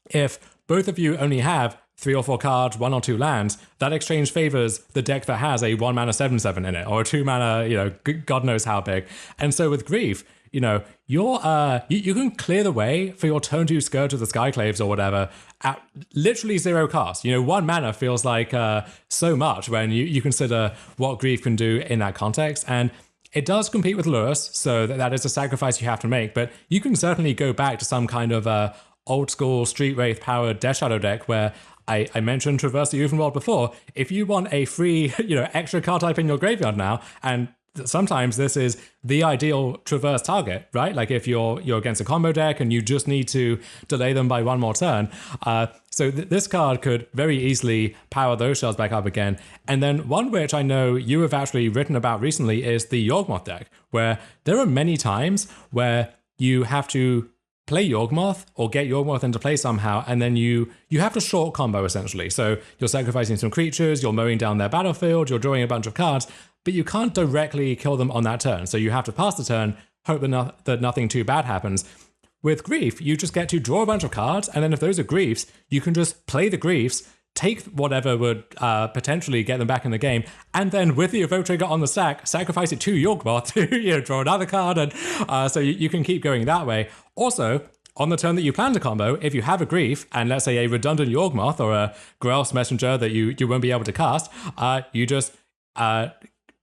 S2: if both of you only have 3 or 4 cards, 1 or 2 lands, that exchange favors the deck that has a 1 mana 7/7 in it, or a 2 mana, God knows how big. And so with Grief, you can clear the way for your turn 2 Scourge of the Skyclaves or whatever at literally 0 cost. 1 mana feels like so much when you consider what Grief can do in that context. And it does compete with Lurrus, so that is a sacrifice you have to make. But you can certainly go back to some kind of old school Street Wraith powered Death Shadow deck where I mentioned Traverse the Overworld before. If you want a free, extra card type in your graveyard now, and sometimes this is the ideal Traverse target, right? Like if you're against a combo deck and you just need to delay them by 1 more turn. So this card could very easily power those shells back up again. And then one which I know you have actually written about recently is the Yawgmoth deck, where there are many times where you have to play Yawgmoth or get Yawgmoth into play somehow, and then you have to short combo essentially. So you're sacrificing some creatures, you're mowing down their battlefield, you're drawing a bunch of cards, but you can't directly kill them on that turn. So you have to pass the turn, hope that nothing too bad happens. With Grief, you just get to draw a bunch of cards, and then if those are Griefs, you can just play the Griefs, take whatever would potentially get them back in the game, and then with the Evoke Trigger on the stack, sacrifice it to Yawgmoth to draw another card, and so you can keep going that way. Also, on the turn that you plan to combo, if you have a Grief, and let's say a redundant Yawgmoth or a Grel's Messenger that you won't be able to cast, you just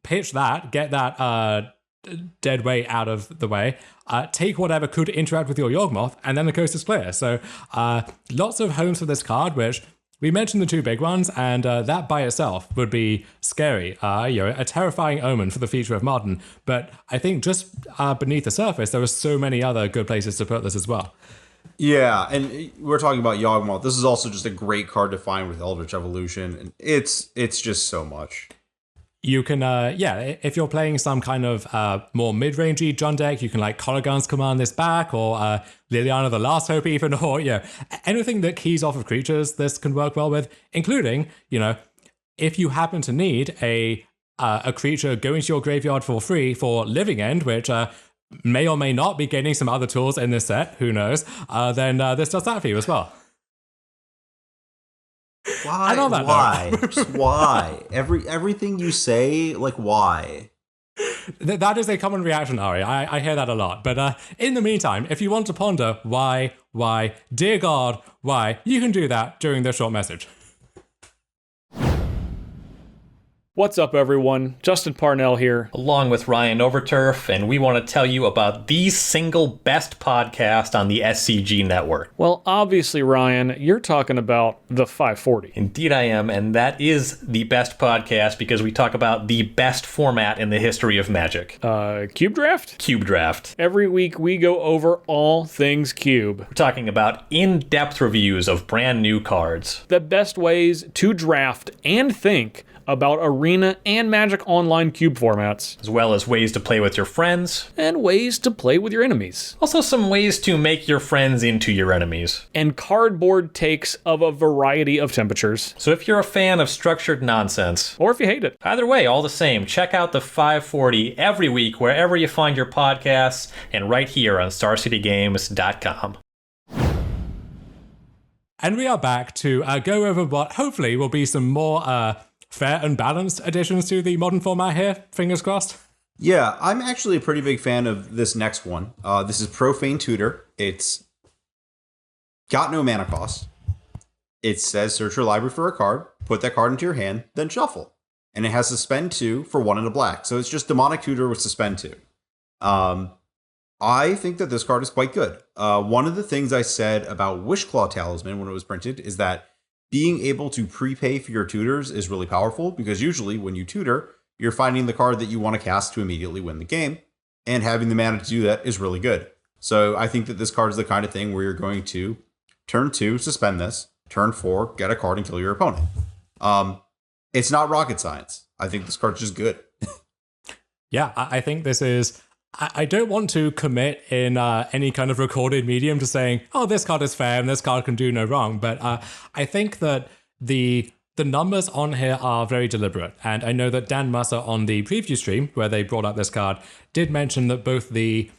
S2: pitch that, get that dead weight out of the way, take whatever could interact with your Yawgmoth, and then the coast is clear. So lots of homes for this card, which we mentioned the 2 big ones, and that by itself would be scary, a terrifying omen for the future of Modern. But I think just beneath the surface, there are so many other good places to put this as well.
S3: Yeah, and we're talking about Yawgmoth. This is also just a great card to find with Eldritch Evolution, and it's just so much.
S2: You can, if you're playing some kind of more mid-rangey Jund deck, you can like Colligan's Command this back, or Liliana the Last Hope even, or anything that keys off of creatures this can work well with, including, if you happen to need a creature going to your graveyard for free for Living End, which may or may not be gaining some other tools in this set, who knows, then this does that for you as well.
S3: Why? Why? Just why? Everything you say, like, why?
S2: That is a common reaction, Ari. I hear that a lot. But in the meantime, if you want to ponder why, dear God, why, you can do that during this short message.
S4: What's up, everyone? Justin Parnell here.
S5: Along with Ryan Overturf, and we want to tell you about the single best podcast on the SCG network.
S4: Well, obviously, Ryan, you're talking about the 540.
S5: Indeed I am, and that is the best podcast because we talk about the best format in the history of Magic.
S4: Cube Draft?
S5: Cube Draft.
S4: Every week we go over all things Cube.
S5: We're talking about in-depth reviews of brand new cards.
S4: The best ways to draft and think about Arena and Magic Online Cube formats,
S5: as well as ways to play with your friends,
S4: and ways to play with your enemies.
S5: Also some ways to make your friends into your enemies.
S4: And cardboard takes of a variety of temperatures.
S5: So if you're a fan of structured nonsense,
S4: or if you hate it,
S5: either way, all the same, check out the 540 every week wherever you find your podcasts, and right here on StarCityGames.com.
S2: And we are back to go over what hopefully will be some more fair and balanced additions to the Modern format here, fingers crossed.
S3: Yeah, I'm actually a pretty big fan of this next one. This is Profane Tutor. It's got no mana cost. It says search your library for a card, put that card into your hand, then shuffle. And it has Suspend 2 for 1 and a black. So it's just Demonic Tutor with Suspend 2. I think that this card is quite good. One of the things I said about Wishclaw Talisman when it was printed is that being able to prepay for your tutors is really powerful, because usually when you tutor, you're finding the card that you want to cast to immediately win the game, and having the mana to do that is really good. So I think that this card is the kind of thing where you're going to turn 2, suspend this, turn 4, get a card and kill your opponent. It's not rocket science. I think this card's just good.
S2: Yeah, I think this is. I don't want to commit in any kind of recorded medium to saying, oh, this card is fair and this card can do no wrong. But I think that the numbers on here are very deliberate. And I know that Dan Musser on the preview stream, where they brought up this card, did mention that both the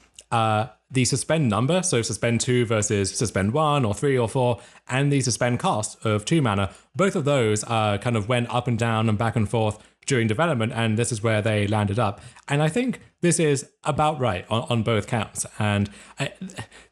S2: suspend number, so suspend 2 versus suspend 1 or 3 or 4, and the suspend cost of 2 mana, both of those kind of went up and down and back and forth during development, and this is where they landed up. And I think this is about right on both counts. And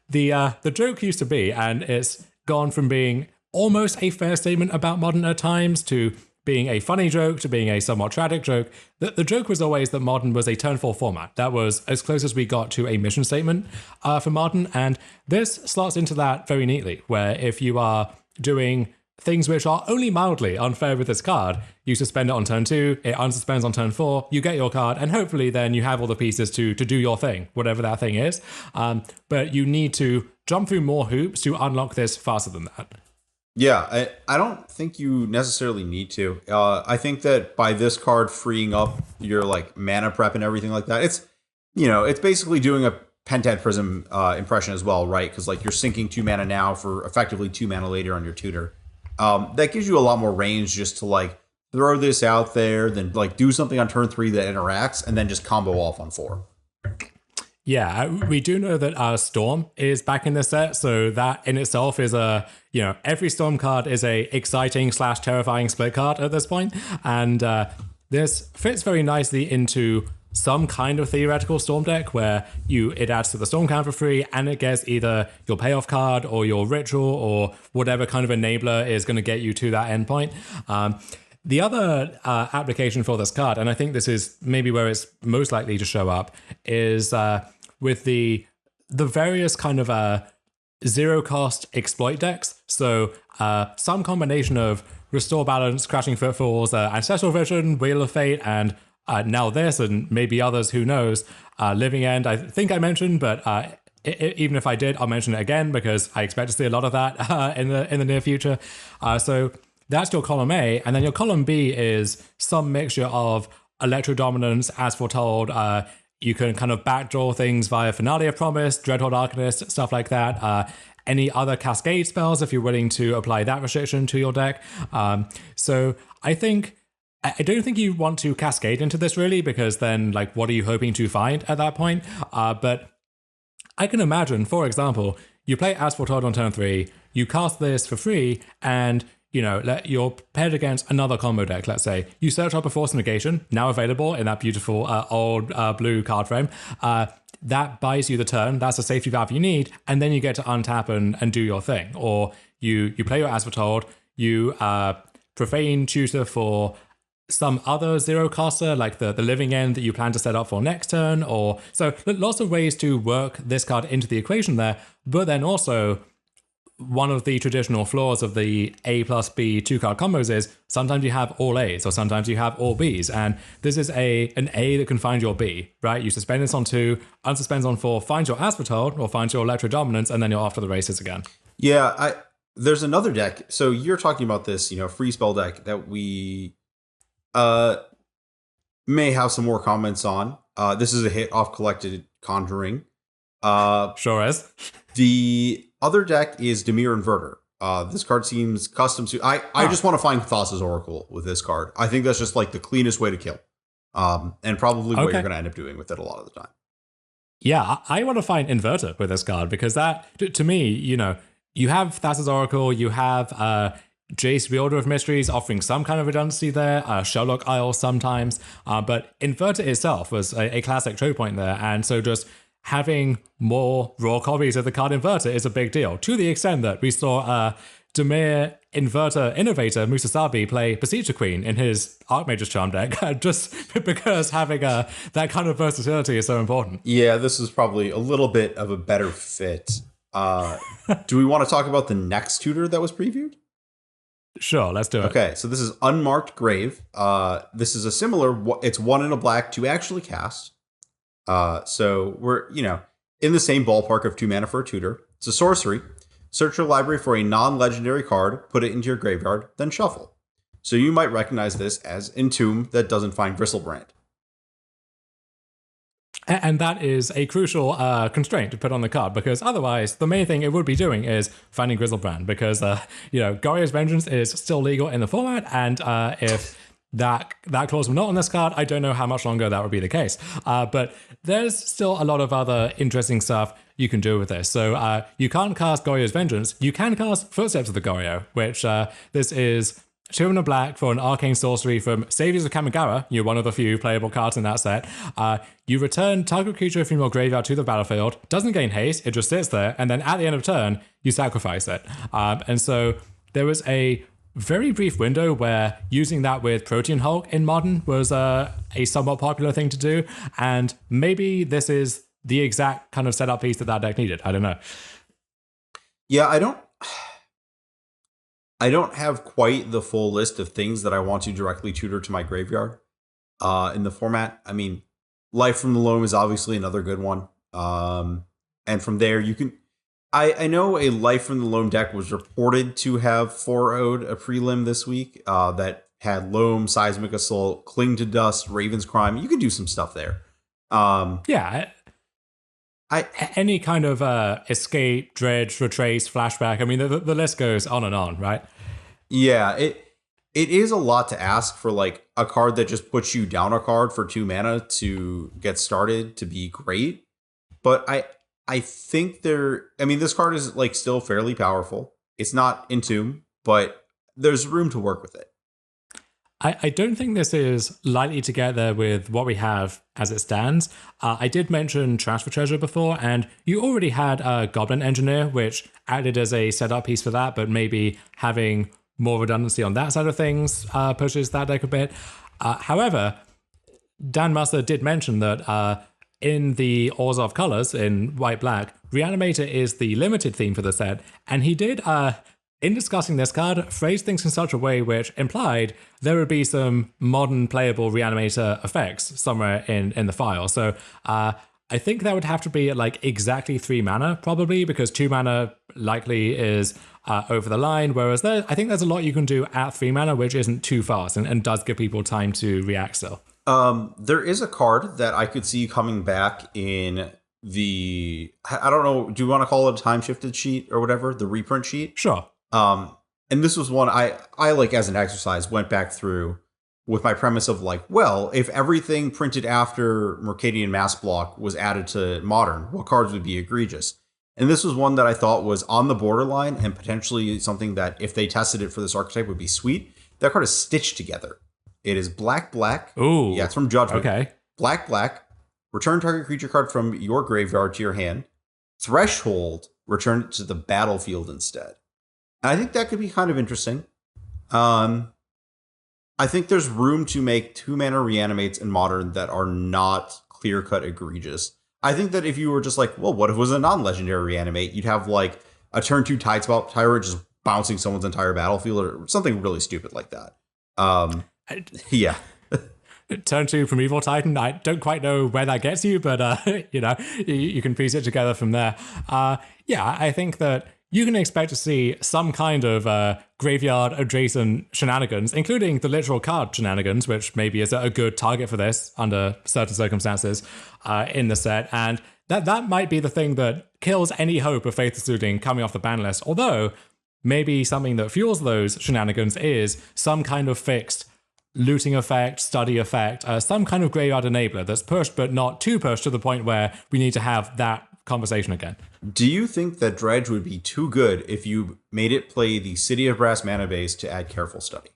S2: the joke used to be, and it's gone from being almost a fair statement about Modern at times to being a funny joke to being a somewhat tragic joke. The joke was always that Modern was a turn 4 format. That was as close as we got to a mission statement for Modern, and this slots into that very neatly, where if you are doing things which are only mildly unfair with this card, you suspend it on turn 2, it unsuspends on turn 4, you get your card, and hopefully then you have all the pieces to do your thing, whatever that thing is. But you need to jump through more hoops to unlock this faster than that.
S3: Yeah, I don't think you necessarily need to. I think that by this card freeing up your like mana prep and everything like that, it's basically doing a Pentad Prism impression as well, right? Because like you're sinking 2 mana now for effectively 2 mana later on your tutor. That gives you a lot more range just to like throw this out there, then like do something on turn 3 that interacts, and then just combo off on 4.
S2: Yeah, we do know that Storm is back in the set, so that in itself is every Storm card is a exciting / terrifying split card at this point, and this fits very nicely into some kind of theoretical Storm deck where it adds to the Storm count for free, and it gets either your payoff card or your ritual or whatever kind of enabler is going to get you to that endpoint. The other application for this card, and I think this is maybe where it's most likely to show up, is with the various kind of zero cost exploit decks. So some combination of Restore Balance, Crashing Footfalls, Ancestral Vision, Wheel of Fate, and now this, and maybe others, who knows. Living End, I think I mentioned, but even if I did, I'll mention it again because I expect to see a lot of that in the near future. So that's your column A, and then your column B is some mixture of Electro Dominance, As Foretold. You can kind of backdoor things via Finale of Promise, Dreadhorde Arcanist, stuff like that. Any other Cascade spells if you're willing to apply that restriction to your deck. So I don't think you want to cascade into this really, because then like what are you hoping to find at that point? But I can imagine, for example, you play As Foretold on turn 3, you cast this for free, and you're paired against another combo deck, let's say. You search up a Force Negation, now available in that beautiful old blue card frame. That buys you the turn, that's a safety valve you need, and then you get to untap and do your thing. Or you play your As Foretold, you Profane Tutor for some other zero caster, like the Living End that you plan to set up for next turn. Or so lots of ways to work this card into the equation there, but then also one of the traditional flaws of the A plus B 2-card combos is sometimes you have all A's or sometimes you have all B's, and this is an A that can find your B, right? You suspend this on 2, unsuspends on 4, finds your As Foretold or finds your Electro Dominance, and then you're off to the races again.
S3: Yeah, there's another deck. So you're talking about this, free spell deck that we may have some more comments on. This is a hit off Collected Conjuring.
S2: Sure is.
S3: The other deck is Dimir Inverter. This card seems custom to... I just want to find Thassa's Oracle with this card. I think that's just like the cleanest way to kill. And probably what you're going to end up doing with it a lot of the time.
S2: Yeah, I want to find Inverter with this card because that, to me, you have Thassa's Oracle, you have Jace, Reorder of Mysteries, offering some kind of redundancy there, Sherlock Isle sometimes, but Inverter itself was a classic choke point there, and so just having more raw copies of the card Inverter is a big deal, to the extent that we saw Dimir Inverter Innovator Musasabi play Beseecher Queen in his Archmage's Charm deck, just because having that kind of versatility is so important.
S3: Yeah, this is probably a little bit of a better fit. Do we want to talk about the next tutor that was previewed?
S2: Sure, let's do it.
S3: Okay, so this is Unmarked Grave. This is a similar, it's 1 and a black to actually cast. So we're, in the same ballpark of 2 mana for a tutor. It's a sorcery. Search your library for a non-legendary card, put it into your graveyard, then shuffle. So you might recognize this as Entomb that doesn't find Gristlebrand.
S2: And that is a crucial constraint to put on the card, because otherwise the main thing it would be doing is finding Grizzlebrand, because Goryo's Vengeance is still legal in the format, and if that clause were not on this card, I don't know how much longer that would be the case. But there's still a lot of other interesting stuff you can do with this. So you can't cast Goryo's Vengeance. You can cast Footsteps of the Goryo, which this is 2 and a black for an arcane sorcery from Saviors of Kamigawa. You're one of the few playable cards in that set. You return target creature from your graveyard to the battlefield. Doesn't gain haste, it just sits there, and then at the end of turn, you sacrifice it. And so there was a very brief window where using that with Protean Hulk in Modern was a somewhat popular thing to do, and maybe this is the exact kind of setup piece that deck needed. I don't know.
S3: Yeah, I don't have quite the full list of things that I want to directly tutor to my graveyard in the format. I mean, Life from the Loam is obviously another good one. And from there, you can... I know a Life from the Loam deck was reported to have 4-0'd a prelim this week that had Loam, Seismic Assault, Cling to Dust, Raven's Crime. You can do some stuff there.
S2: Any kind of escape, dredge, retrace, flashback. I mean, the list goes on and on, right?
S3: Yeah, it is a lot to ask for like a card that just puts you down a card for 2 mana to get started to be great. But I think this card is like still fairly powerful. It's not Entomb, but there's room to work with it.
S2: I don't think this is likely to get there with what we have as it stands. I did mention Transfer Treasure before, and you already had Goblin Engineer, which acted as a setup piece for that, but maybe having more redundancy on that side of things pushes that deck a bit. However, Dan Musser did mention that in the Orzhov colors, in white-black, Reanimator is the limited theme for the set, and he did... in discussing this card, phrase things in such a way which implied there would be some modern playable Reanimator effects somewhere in the file. So I think that would have to be at like exactly 3 mana, probably, because 2 mana likely is over the line, whereas I think there's a lot you can do at 3 mana, which isn't too fast and does give people time to react still.
S3: There is a card that I could see coming back in the... I don't know, do you want to call it a time-shifted sheet or whatever? The reprint sheet?
S2: Sure.
S3: And this was one I like as an exercise went back through with my premise of like, well, if everything printed after Mercadian Mass Block was added to Modern, what cards would be egregious? And this was one that I thought was on the borderline and potentially something that if they tested it for this archetype would be sweet. That card is Stitched Together. It is black.
S2: Ooh.
S3: Yeah, it's from Judgment.
S2: Okay.
S3: Black. Return target creature card from your graveyard to your hand. Threshold. Return it to the battlefield instead. I think that could be kind of interesting. I think there's room to make 2 mana reanimates in Modern that are not clear-cut egregious. I think that if you were just like, well, what if it was a non-legendary reanimate? You'd have like a turn 2 Tidespout Tyrant just bouncing someone's entire battlefield or something really stupid like that. Yeah.
S2: Turn 2 Primeval Titan. I don't quite know where that gets you, but you can piece it together from there. I think that you can expect to see some kind of graveyard adjacent shenanigans, including the literal card shenanigans, which maybe is a good target for this under certain circumstances in the set. And that might be the thing that kills any hope of Faithless Looting coming off the ban list. Although maybe something that fuels those shenanigans is some kind of fixed looting effect, study effect, some kind of graveyard enabler that's pushed but not too pushed to the point where we need to have that conversation again.
S3: Do you think that Dredge would be too good if you made it play the City of Brass mana base to add Careful Study?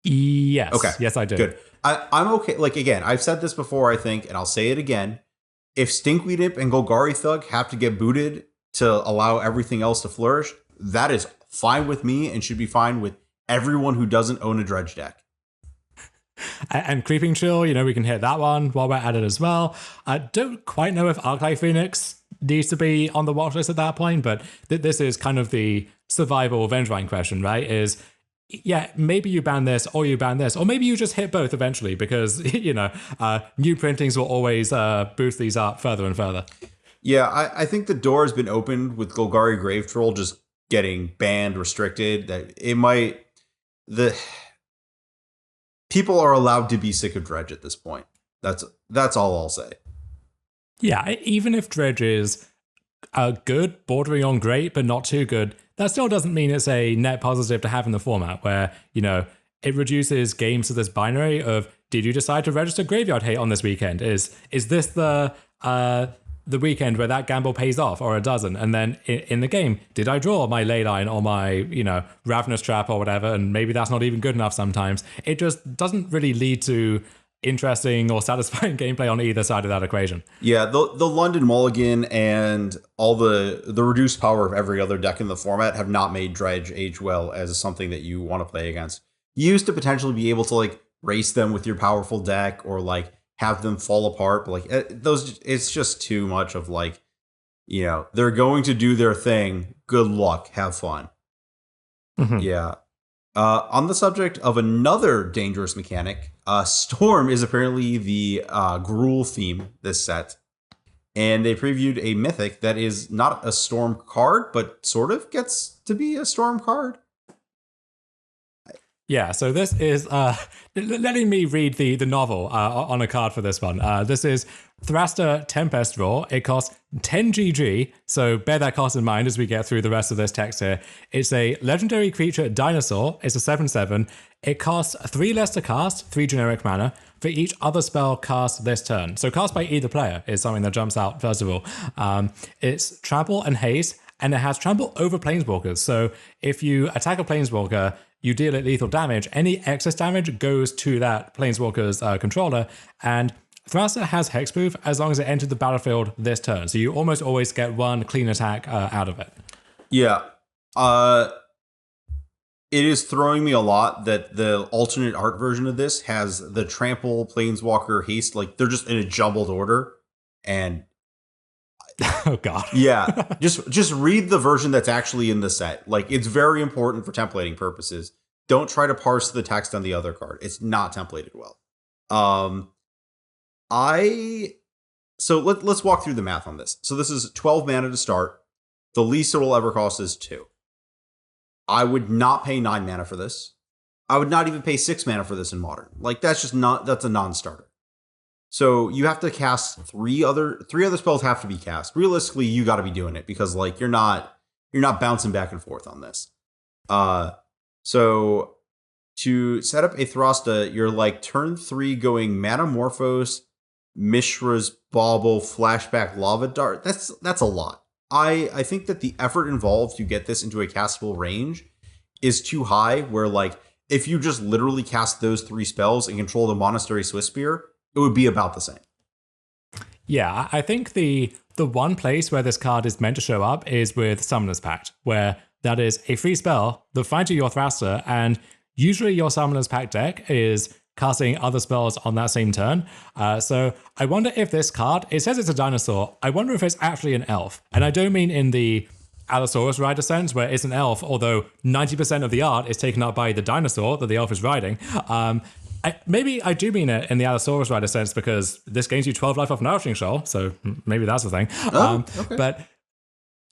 S2: Yes.
S3: Okay.
S2: Yes, I do.
S3: Good. I'm okay. Like, again, I've said this before, I think, and I'll say it again. If Stinkweed Imp and Golgari Thug have to get booted to allow everything else to flourish, that is fine with me and should be fine with everyone who doesn't own a Dredge deck.
S2: And Creeping Chill, we can hit that one while we're at it as well. I don't quite know if Arclight Phoenix needs to be on the watch list at that point, but this is kind of the survival Vengevine question, right? Is, yeah, maybe you ban this or you ban this, or maybe you just hit both eventually because, new printings will always boost these up further and further.
S3: Yeah, I think the door has been opened with Golgari Grave Troll just getting banned, restricted, that it might... People are allowed to be sick of Dredge at this point. That's all I'll say.
S2: Yeah, even if Dredge is good, bordering on great, but not too good, that still doesn't mean it's a net positive to have in the format where, it reduces games to this binary of, did you decide to register Graveyard Hate on this weekend? Is this the weekend where that gamble pays off, or it doesn't? And then in the game, did I draw my Leyline or my, Ravenous Trap or whatever? And maybe that's not even good enough sometimes. It just doesn't really lead to interesting or satisfying gameplay on either side of that equation.
S3: Yeah, the London Mulligan and all the reduced power of every other deck in the format have not made Dredge age well as something that you want to play against. You used to potentially be able to like race them with your powerful deck or like have them fall apart, but like those, it's just too much of like, they're going to do their thing. Good luck, have fun.
S2: Mm-hmm.
S3: Yeah. On the subject of another dangerous mechanic, Storm is apparently the Gruul theme this set. And they previewed a Mythic that is not a Storm card, but sort of gets to be a Storm card.
S2: Yeah, so this is letting me read the novel on a card for this one. This is Thraster Tempest Roar. It costs 10 GG, so bear that cost in mind as we get through the rest of this text here. It's a legendary creature dinosaur. It's a 7/7. It costs 3 less to cast, 3 generic mana, for each other spell cast this turn. So cast by either player is something that jumps out, first of all. It's Trample and Haste, and it has Trample over Planeswalkers. So if you attack a Planeswalker, you deal it lethal damage. Any excess damage goes to that Planeswalker's controller, and Thraster has hexproof as long as it entered the battlefield this turn. So you almost always get one clean attack out of it.
S3: Yeah. It is throwing me a lot that the alternate art version of this has the Trample, Planeswalker, Haste, like they're just in a jumbled order. And
S2: oh god.
S3: Yeah. Just read the version that's actually in the set. Like, it's very important for templating purposes. Don't try to parse the text on the other card. It's not templated well. So let's walk through the math on this. So this is 12 mana to start. The least it will ever cost is 2. I would not pay 9 mana for this. I would not even pay 6 mana for this in Modern. Like, that's a non-starter. So you have to cast three other spells have to be cast. Realistically, you got to be doing it because like you're not bouncing back and forth on this. So to set up a Thrusta, you're like turn 3 going Manamorphose, Mishra's Bauble, Flashback Lava Dart. That's a lot. I think that the effort involved to get this into a castable range is too high, where like if you just literally cast those 3 spells and control the Monastery Swiftspear, it would be about the same.
S2: Yeah, I think the one place where this card is meant to show up is with Summoner's Pact, where that is a free spell that finds you your Thraster, and usually your Summoner's Pact deck is casting other spells on that same turn. So I wonder if this card, it says it's a dinosaur, I wonder if it's actually an elf. And I don't mean in the Allosaurus Rider sense, where it's an elf, although 90% of the art is taken up by the dinosaur that the elf is riding. Maybe I do mean it in the Allosaurus Rider sense, because this gains you 12 life off Nourishing Shoal, so maybe that's the thing. Okay. But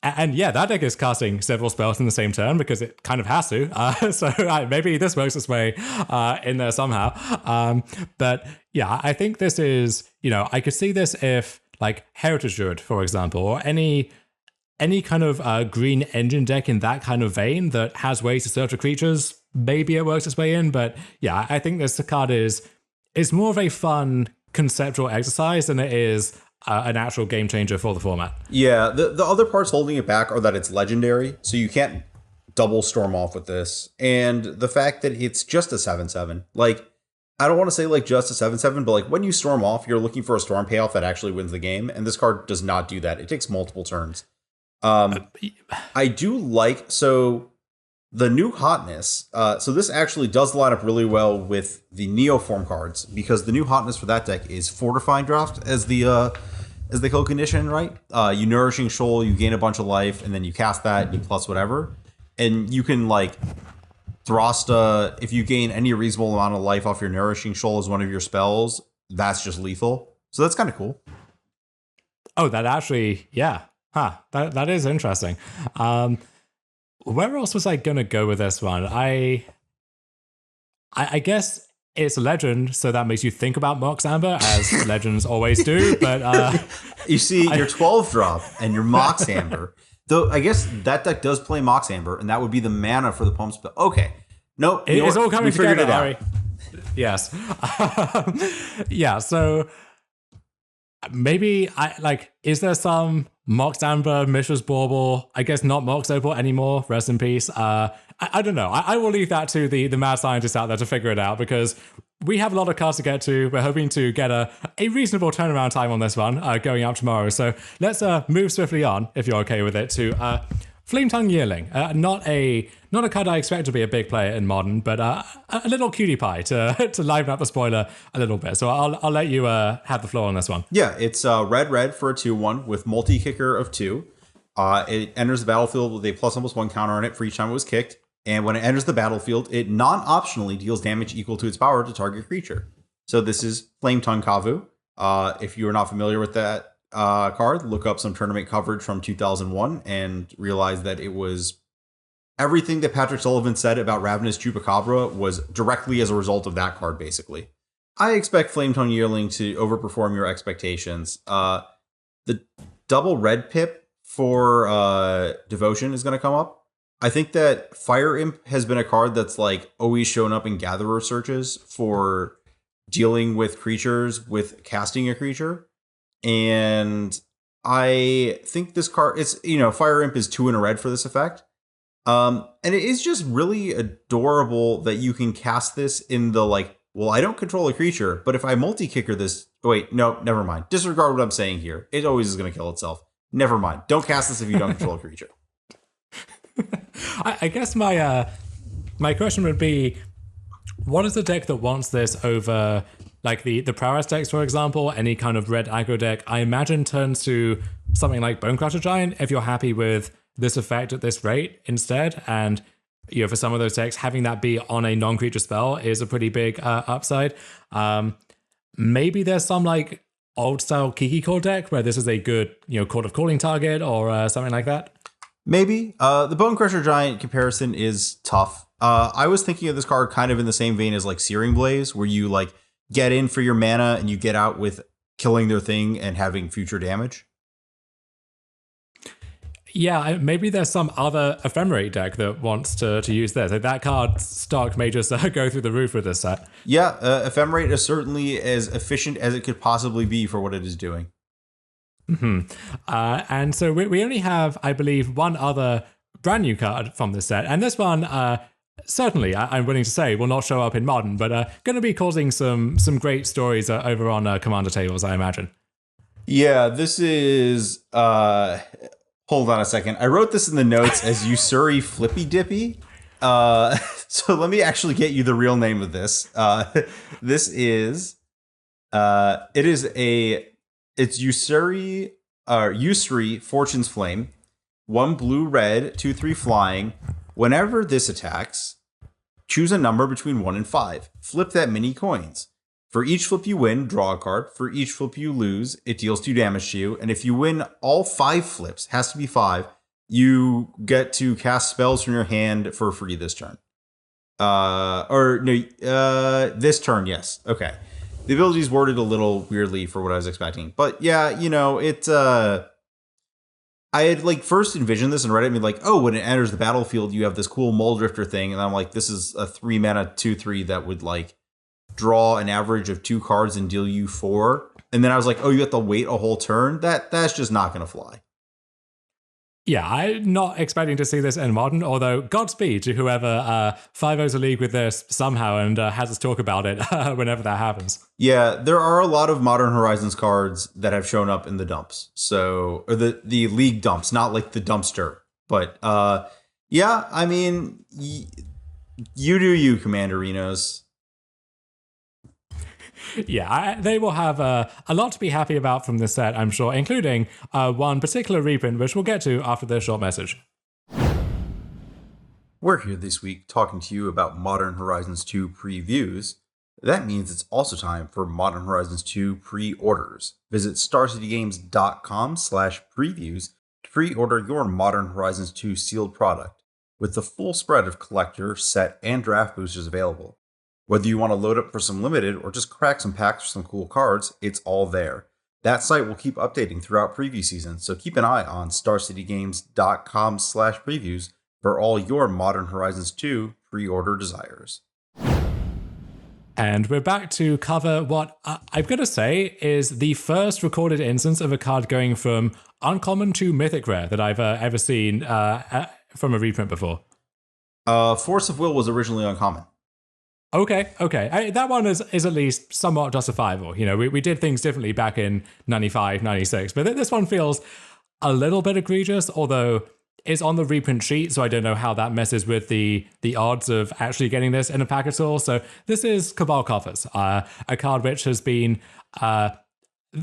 S2: yeah, that deck is casting several spells in the same turn because it kind of has to. So maybe this works its way in there somehow. But yeah, I think this is, I could see this if like Heritage Druid, for example, or any kind of green engine deck in that kind of vein that has ways to search for creatures, maybe it works its way in. But yeah, I think this card is more of a fun conceptual exercise than it is an actual game changer for the format.
S3: Yeah, the other parts holding it back are that it's legendary, so you can't double storm off with this, and the fact that it's just a 7/7. Like, I don't want to say like just a 7/7, but like when you storm off, you're looking for a storm payoff that actually wins the game, and this card does not do that. It takes multiple turns. I do like, so the new hotness, so this actually does line up really well with the Neoform cards, because the new hotness for that deck is Fortifying Draft as the code condition, right? You Nourishing Shoal, you gain a bunch of life, and then you cast that, and you plus whatever. And you can like Thrusta, if you gain any reasonable amount of life off your Nourishing Shoal as one of your spells, that's just lethal. So that's kind of cool.
S2: Oh, that actually, yeah. That is interesting. Where else was I gonna go with this one? I guess it's a legend, so that makes you think about Mox Amber, as legends always do. But
S3: you see, your 12 drop and your Mox Amber. Though I guess that deck does play Mox Amber, and that would be the mana for the pump spell. Okay, nope,
S2: it's all coming together.
S3: It out.
S2: Ari. Yes, yeah. So maybe is there some Mox Amber, Mishra's Bauble? I guess not Mox Opal anymore. Rest in peace. I don't know. I will leave that to the mad scientists out there to figure it out, because we have a lot of cards to get to. We're hoping to get a reasonable turnaround time on this one going out tomorrow. So let's move swiftly on, if you're okay with it, to Flametongue Yearling. Not a card I expect to be a big player in Modern, but a little cutie pie to liven up the spoiler a little bit. So I'll let you have the floor on this one.
S3: Yeah, it's red for a 2/1 with multi-kicker of 2. It enters the battlefield with a +1/+1 counter on it for each time it was kicked. And when it enters the battlefield, it non-optionally deals damage equal to its power to target creature. So this is Flametongue Kavu. If you are not familiar with that card, look up some tournament coverage from 2001 and realize that it was everything that Patrick Sullivan said about Ravenous Chupacabra was directly as a result of that card, basically. I expect Flametongue Yearling to overperform your expectations. The double red pip for Devotion is going to come up. I think that Fire Imp has been a card that's always shown up in Gatherer searches for dealing with creatures with casting a creature. And I think this card, it's, Fire Imp is 2 in a red for this effect. And it is just really adorable that you can cast this in the well, I don't control a creature, but if I multi-kicker this, wait, no, never mind. Disregard what I'm saying here. It always is going to kill itself. Never mind. Don't cast this if you don't control a creature.
S2: I guess my question would be, what is the deck that wants this over the Prowess decks, for example? Any kind of red aggro deck, I imagine, turns to something like Bonecrusher Giant if you're happy with this effect at this rate instead. And for some of those decks, having that be on a non-creature spell is a pretty big upside. Maybe there's some old style Kiki Core deck where this is a good Court of Calling target or something like that.
S3: Maybe. The Bonecrusher Giant comparison is tough. I was thinking of this card kind of in the same vein as Searing Blaze, where you get in for your mana and you get out with killing their thing and having future damage. Yeah,
S2: maybe there's some other Ephemerate deck that wants to use this. That card stock may just go through the roof with this set.
S3: Yeah, Ephemerate is certainly as efficient as it could possibly be for what it is doing.
S2: Mm-hmm. And so we only have, I believe, one other brand new card from this set. And this one, certainly, I'm willing to say, will not show up in Modern, but going to be causing some great stories over on Commander tables, I imagine.
S3: Yeah, this is... hold on a second. I wrote this in the notes as Yusri Flippy-Dippy. So let me actually get you the real name of this. This is... It's Yusri Fortune's Flame, 1 blue-red, 2/3 flying. Whenever this attacks, choose a number between 1 and 5. Flip that many coins. For each flip you win, draw a card. For each flip you lose, it deals 2 damage to you. And if you win all 5 flips, has to be 5, you get to cast spells from your hand for free this turn. This turn, yes. Okay. The ability is worded a little weirdly for what I was expecting. But yeah, I had first envisioned this and read it and be oh, when it enters the battlefield, you have this cool Muldrifter thing. And I'm this is a 3 mana 2/3 that would draw an average of 2 cards and deal you 4. And then I was oh, you have to wait a whole turn? That's just not going to fly.
S2: Yeah, I'm not expecting to see this in Modern, although Godspeed to whoever 5-0's a league with this somehow and has us talk about it whenever that happens.
S3: Yeah, there are a lot of Modern Horizons cards that have shown up in the dumps. Or the league dumps, not the dumpster. But yeah, I mean, you do you, Commander Renos.
S2: Yeah, they will have a lot to be happy about from this set, I'm sure, including one particular reprint, which we'll get to after this short message.
S3: We're here this week talking to you about Modern Horizons 2 previews. That means it's also time for Modern Horizons 2 pre-orders. Visit starcitygames.com/previews to pre-order your Modern Horizons 2 sealed product, with the full spread of collector, set, and draft boosters available.
S1: Whether you want to load up for some limited or just crack some packs for some cool cards, it's all there. That site will keep updating throughout preview season, so keep an eye on starcitygames.com/previews for all your Modern Horizons 2 pre-order desires.
S2: And we're back to cover what I've got to say is the first recorded instance of a card going from uncommon to mythic rare that I've ever seen from a reprint before.
S1: Force of Will was originally uncommon.
S2: Okay. That one is at least somewhat justifiable. You know, we did things differently back in 95, 96, but this one feels a little bit egregious, although it's on the reprint sheet, so I don't know how that messes with the odds of actually getting this in a pack at all. So this is Cabal Coffers, a card which has been the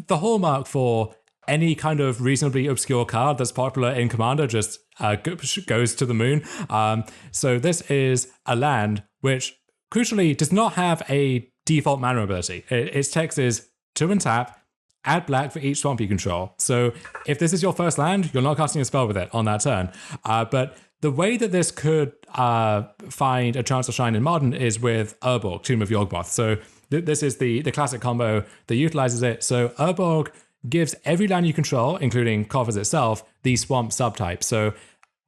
S2: hallmark for any kind of reasonably obscure card that's popular in Commander just goes to the moon. So this is a land which, crucially, does not have a default mana ability. Its text is 2 and tap, add black for each swamp you control. So if this is your first land, you're not casting a spell with it on that turn. But the way that this could find a chance to shine in Modern is with Urborg, Tomb of Yawgmoth. So this is the classic combo that utilizes it. So Urborg gives every land you control, including Coffers itself, the swamp subtype. So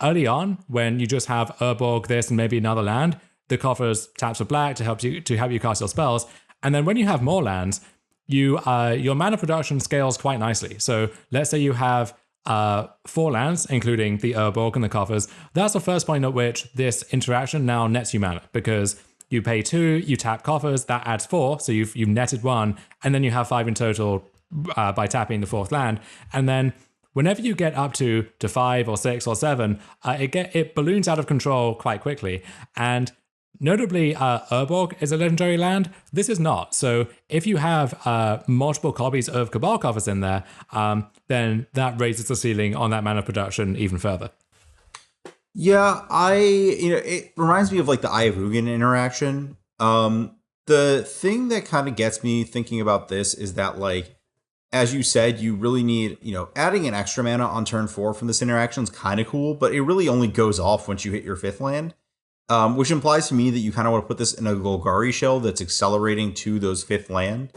S2: early on, when you just have Urborg, this, and maybe another land, the Coffers taps for black to help you cast your spells. And then when you have more lands, your mana production scales quite nicely. So let's say you have 4 lands, including the Urborg and the Coffers. That's the first point at which this interaction now nets you mana, because you pay 2, you tap Coffers, that adds 4, so you've netted 1, and then you have 5 in total by tapping the 4th land. And then whenever you get up to 5 or 6 or 7, it balloons out of control quite quickly. And notably, Urborg is a legendary land. This is not. So if you have multiple copies of Cabal Coffers in there, then that raises the ceiling on that mana production even further.
S1: Yeah, it reminds me of like the Eye of Ugin interaction. The thing that kind of gets me thinking about this is that, like, as you said, you really need, adding an extra mana on turn 4 from this interaction is kind of cool, but it really only goes off once you hit your 5th land. Which implies to me that you kind of want to put this in a Golgari shell that's accelerating to those 5th land.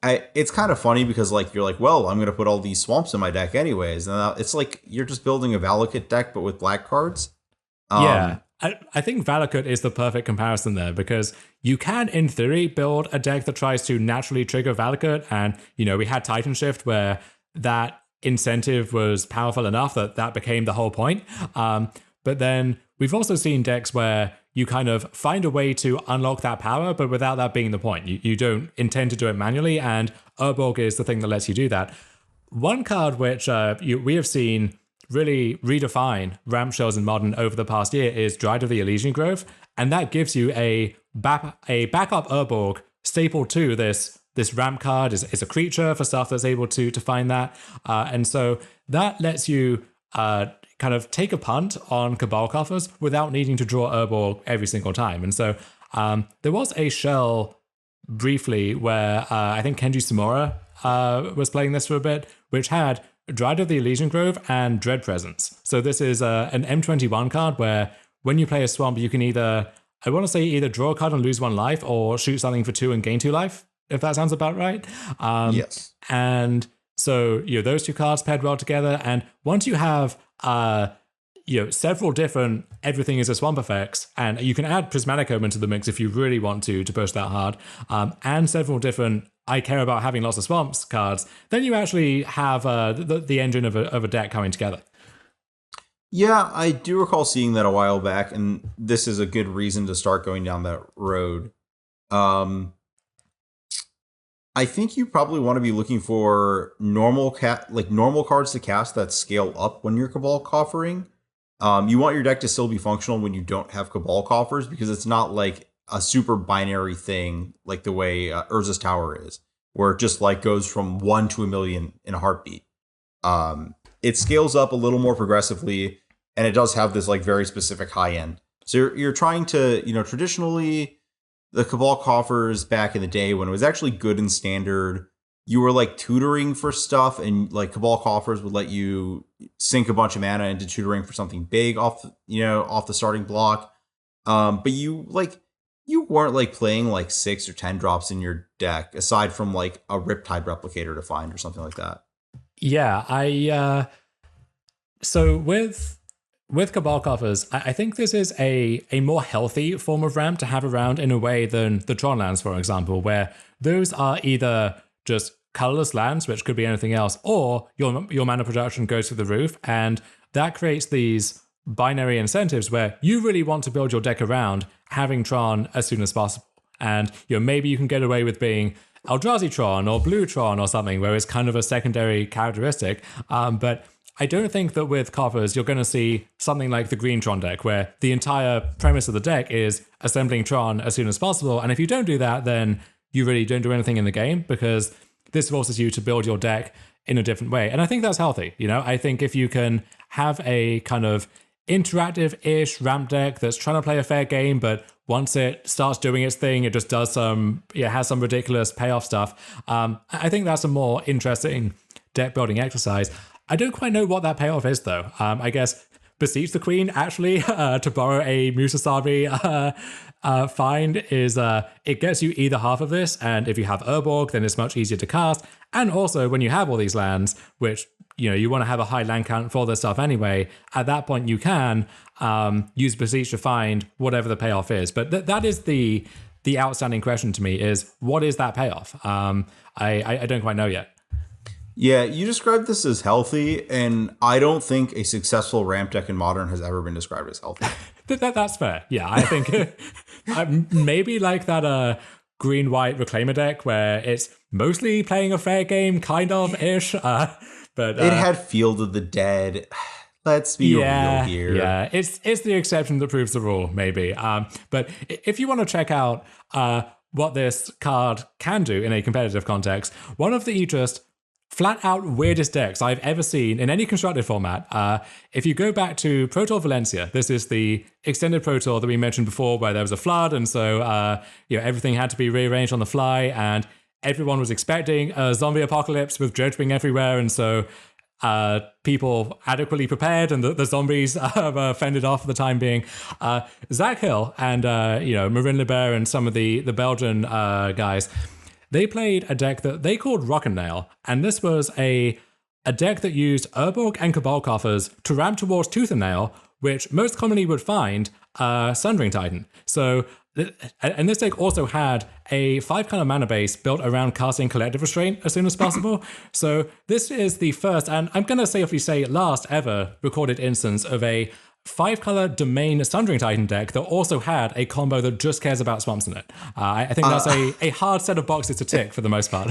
S1: It's kind of funny because, like, you're like, well, I'm going to put all these swamps in my deck anyways. And it's like you're just building a Valakut deck, but with black cards.
S2: Yeah, I think Valakut is the perfect comparison there, because you can, in theory, build a deck that tries to naturally trigger Valakut. And, we had Titan Shift where that incentive was powerful enough that became the whole point. But then we've also seen decks where you kind of find a way to unlock that power, but without that being the point. You don't intend to do it manually, and Urborg is the thing that lets you do that. One card which we have seen really redefine ramp shells in Modern over the past year is Dryad of the Elysian Grove, and that gives you a backup Urborg staple to this ramp card is a creature for stuff that's able to find that. And so that lets you kind of take a punt on Cabal Coffers without needing to draw Urborg every single time. And so there was a shell briefly where I think Kenji Samura was playing this for a bit, which had Dryad of the Elysian Grove and Dread Presence. So this is an M21 card where when you play a swamp, you can either draw a card and lose 1 life, or shoot something for 2 and gain 2 life, if that sounds about right.
S1: Yes.
S2: And so, those 2 cards paired well together. And once you have several different everything is a swamp effects, and you can add Prismatic Omen into the mix if you really want to push that hard, and several different I care about having lots of swamps cards, then you actually have the engine of a deck coming together.
S1: Yeah, I do recall seeing that a while back, and this is a good reason to start going down that road. I think you probably want to be looking for normal cards to cast that scale up when you're Cabal Coffering. You want your deck to still be functional when you don't have Cabal Coffers, because it's not like a super binary thing like the way Urza's Tower is, where it just like goes from 1 to 1,000,000 in a heartbeat. It scales up a little more progressively, and it does have this like very specific high end. So you're trying to, traditionally the Cabal Coffers back in the day when it was actually good in Standard, you were like tutoring for stuff, and like Cabal Coffers would let you sink a bunch of mana into tutoring for something big off the starting block. But you like
S3: you weren't like playing like 6 or 10 drops in your deck, aside from like a Riptide Replicator to find or something like that.
S2: Yeah, so with Cabal Coffers, I think this is a more healthy form of ramp to have around in a way than the Tron lands, for example, where those are either just colorless lands, which could be anything else, or your mana production goes through the roof, and that creates these binary incentives where you really want to build your deck around having Tron as soon as possible. And maybe you can get away with being Eldrazi Tron or Blue Tron or something where it's kind of a secondary characteristic. But I don't think that with Coffers you're going to see something like the Green Tron deck where the entire premise of the deck is assembling Tron as soon as possible. And if you don't do that, then you really don't do anything in the game, because this forces you to build your deck in a different way. And I think that's healthy. I think if you can have a kind of interactive-ish ramp deck that's trying to play a fair game, but once it starts doing its thing, it just does has some ridiculous payoff stuff. I think that's a more interesting deck building exercise. I don't quite know what that payoff is, though. I guess Beseech the Queen, actually, to borrow a Musasabi find, is it gets you either half of this, and if you have Urborg, then it's much easier to cast. And also, when you have all these lands, which you want to have a high land count for this stuff anyway, at that point you can use Beseech to find whatever the payoff is. But that is the outstanding question to me, is what is that payoff? I don't quite know yet.
S3: Yeah, you described this as healthy, and I don't think a successful ramp deck in Modern has ever been described as healthy.
S2: That's fair. Yeah, I think maybe like that green-white Reclaimer deck where it's mostly playing a fair game, kind of-ish. But
S3: it had Field of the Dead. Let's be real here.
S2: Yeah, it's the exception that proves the rule, maybe. But if you want to check out what this card can do in a competitive context, one of the just flat out weirdest decks I've ever seen in any constructed format. If you go back to Pro Tour Valencia, this is the extended Pro Tour that we mentioned before, where there was a flood, and so everything had to be rearranged on the fly, and everyone was expecting a zombie apocalypse with Dredgewing everywhere, and so people adequately prepared, and the zombies were fended off for the time being. Zach Hill and Marin Lebert and some of the Belgian guys, they played a deck that they called Rock and Nail, and this was a deck that used Urborg and Cabal Coffers to ramp towards Tooth and Nail, which most commonly would find Sundering Titan. So, and this deck also had a 5-color mana base built around casting Collective Restraint as soon as possible. So this is the first, and I'm going to safely say last ever recorded instance of a 5-color domain Sundering Titan deck that also had a combo that just cares about swamps in it. I think that's a hard set of boxes to tick for the most part.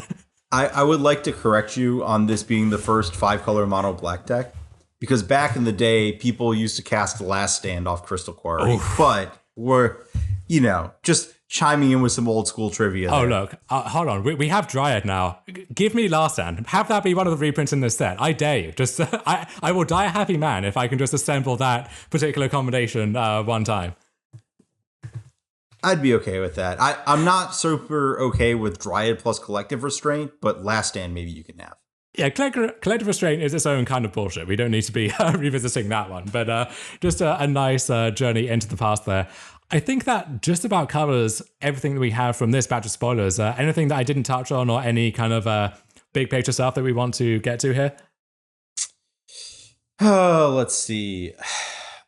S3: I would like to correct you on this being the first 5-color mono black deck, because back in the day, people used to cast Last Stand off Crystal Quarry. Oof. But we're, just chiming in with some old school trivia there.
S2: Oh, look, hold on. We have Dryad now. Give me Last Stand. Have that be one of the reprints in this set. I dare you. Just I will die a happy man if I can just assemble that particular combination one time.
S3: I'd be okay with that. I'm not super okay with Dryad plus Collective Restraint, but Last Stand maybe you can have.
S2: Yeah, Collective Restraint is its own kind of bullshit. We don't need to be revisiting that one. But just a nice journey into the past there. I think that just about covers everything that we have from this batch of spoilers. Anything that I didn't touch on, or any kind of big picture stuff that we want to get to here?
S3: Let's see.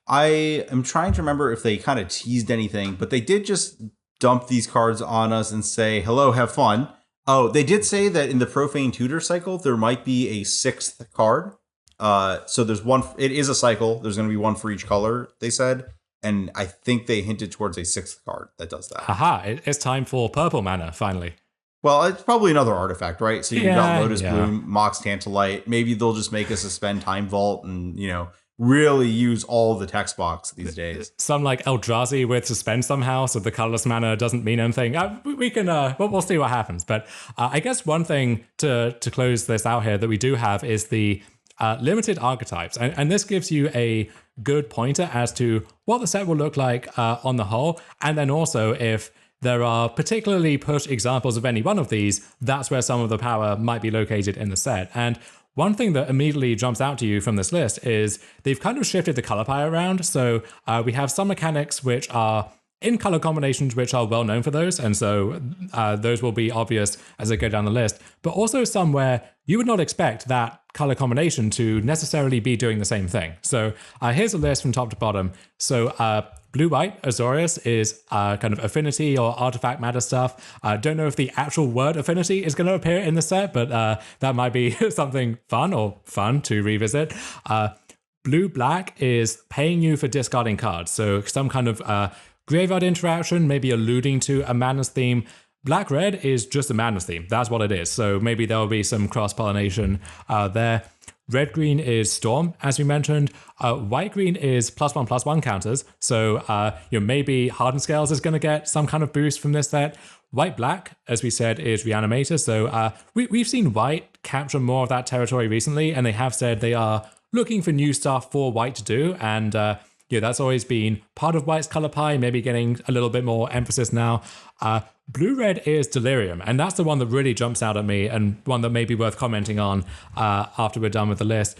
S3: I am trying to remember if they kind of teased anything, but they did just dump these cards on us and say, hello, have fun. Oh, they did say that in the Profane Tutor cycle, there might be a 6th card. So there's one, it is a cycle. There's going to be one for each color, they said. And I think they hinted towards a 6th card that does that.
S2: Haha, it's time for purple mana, finally.
S3: Well, it's probably another artifact, right? So you've got Lotus Bloom, Mox Tantalite. Maybe they'll just make us suspend Time Vault and, really use all the text box these days.
S2: Some like Eldrazi with Suspend somehow, so the colorless mana doesn't mean anything. We can, we'll see what happens. But I guess one thing to close this out here that we do have is the limited archetypes. And this gives you a good pointer as to what the set will look like on the whole. And then also, if there are particularly push examples of any one of these, that's where some of the power might be located in the set. And one thing that immediately jumps out to you from this list is they've kind of shifted the color pie around. So we have some mechanics which are in color combinations which are well known for those, and so those will be obvious as I go down the list, but also some where you would not expect that color combination to necessarily be doing the same thing. So here's a list from top to bottom. So blue-white Azorius is kind of affinity or artifact matter stuff. Don't know if the actual word affinity is going to appear in the set, but that might be something fun to revisit. Blue-black is paying you for discarding cards. So some kind of graveyard interaction, maybe alluding to a madness theme. Black-red is just a madness theme. That's what it is. So maybe there will be some cross-pollination there. Red-green is Storm, as we mentioned. White-green is +1/+1 counters. So maybe Hardened Scales is going to get some kind of boost from this set. White-black, as we said, is Reanimator. So we've seen White capture more of that territory recently, and they have said they are looking for new stuff for White to do. And that's always been part of White's color pie, maybe getting a little bit more emphasis now. Blue-red is Delirium, and that's the one that really jumps out at me and one that may be worth commenting on after we're done with the list.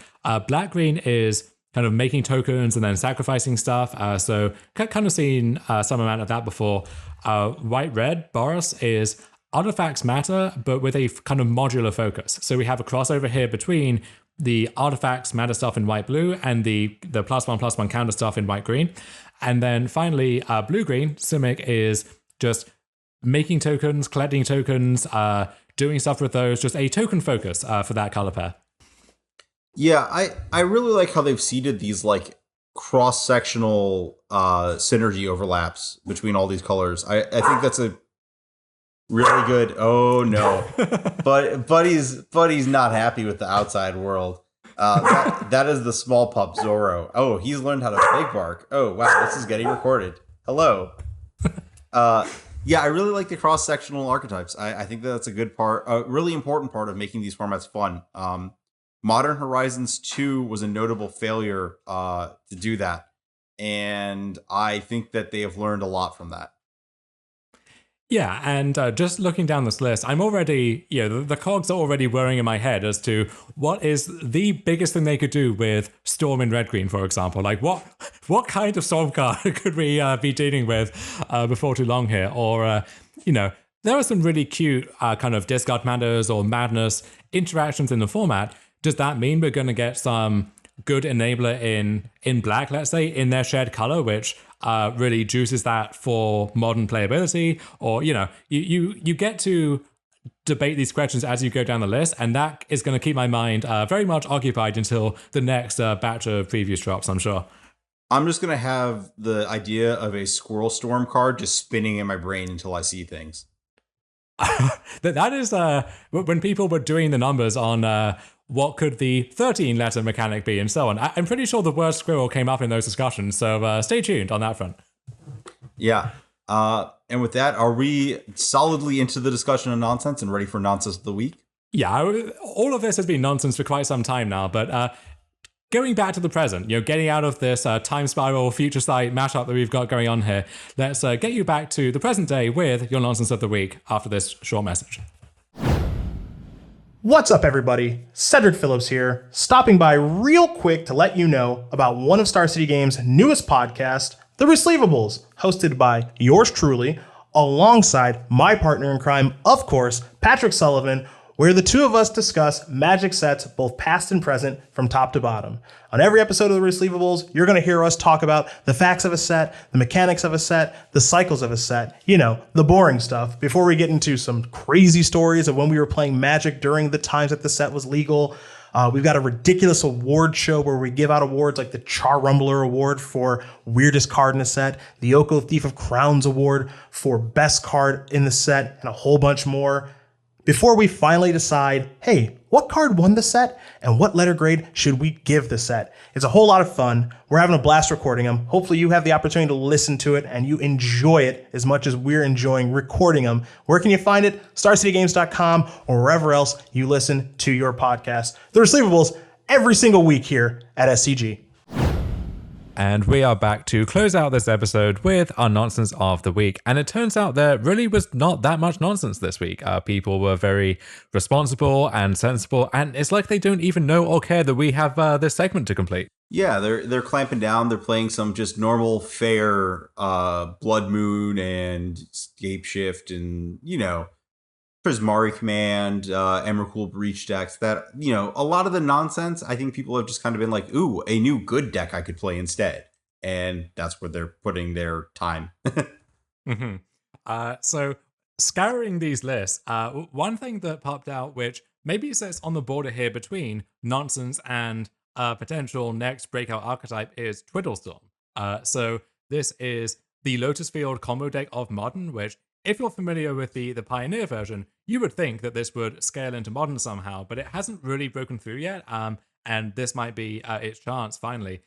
S2: Black-green is kind of making tokens and then sacrificing stuff, so kind of seen some amount of that before. White-red, Boros, is artifacts matter, but with a kind of modular focus. So we have a crossover here between the artifacts matter stuff in white-blue and the +1/+1 counter stuff in white-green. And then finally, blue-green, Simic, is just making tokens, collecting tokens, doing stuff with those, just a token focus for that color pair.
S3: Yeah, I really like how they've seeded these like cross-sectional synergy overlaps between all these colors. I think that's a really good. Oh no, but Buddy's not happy with the outside world. That is the small pup Zoro. Oh, he's learned how to big bark. Oh wow, this is getting recorded. Hello. Yeah, I really like the cross-sectional archetypes. I think that's a good part, a really important part of making these formats fun. Modern Horizons 2 was a notable failure to do that, and I think that they have learned a lot from that.
S2: Yeah, and just looking down this list, I'm already, the cogs are already whirring in my head as to what is the biggest thing they could do with Storm in red-green, for example. Like, what kind of Storm card could we be dealing with before too long here? Or, there are some really cute kind of discard matters or madness interactions in the format. Does that mean we're going to get some good enabler in black, let's say, in their shared color, which really juices that for modern playability? Or, you get to debate these questions as you go down the list, and that is going to keep my mind very much occupied until the next batch of previews drops, I'm sure.
S3: I'm just going to have the idea of a Squirrel Storm card just spinning in my brain until I see things.
S2: That is when people were doing the numbers on what could the 13-letter mechanic be and so on. I'm pretty sure the word squirrel came up in those discussions, so stay tuned on that front.
S3: Yeah. And with that, are we solidly into the discussion of nonsense and ready for nonsense of the week?
S2: Yeah, all of this has been nonsense for quite some time now, but going back to the present, getting out of this time spiral future sight mashup that we've got going on here, let's get you back to the present day with your nonsense of the week after this short message.
S6: What's up, everybody? Cedric Phillips here, stopping by real quick to let you know about one of Star City Games' newest podcast, The Receivables, hosted by yours truly, alongside my partner in crime, of course, Patrick Sullivan, where the two of us discuss Magic sets, both past and present, from top to bottom. On every episode of The Receivables, you're going to hear us talk about the facts of a set, the mechanics of a set, the cycles of a set, the boring stuff, before we get into some crazy stories of when we were playing Magic during the times that the set was legal. We've got a ridiculous award show where we give out awards like the Char Rumbler Award for weirdest card in a set, the Oko Thief of Crowns Award for best card in the set, and a whole bunch more. Before we finally decide, hey, what card won the set and what letter grade should we give the set? It's a whole lot of fun. We're having a blast recording them. Hopefully you have the opportunity to listen to it and you enjoy it as much as we're enjoying recording them. Where can you find it? StarCityGames.com or wherever else you listen to your podcast. The Receivables every single week here at SCG.
S2: And we are back to close out this episode with our nonsense of the week. And it turns out there really was not that much nonsense this week. People were very responsible and sensible, and it's like they don't even know or care that we have this segment to complete.
S3: Yeah, they're clamping down. They're playing some just normal, fair Blood Moon and Scape Shift and, Prismari Command, Emrakul Breach decks. That, a lot of the nonsense, I think people have just kind of been like, ooh, a new good deck I could play instead. And that's where they're putting their time.
S2: Mm-hmm. So scouring these lists, one thing that popped out, which maybe sits on the border here between nonsense and potential next breakout archetype, is Twiddlestorm. So this is the Lotus Field combo deck of Modern, which, if you're familiar with the Pioneer version, you would think that this would scale into Modern somehow, but it hasn't really broken through yet, and this might be its chance finally.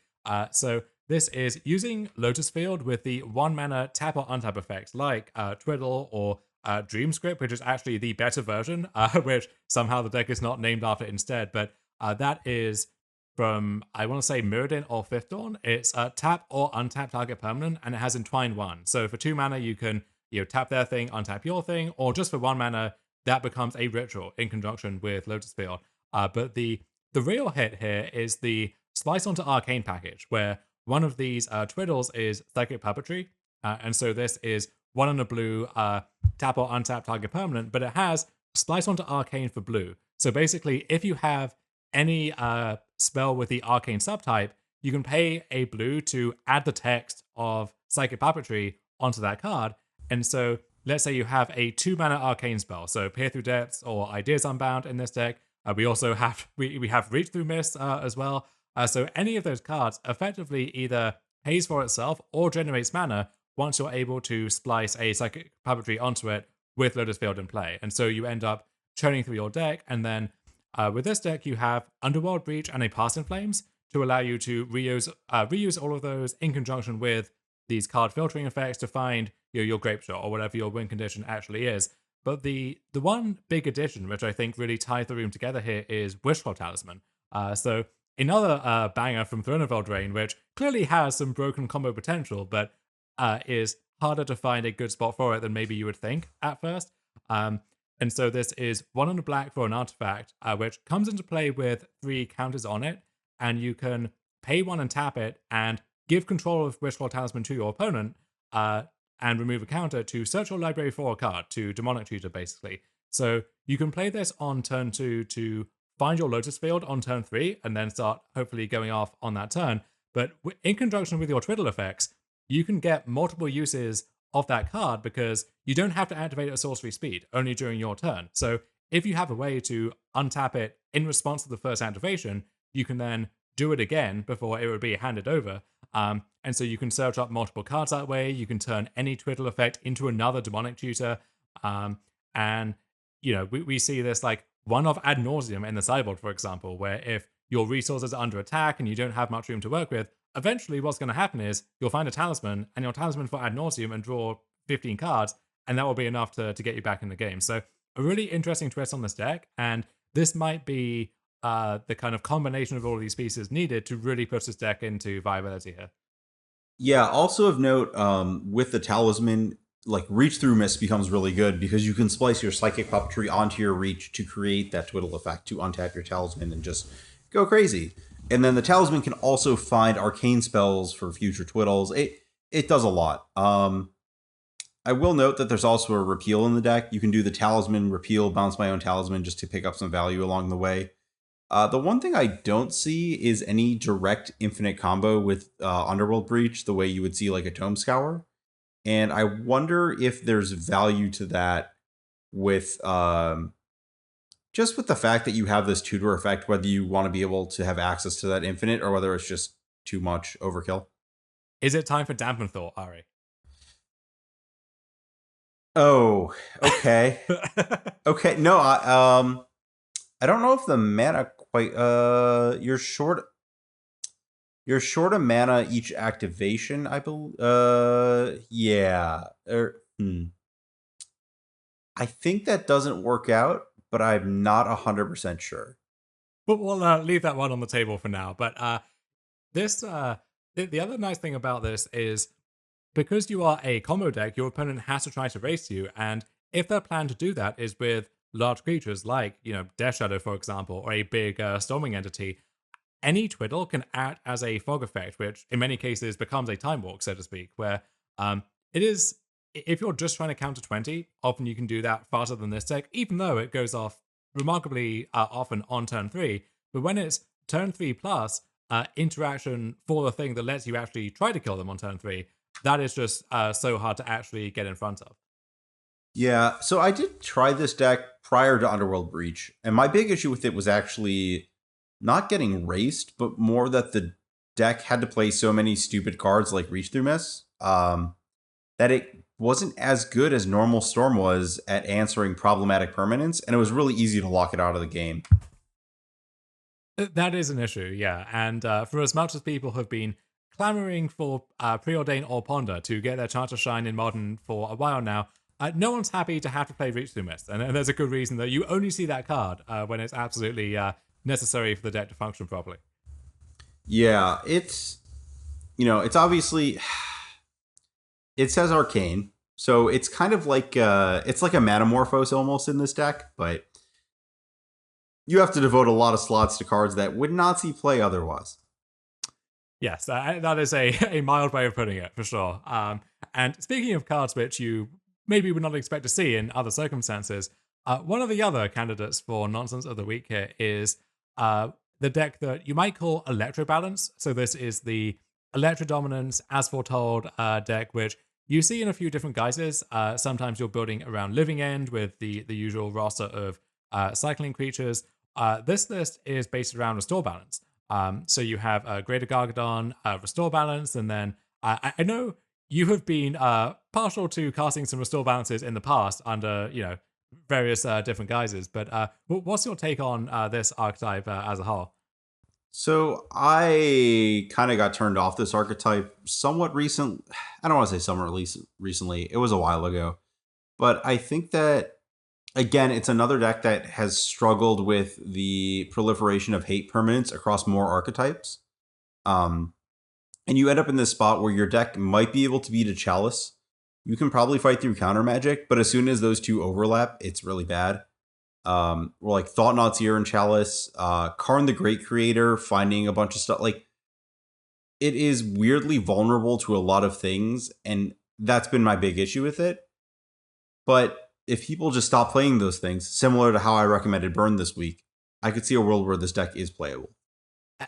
S2: So this is using Lotus Field with the 1-mana tap or untap effects like Twiddle or Dreamscript, which is actually the better version, which somehow the deck is not named after instead. But that is from, I want to say, Mirrodin or Fifth Dawn. It's tap or untap target permanent, and it has Entwine 1. So for 2 mana, you can tap their thing, untap your thing, or just for 1 mana, that becomes a ritual in conjunction with Lotus Field. But the real hit here is the Splice onto Arcane package, where one of these Twiddles is Psychic Puppetry, and so this is 1 and a blue, tap or untap target permanent, but it has Splice onto Arcane for blue. So basically, if you have any spell with the Arcane subtype, you can pay a blue to add the text of Psychic Puppetry onto that card. And so let's say you have a 2-mana Arcane spell, so Peer Through Depths or Ideas Unbound in this deck. We also have we have Reach Through Mist as well. So any of those cards effectively either pays for itself or generates mana once you're able to splice a Psychic Puppetry onto it with Lotus Field in play. And so you end up churning through your deck, and then with this deck you have Underworld Breach and a Past in Flames to allow you to reuse all of those in conjunction with these card filtering effects to find your Grape Shot or whatever your win condition actually is. But the one big addition, which I think really ties the room together here, is Wishful Talisman. So another banger from Throne of Eldraine, which clearly has some broken combo potential, but is harder to find a good spot for it than maybe you would think at first. And so this is 1 and a black for an artifact, which comes into play with 3 counters on it, and you can pay 1 and tap it and give control of Wishful Talisman to your opponent, and remove a counter to search your library for a card, to Demonic Tutor, basically. So you can play this on turn 2 to find your Lotus Field on turn 3, and then start hopefully going off on that turn. But in conjunction with your Twiddle effects, you can get multiple uses of that card because you don't have to activate at sorcery speed, only during your turn. So if you have a way to untap it in response to the first activation, you can then do it again before it would be handed over. And so you can search up multiple cards that way. You can turn any Twiddle effect into another Demonic Tutor. And, we see this like one of ad nauseum in the sideboard, for example, where if your resources are under attack and you don't have much room to work with, eventually what's going to happen is you'll find a talisman and your talisman for ad nauseum and draw 15 cards, and that will be enough to get you back in the game. So a really interesting twist on this deck, and this might be the kind of combination of all of these pieces needed to really push this deck into viability here.
S3: Yeah, also of note, with the talisman, like Reach Through Mist becomes really good because you can splice your Psychic Puppetry onto your Reach to create that Twiddle effect to untap your talisman and just go crazy. And then the talisman can also find arcane spells for future Twiddles. It does a lot. I will note that there's also a repeal in the deck. You can do the talisman, repeal, bounce my own talisman just to pick up some value along the way. The one thing I don't see is any direct infinite combo with Underworld Breach, the way you would see like a Tome Scour. And I wonder if there's value to that with just with the fact that you have this tutor effect, whether you want to be able to have access to that infinite or whether it's just too much overkill.
S2: Is it time for Dampen Thought, Ari?
S3: Oh, okay. Okay, no, I don't know if the mana quite you're short a mana each activation, I believe. Yeah. I think that doesn't work out, but I'm not 100% sure.
S2: But we'll leave that one on the table for now. But the other nice thing about this is because you are a combo deck, your opponent has to try to race you, and if their plan to do that is with large creatures like, Death Shadow, for example, or a big storming entity, any twiddle can act as a fog effect, which in many cases becomes a time walk, so to speak, where it is, if you're just trying to counter 20, often you can do that faster than this deck, even though it goes off remarkably often on turn 3. But when it's turn 3 plus interaction for the thing that lets you actually try to kill them on turn 3, that is just so hard to actually get in front of.
S3: Yeah, so I did try this deck prior to Underworld Breach, and my big issue with it was actually not getting raced, but more that the deck had to play so many stupid cards like Reach Through Miss, that it wasn't as good as normal Storm was at answering problematic permanents, and it was really easy to lock it out of the game.
S2: That is an issue, yeah. And for as much as people have been clamoring for Preordain or Ponder to get their chance to shine in Modern for a while now, no one's happy to have to play Reach Through Mist. And there's a good reason that you only see that card when it's absolutely necessary for the deck to function properly.
S3: Yeah, it's obviously, it says Arcane, so it's kind of like it's like a Manamorphose almost in this deck, but you have to devote a lot of slots to cards that would not see play otherwise.
S2: Yes, that is a mild way of putting it, for sure. And speaking of cards which you maybe would not expect to see in other circumstances, one of the other candidates for Nonsense of the Week here is the deck that you might call Electro Balance. So this is the Electro Dominance, As Foretold deck, which you see in a few different guises. Sometimes you're building around Living End with the usual roster of cycling creatures. This list is based around Restore Balance. So you have Greater Gargadon, Restore Balance, and then I know you have been partial to casting some Restore Balances in the past under, various different guises. But what's your take on this archetype as a whole?
S3: So I kind of got turned off this archetype somewhat recent. I don't want to say somewhat recently. It was a while ago. But I think that, again, it's another deck that has struggled with the proliferation of hate permanents across more archetypes. And you end up in this spot where your deck might be able to beat a Chalice. You can probably fight through counter magic, but as soon as those two overlap, it's really bad. Or like Thought-Knot's Ear and Chalice, Karn the Great Creator, finding a bunch of stuff. Like, it is weirdly vulnerable to a lot of things, and that's been my big issue with it. But if people just stop playing those things, similar to how I recommended Burn this week, I could see a world where this deck is playable.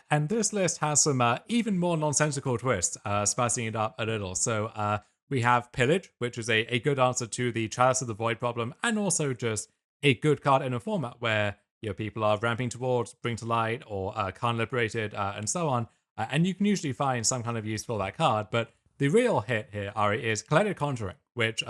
S2: And this list has some even more nonsensical twists, spicing it up a little. So we have Pillage, which is a good answer to the Chalice of the Void problem, and also just a good card in a format where people are ramping towards Bring to Light or Khan Liberated and so on. And you can usually find some kind of use for that card. But the real hit here, Ari, is Collected Conjuring, which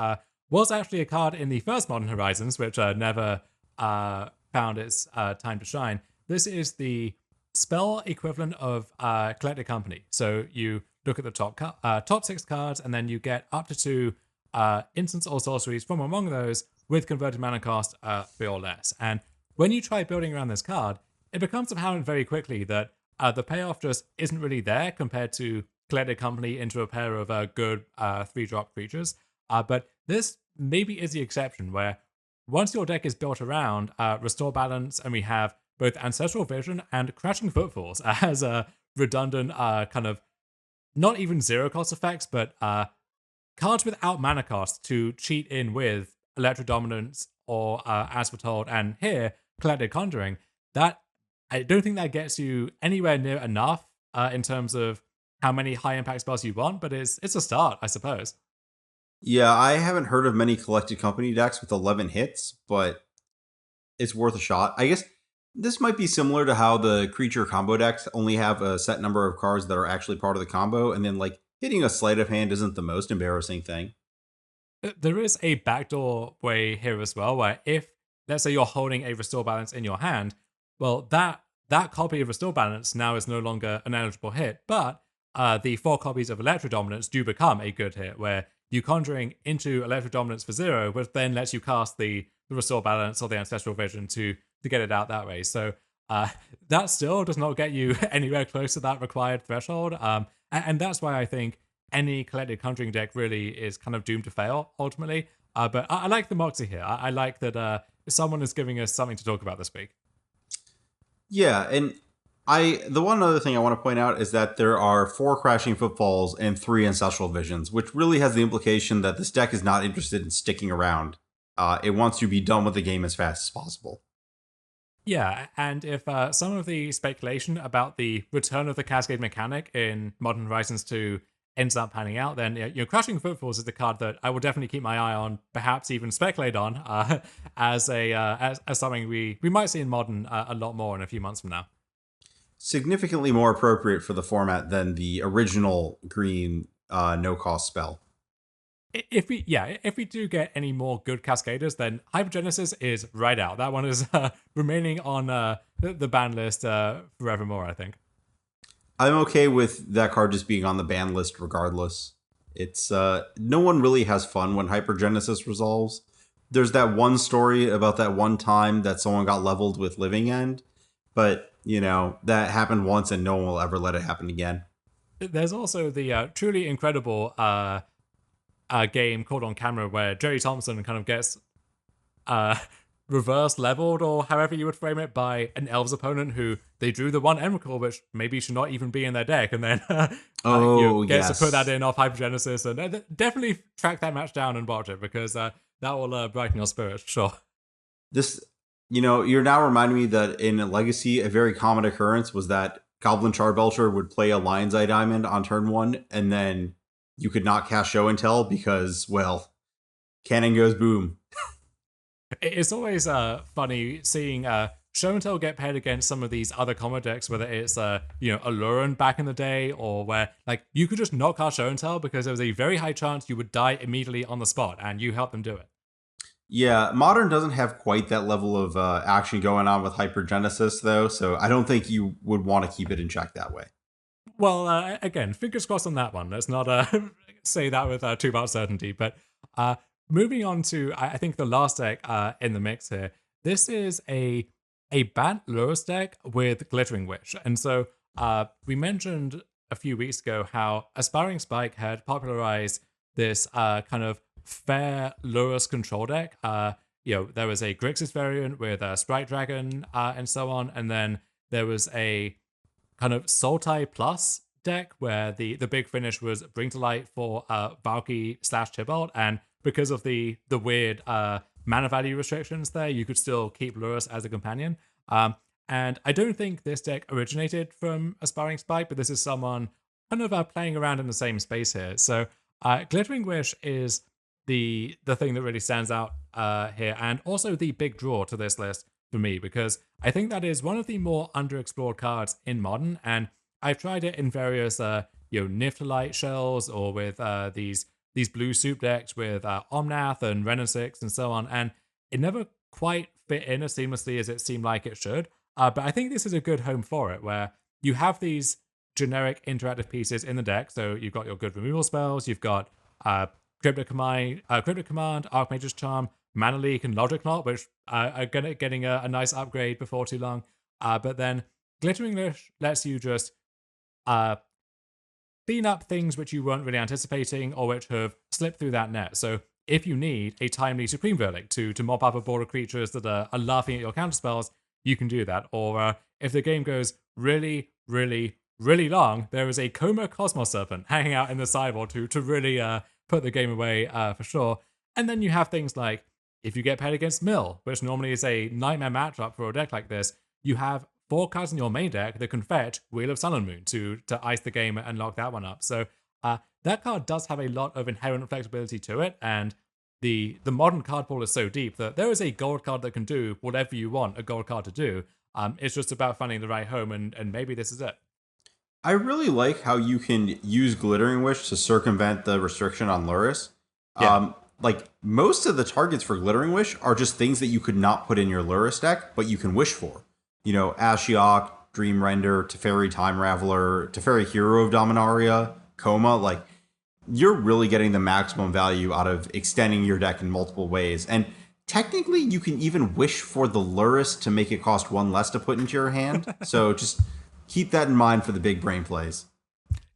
S2: was actually a card in the first Modern Horizons, which never found its time to shine. This is the spell equivalent of Collected Company. So you look at the top 6 cards, and then you get up to 2 instants or sorceries from among those with converted mana cost 3 or less. And when you try building around this card, it becomes apparent very quickly that the payoff just isn't really there compared to Collected Company into a pair of good 3-drop creatures. But this maybe is the exception, where once your deck is built around Restore Balance, and we have both Ancestral Vision and Crashing Footfalls as a redundant kind of not even zero cost effects, but cards without mana cost to cheat in with Electro Dominance or As Foretold, and here Collected Conjuring. That I don't think that gets you anywhere near enough in terms of how many high impact spells you want, but it's a start, I suppose.
S3: Yeah, I haven't heard of many Collected Company decks with 11 hits, but it's worth a shot. I guess this might be similar to how the creature combo decks only have a set number of cards that are actually part of the combo, and then like hitting a sleight of hand isn't the most embarrassing thing.
S2: There is a backdoor way here as well, where if, let's say, you're holding a Restore Balance in your hand, well, that copy of Restore Balance now is no longer an eligible hit, but the 4 copies of Electro Dominance do become a good hit, where you conjuring into Electro Dominance for 0, which then lets you cast the Restore Balance or the Ancestral Vision to get it out that way. So that still does not get you anywhere close to that required threshold. And that's why I think any Collected Conjuring deck really is kind of doomed to fail, ultimately. But I like the moxie here. I like that someone is giving us something to talk about this week.
S3: Yeah, and The one other thing I want to point out is that there are 4 Crashing Footfalls and 3 Ancestral Visions, which really has the implication that this deck is not interested in sticking around. It wants to be done with the game as fast as possible.
S2: Yeah, and if some of the speculation about the return of the Cascade mechanic in Modern Horizons 2 ends up panning out, then Crashing Footfalls is the card that I will definitely keep my eye on, perhaps even speculate on, as something we might see in Modern a lot more in a few months from now.
S3: Significantly more appropriate for the format than the original green no-cost spell.
S2: If we do get any more good Cascaders, then Hypergenesis is right out. That one is remaining on the ban list forevermore, I think.
S3: I'm okay with that card just being on the ban list regardless. It's no one really has fun when Hypergenesis resolves. There's that one story about that one time that someone got leveled with Living End, but that happened once and no one will ever let it happen again.
S2: There's also the truly incredible game called On Camera where Jerry Thompson kind of gets reverse leveled, or however you would frame it, by an Elves opponent who they drew the one Emrakul, which maybe should not even be in their deck, and then gets to put that in off Hypergenesis, and definitely track that match down and watch it, because that will brighten your spirits, sure.
S3: This, you're now reminding me that in Legacy, a very common occurrence was that Goblin Charbelcher would play a Lion's Eye Diamond on turn 1, and then you could not cast Show and Tell because, well, cannon goes boom.
S2: It's always funny seeing Show and Tell get paired against some of these other combo decks, whether it's Aluren back in the day, or where you could just not cast Show and Tell because there was a very high chance you would die immediately on the spot, and you helped them do it.
S3: Yeah, Modern doesn't have quite that level of action going on with Hypergenesis, though, so I don't think you would want to keep it in check that way.
S2: Well, again, fingers crossed on that one. Let's not say that with too much certainty. But moving on to, I think, the last deck in the mix here. This is a Bant Lurrus deck with Glittering Wish. And so we mentioned a few weeks ago how Aspiring Spike had popularized this kind of fair Lurrus control deck. There was a Grixis variant with a Sprite Dragon and so on. And then there was a kind of Sultai Plus deck where the big finish was Bring to Light for Valky/Tibalt, and because of the weird mana value restrictions there, you could still keep Lurrus as a companion. And I don't think this deck originated from Aspiring Spike, but this is someone kind of playing around in the same space here. So Glittering Wish is the thing that really stands out here, and also the big draw to this list for me, because I think that is one of the more underexplored cards in Modern, and I've tried it in various Niflite shells, or with these blue soup decks with Omnath and Renasix and so on, and it never quite fit in as seamlessly as it seemed like it should. But I think this is a good home for it, where you have these generic interactive pieces in the deck. So you've got your good removal spells, you've got Cryptic Command, Archmage's Charm, Mana Leak, and Logic Knot, which are getting a nice upgrade before too long. But then Glittering Wish lets you just clean up things which you weren't really anticipating, or which have slipped through that net. So if you need a timely Supreme Verdict to mop up a board of creatures that are laughing at your counterspells, you can do that. Or if the game goes really, really, really long, there is a Coma Cosmos Serpent hanging out in the sideboard to really put the game away for sure. And then you have things like, if you get paired against Mill, which normally is a nightmare matchup for a deck like this, you have 4 cards in your main deck that can fetch Wheel of Sun and Moon to ice the game and lock that one up. So that card does have a lot of inherent flexibility to it, and the Modern card pool is so deep that there is a gold card that can do whatever you want a gold card to do. It's just about finding the right home, and maybe this is it.
S3: I really like how you can use Glittering Wish to circumvent the restriction on Lurrus.
S2: Yeah.
S3: Most of the targets for Glittering Wish are just things that you could not put in your Lurrus deck, but you can wish for. Ashiok, Dream Render, Teferi Time Raveler, Teferi Hero of Dominaria, Coma. You're really getting the maximum value out of extending your deck in multiple ways. And technically, you can even wish for the Lurrus to make it cost 1 less to put into your hand. So just keep that in mind for the big brain plays.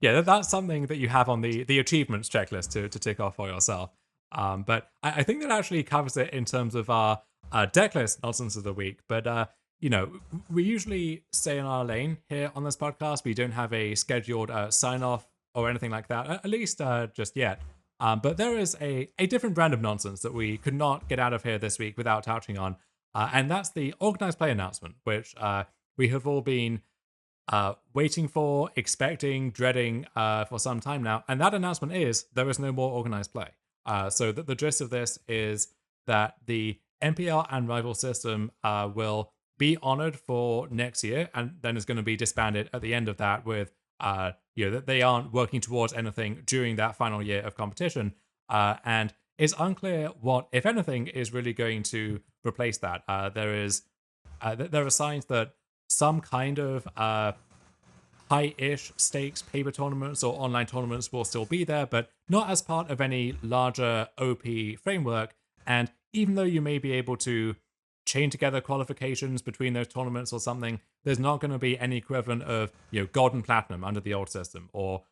S2: Yeah, that's something that you have on the achievements checklist to tick off for yourself. But I think that actually covers it in terms of our Decklist nonsense of the week. But we usually stay in our lane here on this podcast. We don't have a scheduled sign off or anything like that, at least just yet. But there is a different brand of nonsense that we could not get out of here this week without touching on. And that's the organized play announcement, which we have all been waiting for, expecting, dreading for some time now. And that announcement is there is no more organized play. So the gist of this is that the MPL and rival system will be honored for next year, and then is going to be disbanded at the end of that with, that they aren't working towards anything during that final year of competition. And it's unclear what, if anything, is really going to replace that. There are signs that some kind of high-ish stakes paper tournaments or online tournaments will still be there, but not as part of any larger OP framework. And even though you may be able to chain together qualifications between those tournaments or something, there's not going to be any equivalent of gold and platinum under the old system, or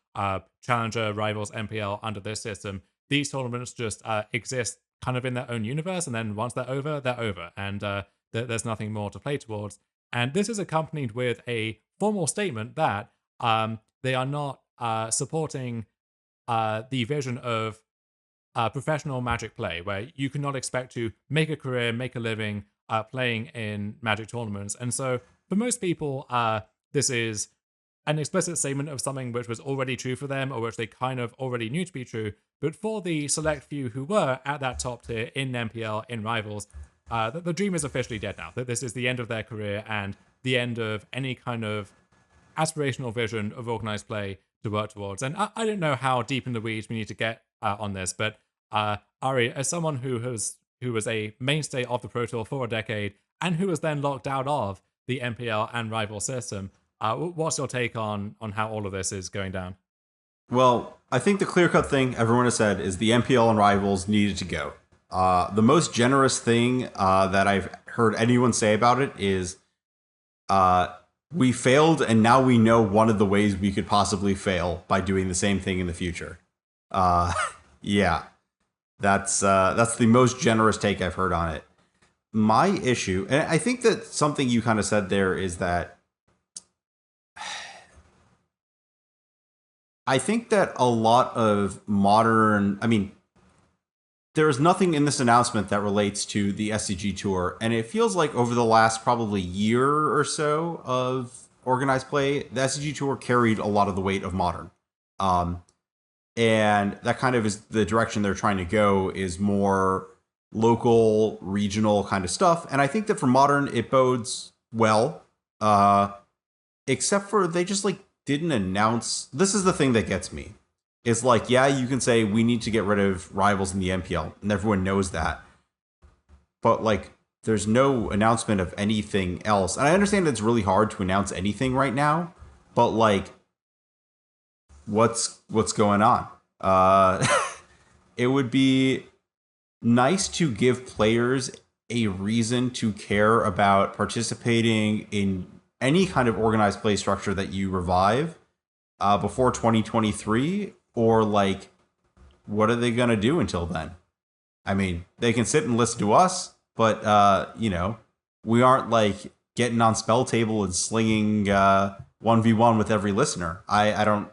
S2: challenger, rivals, MPL under this system. These tournaments just exist kind of in their own universe, and then once they're over, and there's nothing more to play towards. And this is accompanied with a formal statement that they are not supporting the vision of professional Magic play, where you cannot expect to make a career, make a living playing in Magic tournaments. And so for most people, this is an explicit statement of something which was already true for them, or which they kind of already knew to be true. But for the select few who were at that top tier in MPL, in Rivals, the dream is officially dead now. That this is the end of their career and the end of any kind of aspirational vision of organized play to work towards. And I don't know how deep in the weeds we need to get on this, but Ari, as someone who was a mainstay of the Pro Tour for a decade and who was then locked out of the MPL and rival system, what's your take on how all of this is going down?
S3: Well, I think the clear-cut thing everyone has said is the MPL and rivals needed to go. The most generous thing that I've heard anyone say about it is we failed, and now we know one of the ways we could possibly fail by doing the same thing in the future. Yeah. That's the most generous take I've heard on it. My issue, and I think that something you kind of said there, is that I think that a lot of there's nothing in this announcement that relates to the SCG Tour, and it feels like over the last probably year or so of organized play, the SCG Tour carried a lot of the weight of Modern. And that kind of is the direction they're trying to go, is more local, regional kind of stuff. And I think that for Modern, it bodes well, except for they just didn't announce. This is the thing that gets me. It's you can say we need to get rid of rivals in the MPL, and everyone knows that. But there's no announcement of anything else. And I understand it's really hard to announce anything right now, but what's going on? It would be nice to give players a reason to care about participating in any kind of organized play structure that you revive before 2023, or what are they going to do until then? I mean, they can sit and listen to us, but we aren't getting on spell table and slinging 1v1 with every listener. I don't.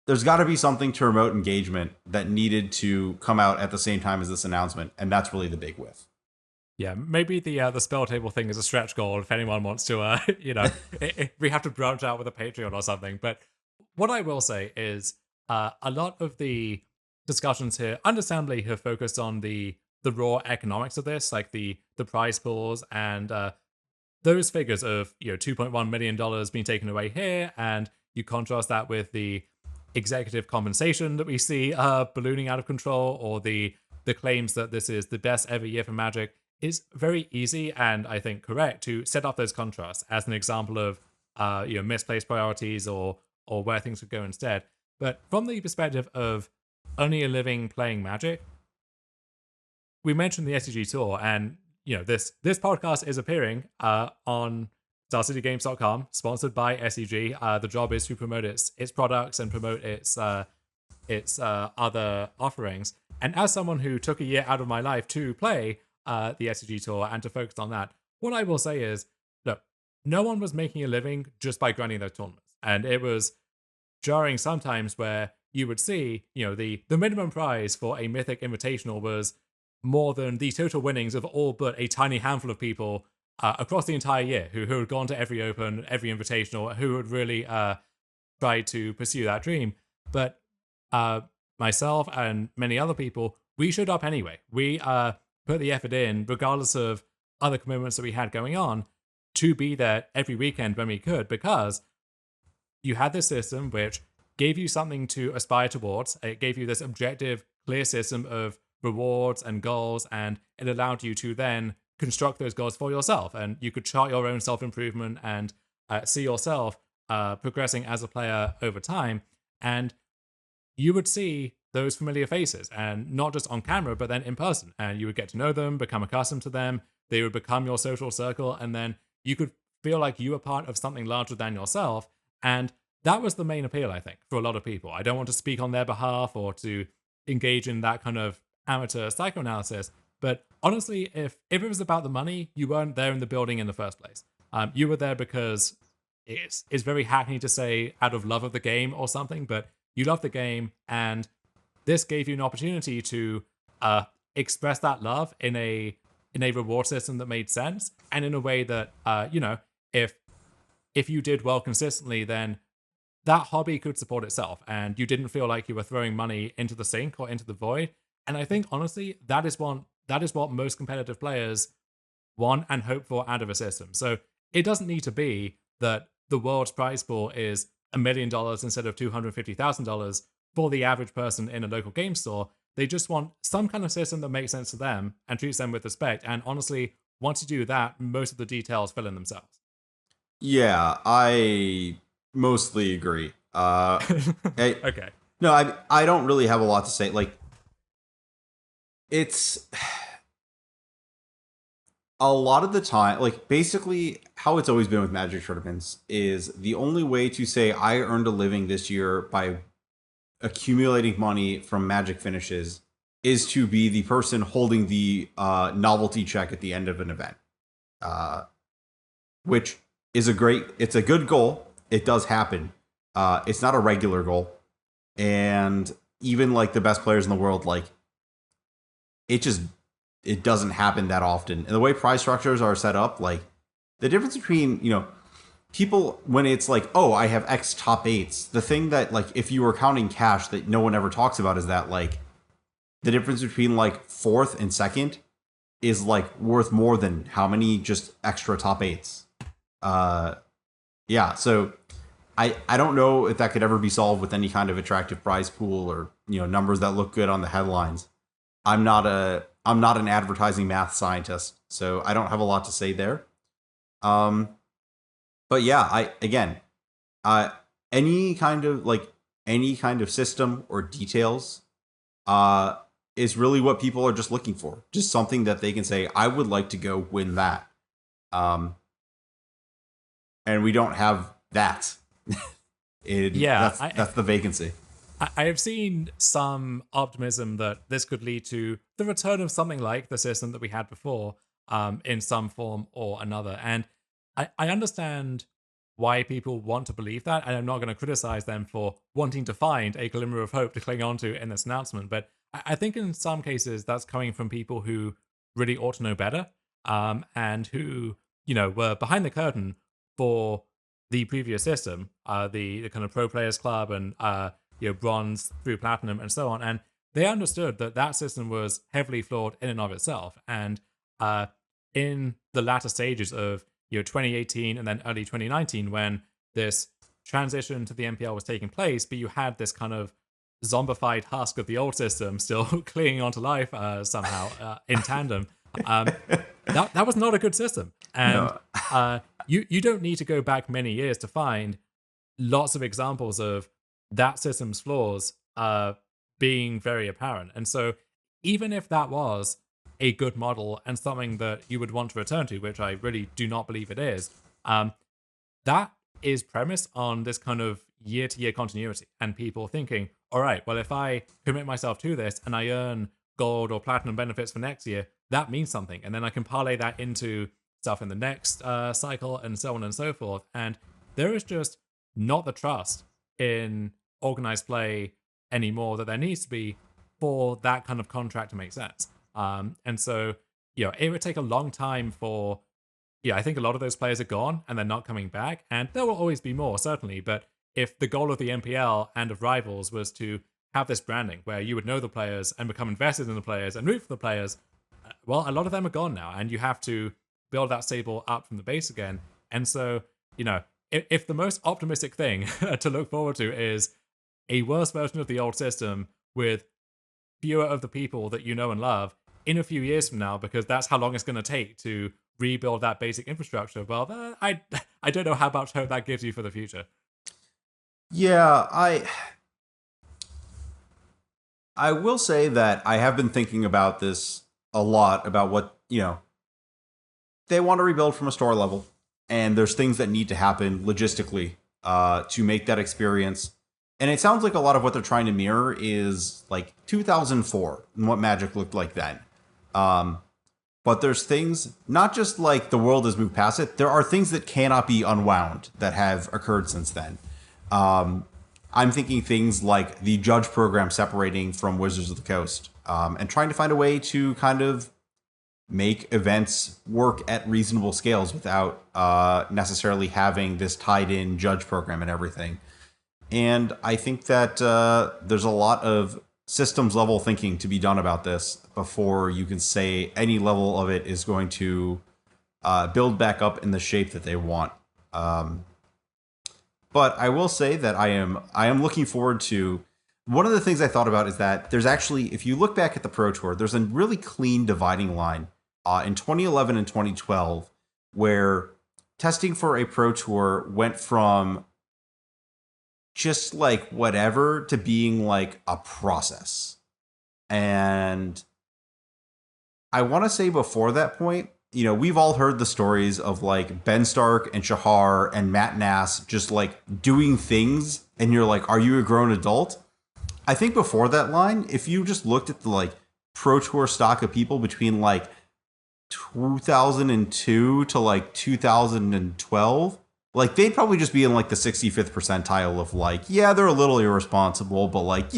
S3: There's got to be something to remote engagement that needed to come out at the same time as this announcement, and that's really the big whiff.
S2: Yeah, maybe the spell table thing is a stretch goal if anyone wants to, we have to branch out with a Patreon or something. But what I will say is a lot of the discussions here, understandably, have focused on the raw economics of this, the prize pools and those figures of $2.1 million being taken away here, and you contrast that with the executive compensation that we see ballooning out of control, or the claims that this is the best ever year for Magic. Is very easy and I think correct to set up those contrasts as an example of misplaced priorities or where things could go instead. But from the perspective of only a living playing Magic, we mentioned the SCG Tour, and this podcast is appearing on StarCityGames.com, sponsored by SCG. The job is to promote its products and promote its other offerings. And as someone who took a year out of my life to play the SCG Tour and to focus on that, what I will say is no one was making a living just by grinding those tournaments. And it was jarring sometimes where you would see, the minimum prize for a Mythic Invitational was more than the total winnings of all but a tiny handful of people across the entire year who had gone to every Open, every Invitational, who had really tried to pursue that dream. But myself and many other people, we showed up anyway. We put the effort in, regardless of other commitments that we had going on, to be there every weekend when we could, because you had this system which gave you something to aspire towards. It gave you this objective, clear system of rewards and goals, and it allowed you to then construct those goals for yourself. And you could chart your own self-improvement and see yourself progressing as a player over time. And you would see those familiar faces, and not just on camera, but then in person. And you would get to know them, become accustomed to them. They would become your social circle, and then you could feel like you were part of something larger than yourself. And that was the main appeal, I think, for a lot of people. I don't want to speak on their behalf or to engage in that kind of amateur psychoanalysis, but honestly, if it was about the money, you weren't there in the building in the first place. You were there because it's very hackneyed to say out of love of the game or something, but you love the game, and this gave you an opportunity to express that love in a reward system that made sense, and in a way that if you did well consistently, then that hobby could support itself, and you didn't feel like you were throwing money into the sink or into the void. And I think honestly, that is what most competitive players want and hope for out of a system. So it doesn't need to be that the world's prize pool is $1 million instead of $250,000 for the average person in a local game store. They just want some kind of system that makes sense to them and treats them with respect. And honestly, once you do that, most of the details fill in themselves.
S3: Yeah, I mostly agree.
S2: Okay.
S3: No, I don't really have a lot to say. Like, it's a lot of the time, like, basically how it's always been with Magic tournaments is the only way to say I earned a living this year by accumulating money from Magic finishes is to be the person holding the novelty check at the end of an event, which is it's a good goal. It does happen. It's not a regular goal. And even like the best players in the world, like, it doesn't happen that often. And the way prize structures are set up, like, the difference between, people, when it's like, oh, I have X top 8s, the thing that, like, if you were counting cash that no one ever talks about is that, like, the difference between, like, 4th and 2nd is, like, worth more than how many just extra top 8s. Yeah, so I don't know if that could ever be solved with any kind of attractive prize pool or, numbers that look good on the headlines. I'm not an advertising math scientist, so I don't have a lot to say there. But yeah, any kind of system or details is really what people are just looking for. Just something that they can say, I would like to go win that. And we don't have that. That's the vacancy.
S2: I have seen some optimism that this could lead to the return of something like the system that we had before, in some form or another. And I understand why people want to believe that, and I'm not going to criticize them for wanting to find a glimmer of hope to cling on to in this announcement. But I think in some cases that's coming from people who really ought to know better, and who, were behind the curtain for the previous system, the kind of Pro Players Club and bronze through platinum and so on. And they understood that system was heavily flawed in and of itself. And in the latter stages of 2018 and then early 2019, when this transition to the MPL was taking place, but you had this kind of zombified husk of the old system still clinging onto life somehow in tandem. That was not a good system. And you don't need to go back many years to find lots of examples of that system's flaws being very apparent. And so even if that was a good model and something that you would want to return to, which I really do not believe it is, that is premised on this kind of year-to-year continuity and people thinking, all right, well, if I commit myself to this and I earn gold or platinum benefits for next year, that means something. And then I can parlay that into stuff in the next cycle, and so on and so forth. And there is just not the trust in organized play anymore that there needs to be for that kind of contract to make sense. And so, it would take a long time for, I think a lot of those players are gone and they're not coming back. And there will always be more, certainly. But if the goal of the MPL and of Rivals was to have this branding where you would know the players and become invested in the players and root for the players, well, a lot of them are gone now, and you have to build that stable up from the base again. And so, if the most optimistic thing to look forward to is a worse version of the old system with fewer of the people that you know and love in a few years from now, because that's how long it's going to take to rebuild that basic infrastructure, well, I don't know how much hope that gives you for the future.
S3: Yeah, I will say that I have been thinking about this a lot, about what, they want to rebuild from a store level, and there's things that need to happen logistically to make that experience. And it sounds like a lot of what they're trying to mirror is like 2004 and what Magic looked like then. But there's things, not just like the world has moved past it, there are things that cannot be unwound that have occurred since then. I'm thinking things like the Judge program separating from Wizards of the Coast, and trying to find a way to kind of make events work at reasonable scales without necessarily having this tied in Judge program and everything. And I think that there's a lot of systems level thinking to be done about this before you can say any level of it is going to build back up in the shape that they want. But I will say that I am looking forward to, one of the things I thought about is that there's actually, if you look back at the Pro Tour, there's a really clean dividing line in 2011 and 2012 where testing for a Pro Tour went from just like whatever to being like a process. And I want to say before that point, we've all heard the stories of like Ben Stark and Shahar and Matt Nass just like doing things, and you're like, are you a grown adult? I think before that line, if you just looked at the like Pro Tour stock of people between like 2002 to like 2012, like they'd probably just be in like the 65th percentile of like, yeah, they're a little irresponsible, but like,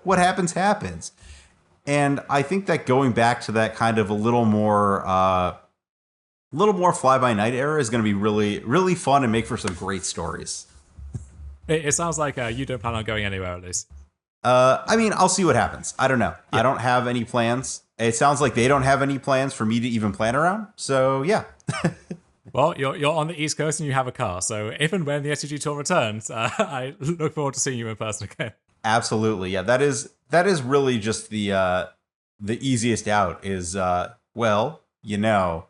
S3: what happens happens. And I think that going back to that kind of a little more fly-by-night era is going to be really, really fun and make for some great stories.
S2: It sounds like you don't plan on going anywhere, at least.
S3: I mean, I'll see what happens. I don't know. Yeah. I don't have any plans. It sounds like they don't have any plans for me to even plan around. So, yeah.
S2: Well, you're on the East Coast and you have a car. So if and when the SCG tour returns, I look forward to seeing you in person again.
S3: Absolutely. Yeah, that is really just the easiest out is, well, you know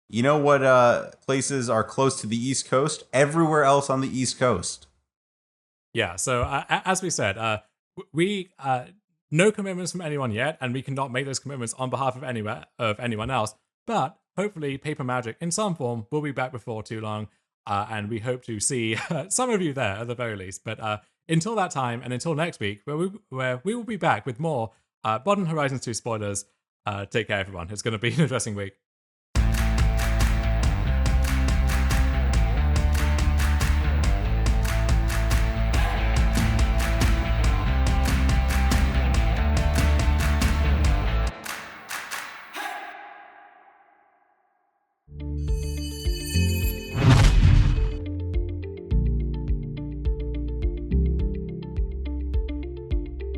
S3: what places are close to the East Coast? Everywhere else on the East Coast.
S2: Yeah, so as we said, we no commitments from anyone yet, and we cannot make those commitments on behalf of anyone else. But hopefully, Paper Magic in some form will be back before too long, and we hope to see some of you there at the very least. But until that time, and until next week, where we will be back with more Modern Horizons 2 spoilers. Take care, everyone. It's going to be an interesting week.